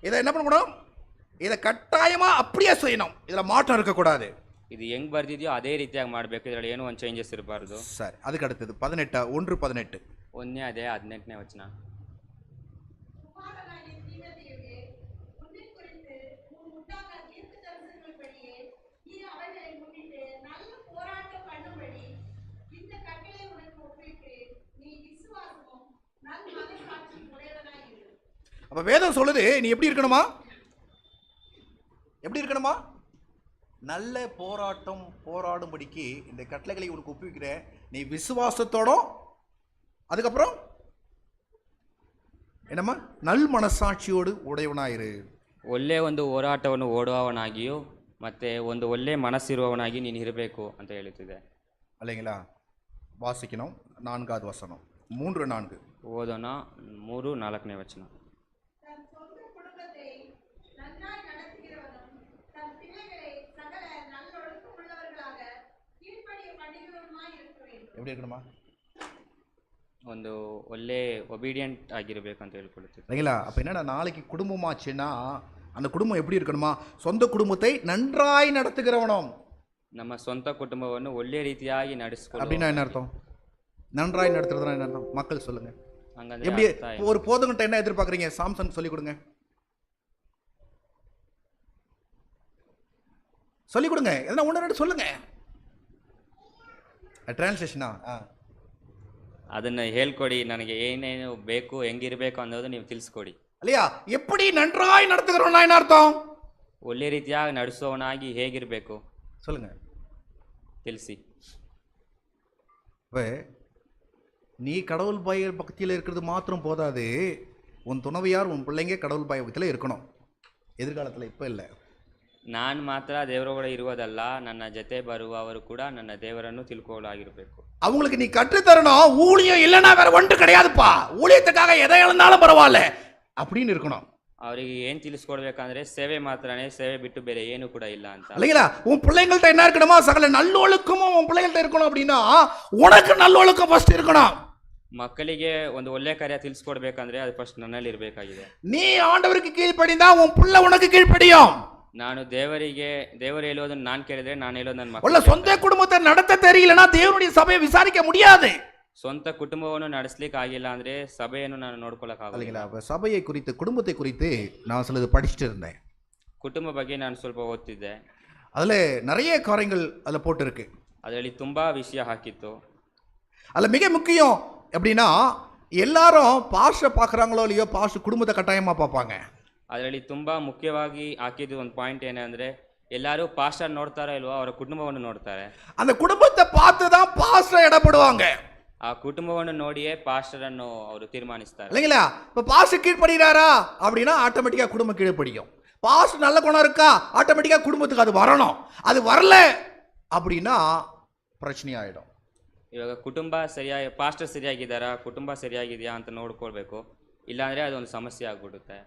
இதை என்ன பண்ணணும்? இதை கட்டாயமா அப்படியே செய்யணும். இதுல மாற்றம் இருக்கக்கூடாது. ಇದು ಹೆಂಗ್ ಬರ್ದಿದೆಯೋ ಅದೇ ರೀತಿಯಾಗಿ ಮಾಡಬೇಕು, ಇದರಲ್ಲಿ ಏನೋ ಒಂದು ಚೇಂಜಸ್ ಇರಬಾರ್ದು. ಸರಿ, ಅದಕ್ಕೆ அடுத்தது 1:18. 1ನೇ ಅಧ್ಯಾಯ 18ನೇ ವಚನ. அப்ப வேதம் சொல்லுது, நீ எப்படி இருக்கணுமா? எப்படி இருக்கணுமா? நல்ல போராட்டம் போராடும்படிக்கு இந்த கட்டளைகளை உனக்கு ஒப்புவிக்கிற, நீ விசுவாசத்தோடும், அதுக்கப்புறம் என்னம்மா, நல் மனசாட்சியோடு உடையவனாயிரு. ಒಳ್ಳೆ ಒಂದು ಹೋರಾಟವನ್ನು ಓಡುವವನಾಗಿಯೂ ಮತ್ತೆ ಒಂದು ಒಳ್ಳೆ ಮನಸ್ಸಿರುವವನಾಗಿ ನೀನು ಇರಬೇಕು ಅಂತ ಹೇಳುತ್ತಿದೆ. இல்லைங்களா? வாசிக்கணும். 4வது வசனம். 3:4. ಓದೋಣ. 3-4ನೇ ವಚನ. எப்படி இருக்கணுமா? ಒಂದು ಒಳ್ಳೆ ಒಬೀಡಿಯಂಟ್ ಆಗಿರಬೇಕು ಅಂತ ಹೇಳ್ಕೊಳ್ತಿದ್ದೆ. சரிங்களா? அப்போ என்னன்னா நாளைக்கு குடும்பமாச்சுன்னா அந்த குடும்பம் எப்படி இருக்கணுமா? சொந்த குடும்பத்தை நன்றாய் நடத்துகிறவனும். ನಮ್ಮ ಸ್ವಂತ ಕುಟುಂಬವನ್ನು ಒಳ್ಳೆ ರೀತಿಯಾಗಿ ನಡೆಸಿಕೊಳ್ಳುವ அப்படின்னா என்ன அர்த்தம்? நன்றாய் நடத்துறதுனா என்ன அர்த்தம்? மக்கள் சொல்லுங்க. ಹಂಗಂದ್ರೆ எப்படி ಅರ್ಥ ಏನು? ஒரு போதகன்ட்ட என்ன எதிர்பார்க்குறீங்க? சாம்சன் சொல்லிக் கொடுங்க, சொல்லிக் கொடுங்க, எதனா ஒன்று ரெண்டு சொல்லுங்க. ಟ್ರಾನ್ಸ್ಲೇಷನಾ? ಅದನ್ನು ಹೇಳ್ಕೊಡಿ, ನನಗೆ ಏನೇನು ಬೇಕು, ಹೆಂಗಿರಬೇಕು ಅನ್ನೋದು ನೀವು ತಿಳಿಸ್ಕೊಡಿ. இல்லையா? எப்படி நன்றாய் நடத்துகிறவனா என்ன அர்த்தம்? ಒಳ್ಳೆ ರೀತಿಯಾಗಿ ನಡೆಸೋವನಾಗಿ ಹೇಗಿರಬೇಕು சொல்லுங்க. ತಿಳಿಸಿ. இப்போ நீ கடவுள் பய பக்தியில் இருக்கிறது மாத்திரம் போதாது, உன் துணவியார் உன் பிள்ளைங்க கடவுள் பயபக்தியில் இருக்கணும் எதிர்காலத்தில். இப்போ இல்லை, ನಾನು ಮಾತ್ರ ದೇವರೊಳಗಡೆ ಇರುವುದಲ್ಲ, ನನ್ನ ಜೊತೆ ಬರುವವರು ಕೂಡ ನನ್ನ ದೇವರನ್ನು ತಿಳ್ಕೊಳ್ಳಾಗಿರಬೇಕು. அவங்களுக்கு நீ கற்றுத்தரணும். ஊழியம் இல்லைன்னா வேற ஒன்று கிடையாதுப்பா, ஊழியத்துக்காக எதை இழந்தாலும் பரவாயில்ல அப்படின்னு இருக்கணும். ಅವರಿಗೆ ಏನು ತಿಳಿಸ್ಕೊಡ್ಬೇಕಂದ್ರೆ ಸೇವೆ ಮಾತ್ರನೇ, ಸೇವೆ ಬಿಟ್ಟು ಬೇರೆ ಏನು ಕೂಡ ಇಲ್ಲ ಅಂತ. இல்லைங்களா? உன் பிள்ளைங்கள்ட்ட என்ன இருக்கணுமா? சகல நல்லொழுக்கமும் உன் பிள்ளைங்கள்ட்ட இருக்கணும். அப்படின்னா உனக்கு நல்லொழுக்கம் ஃபர்ஸ்ட் இருக்கணும். ಮಕ್ಕಳಿಗೆ ಒಂದು ಒಳ್ಳೆ ಕಾರ್ಯ ತಿಳಿಸ್ಕೊಡ್ಬೇಕಂದ್ರೆ ಅದು ಫಸ್ಟ್ ನನ್ನಲ್ಲಿ ಇರಬೇಕಾಗಿದೆ. நீ ஆண்டவருக்கு கீழ்ப்படிந்தா உன் பிள்ளை உனக்கு கீழ்ப்படியும். ನಾನು ದೇವರು ಹೇಳೋದನ್ನ ನಾನು ಕೇಳಿದ್ರೆ, ನಾನು ಹೇಳೋದು ನನ್ನ உள்ள ಮಕ್ಕಳು சொந்த குடும்பத்தை நடத்த தெரியலனா தேவனுடைய சபையை விசாரிக்க முடியாது. ಸ್ವಂತ ಕುಟುಂಬವನ್ನು ನಡೆಸಲಿಕ್ಕೆ ಆಗಿಲ್ಲ ಅಂದ್ರೆ ಸಭೆಯನ್ನು ನಾನು ನೋಡ್ಕೊಳ್ಳೋಕೆ ಆಗೋದಿಲ್ಲ. இல்லைங்களா? அப்ப சபையை குறித்து, குடும்பத்தை குறித்து நான் சிலது படிச்சுட்டு இருந்தேன். ಕುಟುಂಬ ಬಗ್ಗೆ ನಾನು ಸ್ವಲ್ಪ ಓದ್ತಿದ್ದೆ. அதுல நிறைய காரியங்கள் அதில் போட்டிருக்கு. ಅದರಲ್ಲಿ ತುಂಬಾ ವಿಷಯ ಹಾಕಿತ್ತು. அதில் மிக முக்கியம் எப்படின்னா, எல்லாரும் பாஸ்டரை பார்க்குறாங்களோ இல்லையோ, பாஸ்டர் குடும்பத்தை கட்டாயமாக பார்ப்பாங்க. ಅದರಲ್ಲಿ ತುಂಬಾ ಮುಖ್ಯವಾಗಿ ಹಾಕಿದ್ದು ಒಂದು ಪಾಯಿಂಟ್ ಏನಂದ್ರೆ, ಎಲ್ಲರೂ ಪಾಸ್ಟರ್ ನೋಡ್ತಾರೋ ಇಲ್ವೋ ಅವರ ಕುಟುಂಬವನ್ನು ನೋಡ್ತಾರೆ. அந்த குடும்பத்தை பார்த்து தான் பாஸ்டர் இடப்படுவாங்க. ಆ ಕುಟುಂಬವನ್ನು ನೋಡಿಯೇ ಪಾಸ್ಟರ್ ಅನ್ನು ಅವರು ತೀರ್ಮಾನಿಸ್ತಾರೆ. இல்லைங்களா? இப்போ பாஸ்டர் கீழ்ப்படுகிறாரா அப்படின்னா ஆட்டோமேட்டிக்காக குடும்பம் கீழ்ப்படியும். பாஸ்டர் நல்ல குணம் இருக்கா, ஆட்டோமேட்டிக்காக குடும்பத்துக்கு அது வரணும். அது வரல அப்படின்னா பிரச்சனையாயிடும். ಇವಾಗ ಕುಟುಂಬ ಸರಿಯಾಗಿ, ಪಾಸ್ಟರ್ ಸರಿಯಾಗಿದ್ದಾರಾ, ಕುಟುಂಬ ಸರಿಯಾಗಿದೆಯಾ ಅಂತ ನೋಡ್ಕೊಳ್ಬೇಕು. ಇಲ್ಲಾಂದ್ರೆ ಅದೊಂದು ಸಮಸ್ಯೆ ಆಗ್ಬಿಡುತ್ತೆ.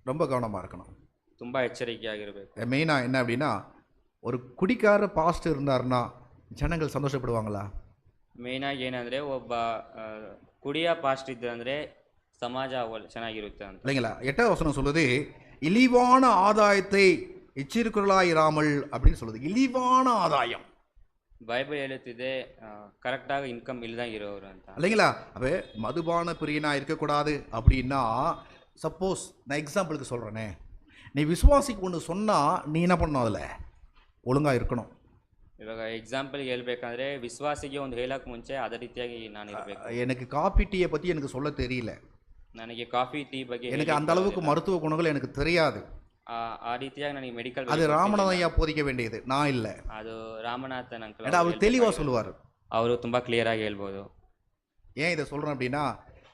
ரொம்ப கவனமாக இருக்கணும். ತುಂಬಾ ಎಚ್ಚರಿಕೆಯಾಗಿರಬೇಕು. மெயினாக என்ன அப்படின்னா, ஒரு குடிக்கார பாஸ்டர் இருந்தாருன்னா ஜனங்கள் சந்தோஷப்படுவாங்களா? ಮೇಯ್ನಾಗಿ ಏನಂದ್ರೆ, ಒಬ್ಬ ಕುಡಿಯ ಪಾಸ್ಟ್ ಇದ್ದಂದ್ರೆ ಸಮಾಜ ಚೆನ್ನಾಗಿರುತ್ತೆ ಅಂತ. இல்லைங்களா? 8வது வசனம் சொல்லுது, இழிவான ஆதாயத்தை எச்சரிக்கைகளாயிராமல் அப்படின்னு சொல்லுது. இழிவான ஆதாயம். ಬೈಬಲ್ ಹೇಳುತ್ತಿದೆ ಕರೆಕ್ಟಾಗಿ ಇನ್ಕಮ್ ಇಲ್ದಂಗೆ ಇರೋರು ಅಂತ. இல்லைங்களா? அப்போ மதுபான பிரியனா இருக்கக்கூடாது அப்படின்னா, சப்போஸ் நான் எக்ஸாம்பிளுக்கு சொல்கிறேனே, நீ விசுவாசிக்கு ஒன்று சொன்னால் நீ என்ன பண்ணணும்? அதில் ஒழுங்காக இருக்கணும். ಇವಾಗ ಎಕ್ಸಾಂಪಲ್ಗೆ ಹೇಳ್ಬೇಕಂದ್ರೆ, ವಿಶ್ವಾಸಿಗೆ ಒಂದು ಹೇಳಕ್ಕೆ ಮುಂಚೆ ಅದೇ ರೀತಿಯಾಗಿ ನಾನು ಇರಬೇಕು. எனக்கு காபி டீயை பற்றி எனக்கு சொல்ல தெரியல, ನನಗೆ ಕಾಫಿ ಟೀ ಬಗ್ಗೆ எனக்கு அந்த அளவுக்கு மருத்துவ குணங்கள் எனக்கு தெரியாது. ಆ ರೀತಿಯಾಗಿ ನನಗೆ மெடிக்கல் அது ராமநாதன் ஐயா போதிக்க வேண்டியது, நான் இல்லை. ಅದು ರಾಮನಾಥನ್ ಅಂಕಲ್ ஏன்னா அவர் தெளிவாக சொல்லுவார். ಅವರು ತುಂಬಾ ಕ್ಲಿಯರ್ ಆಗಿ ಹೇಳ್ಬೋದು. ஏன் இதை சொல்கிறேன் அப்படின்னா,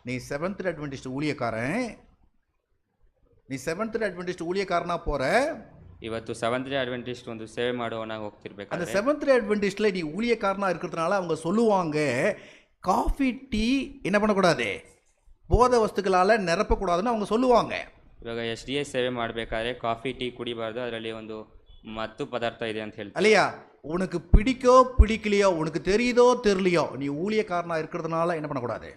நீ செவன்த் அட்வென்டிஸ்ட் ஊழியக்காரன், நீ செவன்த் அட்வென்டிஸ்ட் ஊழியக்காரனா போகிற, ಇವತ್ತು ಸೆವೆಂತ್ ಡೇ ಅಡ್ವೆಂಟಿಸ್ಟ್ ಒಂದು ಸೇವೆ ಮಾಡುವನಾಗಿ ಹೋಗ್ತಿರ್ಬೇಕು. அந்த செவன்த் அட்வென்டிஸ்டில் நீ ஊழியக்காரனா இருக்கிறதுனால அவங்க சொல்லுவாங்க, காஃபி டீ என்ன பண்ணக்கூடாது, போதை வஸ்துக்களால் நிரப்பக்கூடாதுன்னு அவங்க சொல்லுவாங்க. ಇವಾಗ SDA ಸೇವೆ ಮಾಡಬೇಕಾದ್ರೆ ಕಾಫಿ ಟೀ ಕುಡಿಬಾರ್ದು, ಅದರಲ್ಲಿ ಒಂದು ಮತ್ತು ಪದಾರ್ಥ ಇದೆ ಅಂತ ಹೇಳ್ತಾರೆ. இல்லையா? உனக்கு பிடிக்கோ பிடிக்கலையோ, உனக்கு தெரியுதோ தெரியலையோ, நீ ஊழியக்காரனா இருக்கிறதுனால என்ன பண்ணக்கூடாது?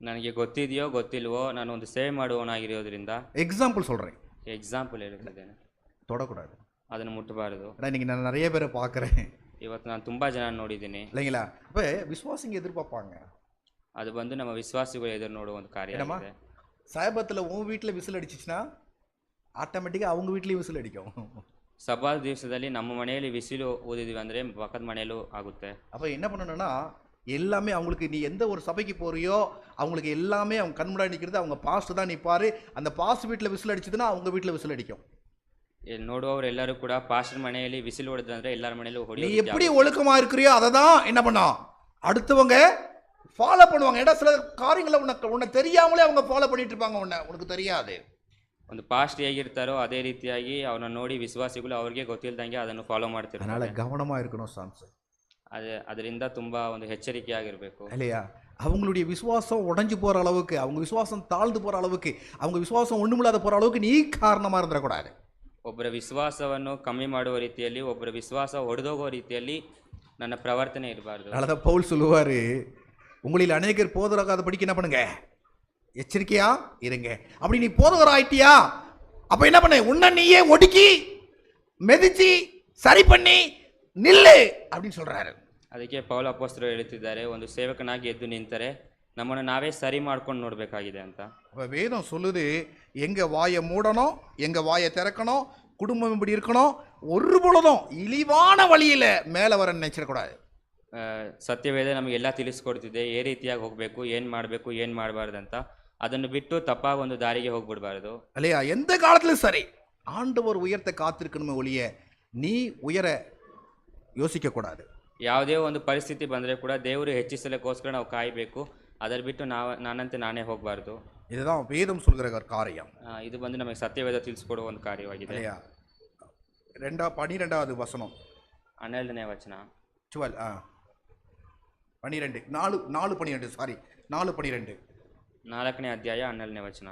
ನನಗೆ ಗೊತ್ತಿದೆಯೋ ಗೊತ್ತಿಲ್ವೋ, ನಾನು ಒಂದು ಸೇವೆ ಮಾಡುವವನಾಗಿರೋದ್ರಿಂದ, எக்ஸாம்பிள் சொல்கிறேன், ಎಕ್ಸಾಂಪಲ್ ಹೇಳ್ತಿದ್ದೇನೆ, தொடக்கூடாது. ಅದನ್ನು ಮುಟ್ಟಬಾರದು. ஏன்னா இன்னைக்கு நான் நிறைய பேரை பார்க்குறேன், ಇವತ್ತು ನಾನು ತುಂಬಾ ಜನ ನೋಡಿದ್ದೀನಿ. இல்லைங்களா? அப்போ விசுவாசிங்க எதிர்பார்ப்பாங்க. ಅದು ಬಂದು ನಮ್ಮ ವಿಶ್ವಾಸಿಗಳು ಎದುರು ನೋಡುವ ಒಂದು ಕಾರ್ಯ என்னம்மா, ಆಗಿದೆ. சாயபத்தில் உன் வீட்டில் விசில் அடிச்சிச்சுன்னா ஆட்டோமேட்டிக்காக அவங்க வீட்லேயும் விசில் அடிக்கும். ಸಭಾ ದಿವಸದಲ್ಲಿ ನಮ್ಮ ಮನೆಯಲ್ಲಿ ವಿಸಿಲು ಊದಿದ್ವಿ ಅಂದರೆ ಪಕ್ಕದ ಮನೆಯಲ್ಲೂ ಆಗುತ್ತೆ. அப்போ என்ன பண்ணணும்னா, எல்லாமே அவங்களுக்கு, நீ எந்த ஒரு சபைக்கு போறியோ அவங்களுக்கு எல்லாமே அவங்க கண் முன்னாடி நிற்கிறது அவங்க பாஸ்ட் தான் நிற்பார். அந்த பாஸ்ட் வீட்டில் விசில் அடிச்சதுன்னா அவங்க வீட்டில் விசில் அடிக்கும். ನೋಡುವವರು ಎಲ್ಲರೂ ಕೂಡ ಪಾಸ್ಟರ್ ಮನೆಯಲ್ಲಿ ವಿಸಿಲ್ ಹೊಡೆದಂದ್ರೆ ಎಲ್ಲರ ಮನೆಯಲ್ಲೂ நீ ಹೊಡೆಯೋದು. எப்படி ஒழுக்கமாக இருக்கிறியோ அதை தான் என்ன பண்ணோம், அடுத்தவங்க ஃபாலோ பண்ணுவாங்க. ஏன்னா சில காரியங்களை உன்னை தெரியாமலே அவங்க ஃபாலோ பண்ணிட்டு இருப்பாங்க, உனக்கு தெரியாது. ಒಂದು ಪಾಸ್ಟ್ ಹೇಗಿರ್ತಾರೋ ಅದೇ ರೀತಿಯಾಗಿ ಅವನ್ನ ನೋಡಿ ವಿಶ್ವಾಸಿಗಳು ಅವ್ರಿಗೆ ಗೊತ್ತಿಲ್ದಂಗೆ ಅದನ್ನು ಫಾಲೋ ಮಾಡ್ತಿರ್ತಾರೆ. அதனால கவனமாக இருக்கணும் சாம்சன். ಅದರಿಂದ ತುಂಬಾ ಒಂದು ಎಚ್ಚರಿಕೆಯಾಗಿರಬೇಕು. இல்லையா? அவங்களுடைய விசுவாசம் உடஞ்சி போகிற அளவுக்கு, அவங்க விசுவாசம் தாழ்ந்து போகிற அளவுக்கு, அவங்க விசுவாசம் ஒன்றுமில்லாத போகிற அளவுக்கு நீ காரணமாக இருந்துடக்கூடாது. ಒಬ್ಬರ ವಿಶ್ವಾಸವನ್ನು ಕಮ್ಮಿ ಮಾಡುವ ರೀತಿಯಲ್ಲಿ, ಒಬ್ಬರ ವಿಶ್ವಾಸ ಒಡೆದೋಗೋ ರೀತಿಯಲ್ಲಿ ನನ್ನ ಪ್ರವರ್ತನೆ ಇರಬಾರ್ದು. அதனால தான் பவுல் சொல்லுவார், உங்களில் அநேகர் போதராகாதபடிக்கு என்ன பண்ணுங்க, எச்சரிக்கையா இருங்க. அப்படி நீ போதகர் ஆயிட்டியா, அப்ப என்ன பண்ண, உன்னை நீயே ஒடுக்கி மெதிச்சு சரி பண்ணி நில்லு அப்படின்னு சொல்றாரு. ಅದಕ್ಕೆ ಪೌಲ ಅಪೊಸ್ತಲರು ಹೇಳುತ್ತಿದ್ದಾರೆ, ಒಂದು ಸೇವಕನಾಗಿ ಎದ್ದು ನಿಂತರೆ ನಮ್ಮನ್ನು ನಾವೇ ಸರಿ ಮಾಡ್ಕೊಂಡು ನೋಡಬೇಕಾಗಿದೆ ಅಂತ. அப்ப வேதம் சொல்லுது, எங்க வாயை மூடணும், எங்க வாயை திறக்கணும், குடும்பம் இப்படி இருக்கணும், ஒரு பொழுதும் இழிவான வழியில மேல வர நினைச்சிடக்கூடாது. ಸತ್ಯವೇದ ನಮಗೆಲ್ಲ ತಿಳಿಸ್ಕೊಡ್ತಿದೆ, ಏ ರೀತಿಯಾಗಿ ಹೋಗಬೇಕು, ಏನು ಮಾಡಬೇಕು, ಏನು ಮಾಡಬಾರ್ದು ಅಂತ. ಅದನ್ನು ಬಿಟ್ಟು ತಪ್ಪಾಗಿ ಒಂದು ದಾರಿಗೆ ಹೋಗ್ಬಿಡ್ಬಾರ್ದು. இல்லையா? எந்த காலத்திலும் சரி, ஆண்டவர் உயர்த்த காத்திருக்கணுமே ஒழிய நீ உயர யோசிக்க கூடாது. ಯಾವುದೇ ಒಂದು ಪರಿಸ್ಥಿತಿ ಬಂದರೆ ಕೂಡ ದೇವರು ಹೆಚ್ಚಿಸಲಿಕ್ಕೋಸ್ಕರ ನಾವು ಕಾಯಬೇಕು. ಅದರ ಬಿಟ್ಟು ನಾನಂತೆ ನಾನೇ ಹೋಗಬಾರ್ದು. இதுதான் வேதம் சொல்கிற காரியம். ಇದು ಬಂದು ನಮಗೆ ಸತ್ಯವೇದ ತಿಳಿಸ್ಕೊಡುವ ಒಂದು ಕಾರ್ಯವಾಗಿದೆ. இல்லையா? 12வது வசனம், 12ನೇ ವಚನ, 4:12 4ನೇ ಅಧ್ಯಾಯ 12ನೇ ವಚನ.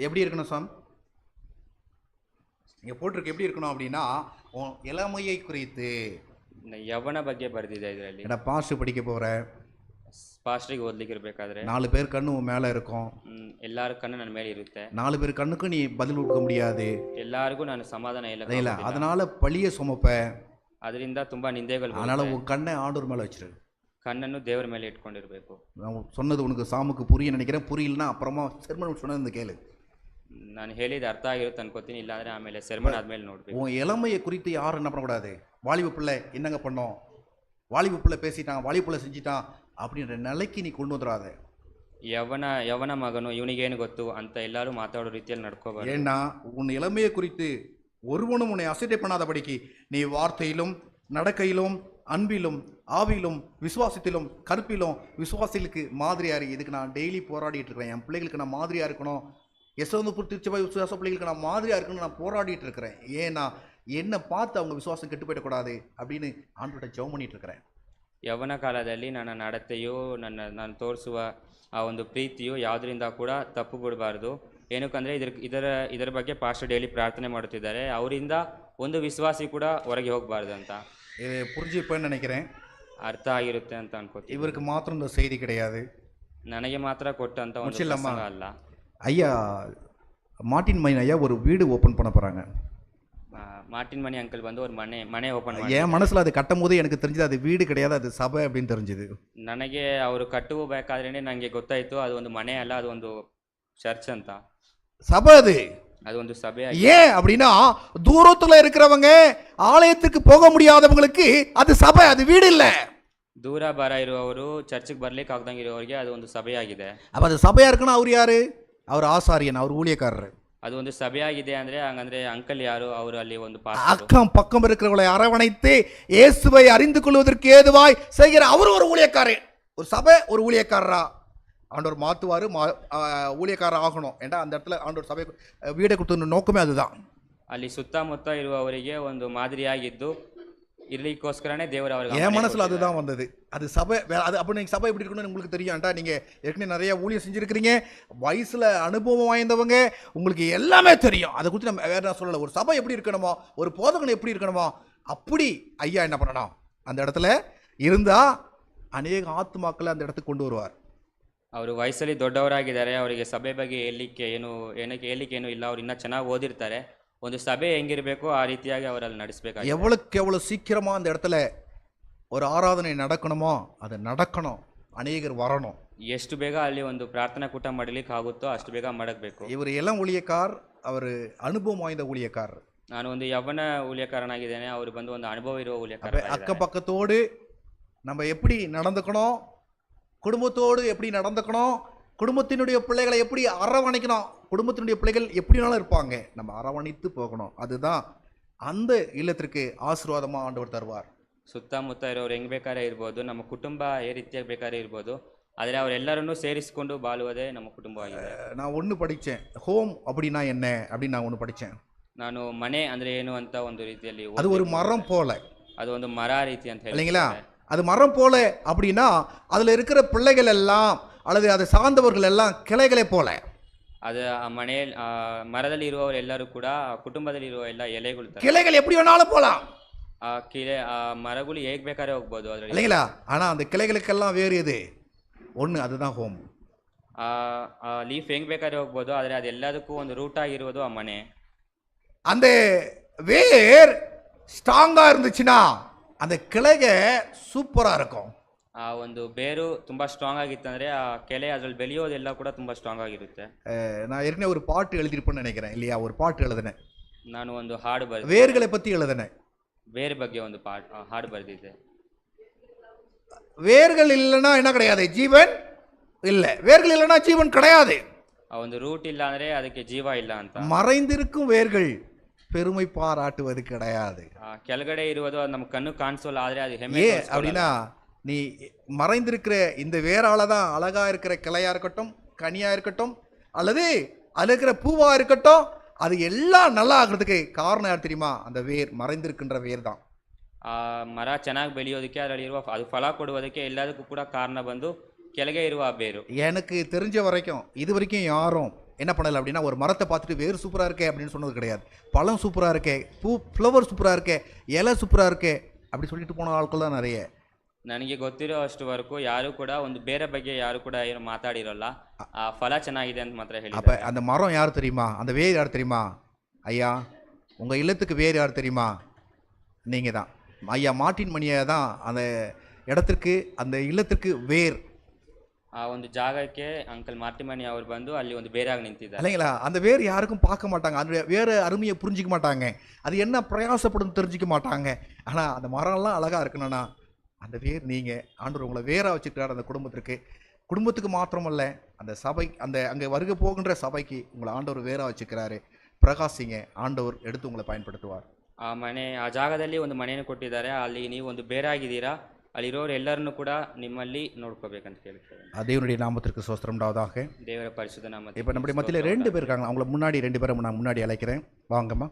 எப்படி இருக்கணும் சாம்? நீங்க போட்டிருக்கு எப்படி இருக்கணும் அப்படின்னா, உன் இளமையை குறித்து. ಯವನ ಬಗ್ಗೆ ಬರೆದಿದೆ ಇದರಲ್ಲಿ. என்ன பாஸ்ட் படிக்க போற, ಪಾಸ್ಟ್ರಿಗೆ ಓದ್ಲಿಕ್ಕೆ ಇರಬೇಕಾದ್ರೆ 4 பேர் கண்ணு உன் மேல இருக்கும், ಎಲ್ಲಾರ ಕಣ್ಣು ನನ್ನ ಮೇಲೆ ಇರುತ್ತೆ, 4 பேர் கண்ணுக்கும் நீ பதில் கொடுக்க முடியாது, ಎಲ್ಲಾರಿಗೂ ನಾನು ಸಮಾಧಾನ இல்ல, ಇಲ್ಲ, அதனால பழிய சுமப்ப, ಅದರಿಂದ ತುಂಬಾ ನಿಂದೆಗಳು அதனால ಬರುತ್ತೆ. உன் கண்ணை ஆண்டவர் மேல வச்சிரு. ಕಣ್ಣನ್ನು ದೇವರ ಮೇಲೆ ಇಟ್ಕೊಂಡಿರ್ಬೇಕು. நான் சொன்னது உனக்கு சாமுக்கு புரிய நினைக்கிறேன், புரியலன்னா அப்புறமா செர்மன் சொன்னது கேளு. ನಾನು ಹೇಳಿದ ಅರ್ಥ ಆಗಿರುತ್ತೆ ಅನ್ಕೋತೀನಿ, ಇಲ್ಲಾಂದ್ರೆ ಆಮೇಲೆ ಸೆರ್ಮನ್ ಆದ್ಮೇಲೆ ನೋಡ್ಬೇಕು. உன் இளமையை குறித்து யாரும் என்ன பண்ணக்கூடாது, வாலிப பிள்ளை என்னங்க பண்ணோம், வாலிப பிள்ளை பேசிட்டான், வாலிப பிள்ளை செஞ்சிட்டான் அப்படின்ற நிலைக்கு நீ கொண்டு வந்துடாத. ಯವನ ಮಗನು, ಇವನಿಗೇನು ಗೊತ್ತು ಅಂತ ಎಲ್ಲರೂ ಮಾತಾಡೋ ರೀತಿಯಲ್ಲಿ ನಡ್ಕೋಬಾರ್ದು. ஏன்னா உன் இளமையை குறித்து ஒருவனும் உன்னை அசட்டை பண்ணாதபடிக்கு நீ வார்த்தையிலும் நடக்கையிலும் அன்பிலும் ஆவிலும் விசுவாசத்திலும் கற்பிலும் விசுவாசிகளுக்கு மாதிரியா இருக்கு. இதுக்கு நான் டெய்லி போராடிட்டு இருக்கிறேன். என் பிள்ளைகளுக்கு நான் மாதிரியா இருக்கணும், யசோந்தபுர் திருச்சபை விசுவாச பிள்ளைகளுக்கு நான் மாதிரியா இருக்கணும்னு நான் போராடிட்டு இருக்கிறேன். ஏன்னா என்னை பார்த்து அவங்க விசுவாசம் கெட்டு போயிடக்கூடாது அப்படின்னு ஆண்டவர்கிட்ட ஜெபம் பண்ணிட்டு இருக்கிறேன். ಯವನ ಕಾಲದಲ್ಲಿ ನನ್ನ ನಡತೆಯು ನಾನು ತೋರಿಸುವ ಆ ಒಂದು ಪ್ರೀತಿಯು ಯಾವುದರಿಂದ ಕೂಡ ತಪ್ಪು ಬಿಡಬಾರ್ದು. ಏನಕ್ಕಂದರೆ ಇದರ ಬಗ್ಗೆ ಪಾಸ್ಟರ್ ಡೈಲಿ ಪ್ರಾರ್ಥನೆ ಮಾಡುತ್ತಿದ್ದಾರೆ, ಅವರಿಂದ ಒಂದು ವಿಶ್ವಾಸಿ ಕೂಡ ಹೊರಗೆ ಹೋಗಬಾರ್ದು ಅಂತ. இது புரிஞ்சுப்பேன்னு நினைக்கிறேன். ಅರ್ಥ ಆಗಿರುತ್ತೆ ಅಂತ ಅನ್ಕೋತೀನಿ. இவருக்கு மாத்திரம் இந்த செய்தி கிடையாது, ನನಗೆ ಮಾತ್ರ ಕೊಟ್ಟಂತ ಒಂದು ಪ್ರಸಂಗ ಅಲ್ಲ. ஐயா மார்ட்டின் மைன் ஐயா ஒரு வீடு ஓப்பன் பண்ண போகிறாங்க. ಮಾರ್ಟಿನ್ ಮಣಿ ಅಂಕಲ್ ಬಂದು ஒரு ಮನೆ ಓಪನ್ ಮಾಡಿ, என் மனசில் அது கட்டும் போது எனக்கு தெரிஞ்சது அது வீடு கிடையாது, அது சபை அப்படின்னு தெரிஞ்சுது. ನನಗೆ ಅವರು ಕಟ್ಟಬೇಕಾದ್ರೆ ನನಗೆ ಗೊತ್ತಾಯಿತು ಅದು ಒಂದು ಮನೆ ಅಲ್ಲ, ಅದು ಒಂದು ಚರ್ಚ್ ಅಂತ. சபை அது ಒಂದು ಸಭೆ. ஏன் அப்படின்னா தூரத்துல இருக்கிறவங்க ஆலயத்துக்கு போக முடியாதவங்களுக்கு அது சபை, அது வீடு இல்ல. ದೂರ ಬರ ಇರುವವರು ಚರ್ಚ್ಗೆ ಬರ್ಲಿಕ್ಕೆ ಆಗದಂಗೆ ಇರುವವರಿಗೆ ಅದು ಒಂದು ಸಭೆಯಾಗಿದೆ. அப்ப அது சபையா இருக்குன்னா அவர் யாரு? அவர் ஆசாரியன், அவர் ஊழியக்காரர். ಅದು ಒಂದು ಸಭೆಯಾಗಿದೆ ಅಂದ್ರೆ ಹಂಗಂದ್ರೆ ಅಂಕಲ್ ಯಾರು, ಅವರು ಅಲ್ಲಿ ಒಂದು அக்கம் பக்கம் இருக்கிறவங்களை அரவணைத்து இயேசுவை அறிந்து கொள்வதற்கு ஏதுவாய் செய்கிற அவர் ஒரு ஊழியக்காரர். ஒரு சபை ஒரு ஊழியக்காரரா ஆண்டவர் மாற்றுவார், ஊழியக்காரர் ஆகணும். ஏன்னா அந்த இடத்துல ஆண்டவர் சபை வீடை கொடுத்த நோக்கமே அதுதான். ಅಲ್ಲಿ ಸುತ್ತಮುತ್ತ ಇರುವವರಿಗೆ ಒಂದು ಮಾದರಿಯಾಗಿದ್ದು ಇರ್ಲಿಕ್ಕೋಸ್ಕರನೇ ದೇವರು ಅವರಿಗೆ. என் மனசுல அதுதான் வந்தது. அது சபை அது. அப்போ நீங்கள் சபை எப்படி இருக்கணும்னு உங்களுக்கு தெரியும்டா. நீங்கள் ஏற்கனவே நிறைய ஊழியம் செஞ்சுருக்கிறீங்க, வயசில் அனுபவம் வாய்ந்தவங்க, உங்களுக்கு எல்லாமே தெரியும். அதை குறித்து நம்ம வேறு நான் சொல்லலை. ஒரு சபை எப்படி இருக்கணுமோ, ஒரு போதகன் எப்படி இருக்கணுமோ, அப்படி ஐயா என்ன பண்ணணும், அந்த இடத்துல இருந்தால் அநேக ஆத்துமாக்களை அந்த இடத்துக்கு கொண்டு வருவார். ಅವರು ವಯಸ್ಸಲ್ಲಿ ದೊಡ್ಡವರಾಗಿದ್ದಾರೆ, ಅವರಿಗೆ ಸಭೆ ಬಗ್ಗೆ ಹೇಳಲಿಕ್ಕೆ ಏನು ಇಲ್ಲ, ಅವ್ರು ಇನ್ನೂ ಚೆನ್ನಾಗಿ ಓದಿರ್ತಾರೆ. ಒಂದು ಸಭೆ ಹೆಂಗಿರಬೇಕು ಆ ರೀತಿಯಾಗಿ ಅವರಲ್ಲಿ ನಡೆಸಬೇಕಾಗಿದೆ. எவ்வளோக்கு எவ்வளோ சீக்கிரமாக அந்த இடத்துல ஒரு ஆராதனை நடக்கணுமோ அது நடக்கணும், அநேகர் வரணும். ಎಷ್ಟು ಬೇಗ ಅಲ್ಲಿ ಒಂದು ಪ್ರಾರ್ಥನಾ ಕೂಟ ಮಾಡಲಿಕ್ಕೆ ಆಗುತ್ತೋ ಅಷ್ಟು ಬೇಗ ಮಾಡಬೇಕು. இவர் இளம் ஊழியக்கார், அவர் அனுபவம் வாய்ந்த ஊழியக்கார். ನಾನು ಒಂದು ಯವನ ஊழியக்காரನಾಗಿದ್ದೇನೆ, ಅವರು ಬಂದು ಒಂದು ಅನುಭವ ಇರುವ ஊழியக்கார. அக்கம் பக்கத்தோடு நம்ம எப்படி நடந்துக்கணும், குடும்பத்தோடு எப்படி நடந்துக்கணும், குடும்பத்தினுடைய பிள்ளைகளை எப்படி அரவணைக்கணும், குடும்பத்தினுடைய பிள்ளைகள் எப்படினாலும் இருப்பாங்க, நம்ம அரவணைத்து போகணும். அதுதான் அந்த இல்லத்திற்கு ஆசீர்வாதமாக ஆண்டவர் தருவார். ಸುತ್ತಮುತ್ತ ಇರೋರು ಹೆಂಗ್ ಬೇಕಾದ್ರೆ ಇರ್ಬೋದು, ನಮ್ಮ ಕುಟುಂಬ ಏ ರೀತಿಯಾಗಿ ಬೇಕಾದ್ರೆ ಇರ್ಬೋದು, ಆದರೆ ಅವರೆಲ್ಲರನ್ನೂ ಸೇರಿಸಿಕೊಂಡು ಬಾಳುವುದೇ ನಮ್ಮ ಕುಟುಂಬವಾಗಿದೆ. நான் ஒன்று படித்தேன், ஹோம் அப்படின்னா என்ன அப்படின்னு நான் ஒன்று படித்தேன். ನಾನು ಮನೆ ಅಂದ್ರೆ ಏನು ಅಂತ ಒಂದು ರೀತಿಯಲ್ಲಿ அது ஒரு மரம் போல, ಅದು ಒಂದು ಮರ ರೀತಿ ಅಂತ ಹೇಳಿ இல்லைங்களா? அது மரம் போல அப்படின்னா அதில் இருக்கிற பிள்ளைகள் எல்லாம் அல்லது அதை சார்ந்தவர்கள் எல்லாம் கிளைகளை போல. ಅದು ಆ ಮನೆಯಲ್ಲಿ ಮರದಲ್ಲಿ ಇರುವವರೆಲ್ಲರೂ ಕೂಡ ಕುಟುಂಬದಲ್ಲಿ ಇರುವ ಎಲ್ಲ ಎಲೆಗಳು ತರ. கிளைகள் எப்படி வேணாலும் போலாம் ಆ ಮರಗಳು ಹೇಗ್ ಬೇಕಾದ್ರೆ ಹೋಗ್ಬೋದು ಅದರಲ್ಲಿ. இல்லைங்களா? ஆனா அந்த கிளைகளுக்கெல்லாம் வேறு எது ஒன்று, அதுதான் ஹோம். ಲೀಫ್ ಹೆಂಗ್ ಬೇಕಾದ್ರೆ ಹೋಗ್ಬೋದು, ಆದ್ರೆ ಅದೆಲ್ಲದಕ್ಕೂ ಒಂದು ರೂಟ್ ಆಗಿರೋದು ಆ ಮನೆ. அந்த வேர் ஸ்ட்ராங்கா இருந்துச்சுன்னா அந்த கிளைக சூப்பரா இருக்கும். ಆ ಒಂದು ಬೇರು ತುಂಬಾ ಸ್ಟ್ರಾಂಗ್ ಆಗಿತ್ತಂದ್ರೆ ಆ ಕೆಲೆ ಅದ್ರಲ್ಲಿ ಬೆಳೆಯೋದೆಲ್ಲ ಕೂಡ ತುಂಬಾ ಸ್ಟ್ರಾಂಗ್ ಆಗಿರುತ್ತೆ. நான் ஏற்கனவே ஒரு பாட்டு எழுதியிருப்பேன்னு நினைக்கிறேன் இல்லையா? ஒரு பாட்டு எழுதினேன், ನಾನು ಒಂದು ಹಾಡು ಬರ್ದೆ, வேர்களை பத்தி எழுதினேன். ಬೇರೆ ಬಗ್ಗೆ ಒಂದು ಹಾಡು ಬರೆದಿದ್ದೆ. வேர்கள் இல்லைன்னா என்ன கிடையாது? ஜீவன் இல்லை. வேர்கள் இல்லைன்னா ஜீவன் கிடையாது. ಆ ಒಂದು ರೂಟ್ ಇಲ್ಲ ಅಂದ್ರೆ ಅದಕ್ಕೆ ಜೀವ ಇಲ್ಲ ಅಂತ. மறைந்திருக்கும் வேர்கள் பெருமை பாராட்டுவது கிடையாது. ಕೆಳಗಡೆ ಇರುವುದು ಅದು ನಮ್ಮ ಕಣ್ಣು ಕಾಣಿಸೋಲ್ಲ, ಆದ್ರೆ ಅದು ಹೆಮ್ಮೆ ஏன் அப்படின்னா, நீ மறைந்திருக்கிற இந்த வேரால தான் அழகா இருக்கிற கிளையா இருக்கட்டும், கனியா இருக்கட்டும், அல்லது அதுல இருக்கிற பூவா இருக்கட்டும், அது எல்லாம் நல்லா ஆகுறதுக்கு காரணம் யார் தெரியுமா? அந்த வேர், மறைந்திருக்கின்ற வேர் தான். ಆ ಮರ ಚೆನ್ನಾಗಿ ಬೆಳೆಯೋದಕ್ಕೆ ಅದರಲ್ಲಿರುವ ಅದು ಫಲ ಕೊಡುವುದಕ್ಕೆ ಎಲ್ಲದಕ್ಕೂ ಕೂಡ ಕಾರಣ ಬಂದು ಕೆಳಗೆ ಇರುವ ಆ ಬೇರು. எனக்கு தெரிஞ்ச வரைக்கும் இது வரைக்கும் யாரும் என்ன பண்ணல அப்படின்னா, ஒரு மரத்தை பார்த்துட்டு வேர் சூப்பரா இருக்கே அப்படின்னு சொன்னது கிடையாது. பழம் சூப்பரா இருக்கே, ஃப்ளவர் சூப்பரா இருக்கே, இலை சூப்பரா இருக்கே அப்படி சொல்லிட்டு போன ஆட்கள் தான் நிறைய. ನನಗೆ ಗೊತ್ತಿರೋ ಅಷ್ಟುವರೆಗೂ ಯಾರು ಕೂಡ ಒಂದು ಬೇರೆ ಬಗ್ಗೆ யாரு கூட ಏನು ಮಾತಾಡಿರಲ್ಲ. ಆ ಫಲ ಚೆನ್ನಾಗಿದೆ ಅಂತ ಮಾತ್ರ அப்ப ಹೇಳಿದ್ದಾರೆ. அந்த மரம் யார் தெரியுமா? அந்த வேர் யார் தெரியுமா? ஐயா, உங்க இல்லத்துக்கு வேர் யார் தெரியுமா? நீங்க தான். ஐயா மார்ட்டின் மணியை தான் அந்த இடத்திற்கு, அந்த இல்லத்திற்கு வேர். ಆ ಒಂದು ಜಾಗಕ್ಕೆ ಅಂಕಲ್ ಮಾರ್ಟಿಮನಿ ಅವರು ಬಂದು ಅಲ್ಲಿ ಒಂದು ಬೇರಾಗಿ ನಿಂತಿದ್ದಾರೆ. இல்லைங்களா? அந்த வேர் யாருக்கும் பார்க்க மாட்டாங்க, அந்த வேறு அருமையை புரிஞ்சிக்க மாட்டாங்க, அது என்ன பிரயாசப்படும் தெரிஞ்சிக்க மாட்டாங்க. ஆனால் அந்த மரம்லாம் அழகாக இருக்கணும்னா அந்த வேர் நீங்கள், ஆண்டவர் உங்களை வேறாக வச்சுக்கிறார். அந்த குடும்பத்துக்கு மாத்திரமல்ல, அந்த சபை, அந்த அங்கே வருகை போகின்ற சபைக்கு உங்களை ஆண்டவர் வேறாக வச்சுக்கிறாரு. பிரகாசிங்க, ஆண்டவர் எடுத்து உங்களை பயன்படுத்துவார். ಆ ಜಾಗದಲ್ಲಿ ಒಂದು ಮನೆಯನ್ನು ಕೊಟ್ಟಿದ್ದಾರೆ, ಅಲ್ಲಿ ನೀವು ಒಂದು ಬೇರಾಗಿದ್ದೀರಾ, ಅಲ್ಲಿರೋರು ಎಲ್ಲರನ್ನು ಕೂಡ ನಿಮ್ಮಲ್ಲಿ ನೋಡ್ಕೋಬೇಕಂತ ಕೇಳ್ತೇವೆ. தேவனுடைய நாமத்திற்கு ஸ்தோத்திரம் உண்டாவதாக. ದೇವರ ಪರಿಶುದ್ಧ ನಾಮಕ್ಕೆ. இப்போ நம்முடைய மத்தியில் 2 பேர் இருக்காங்க, அவங்கள முன்னாடி 2 பேரை நான் முன்னாடி அழைக்கிறேன். வாங்கம்மா.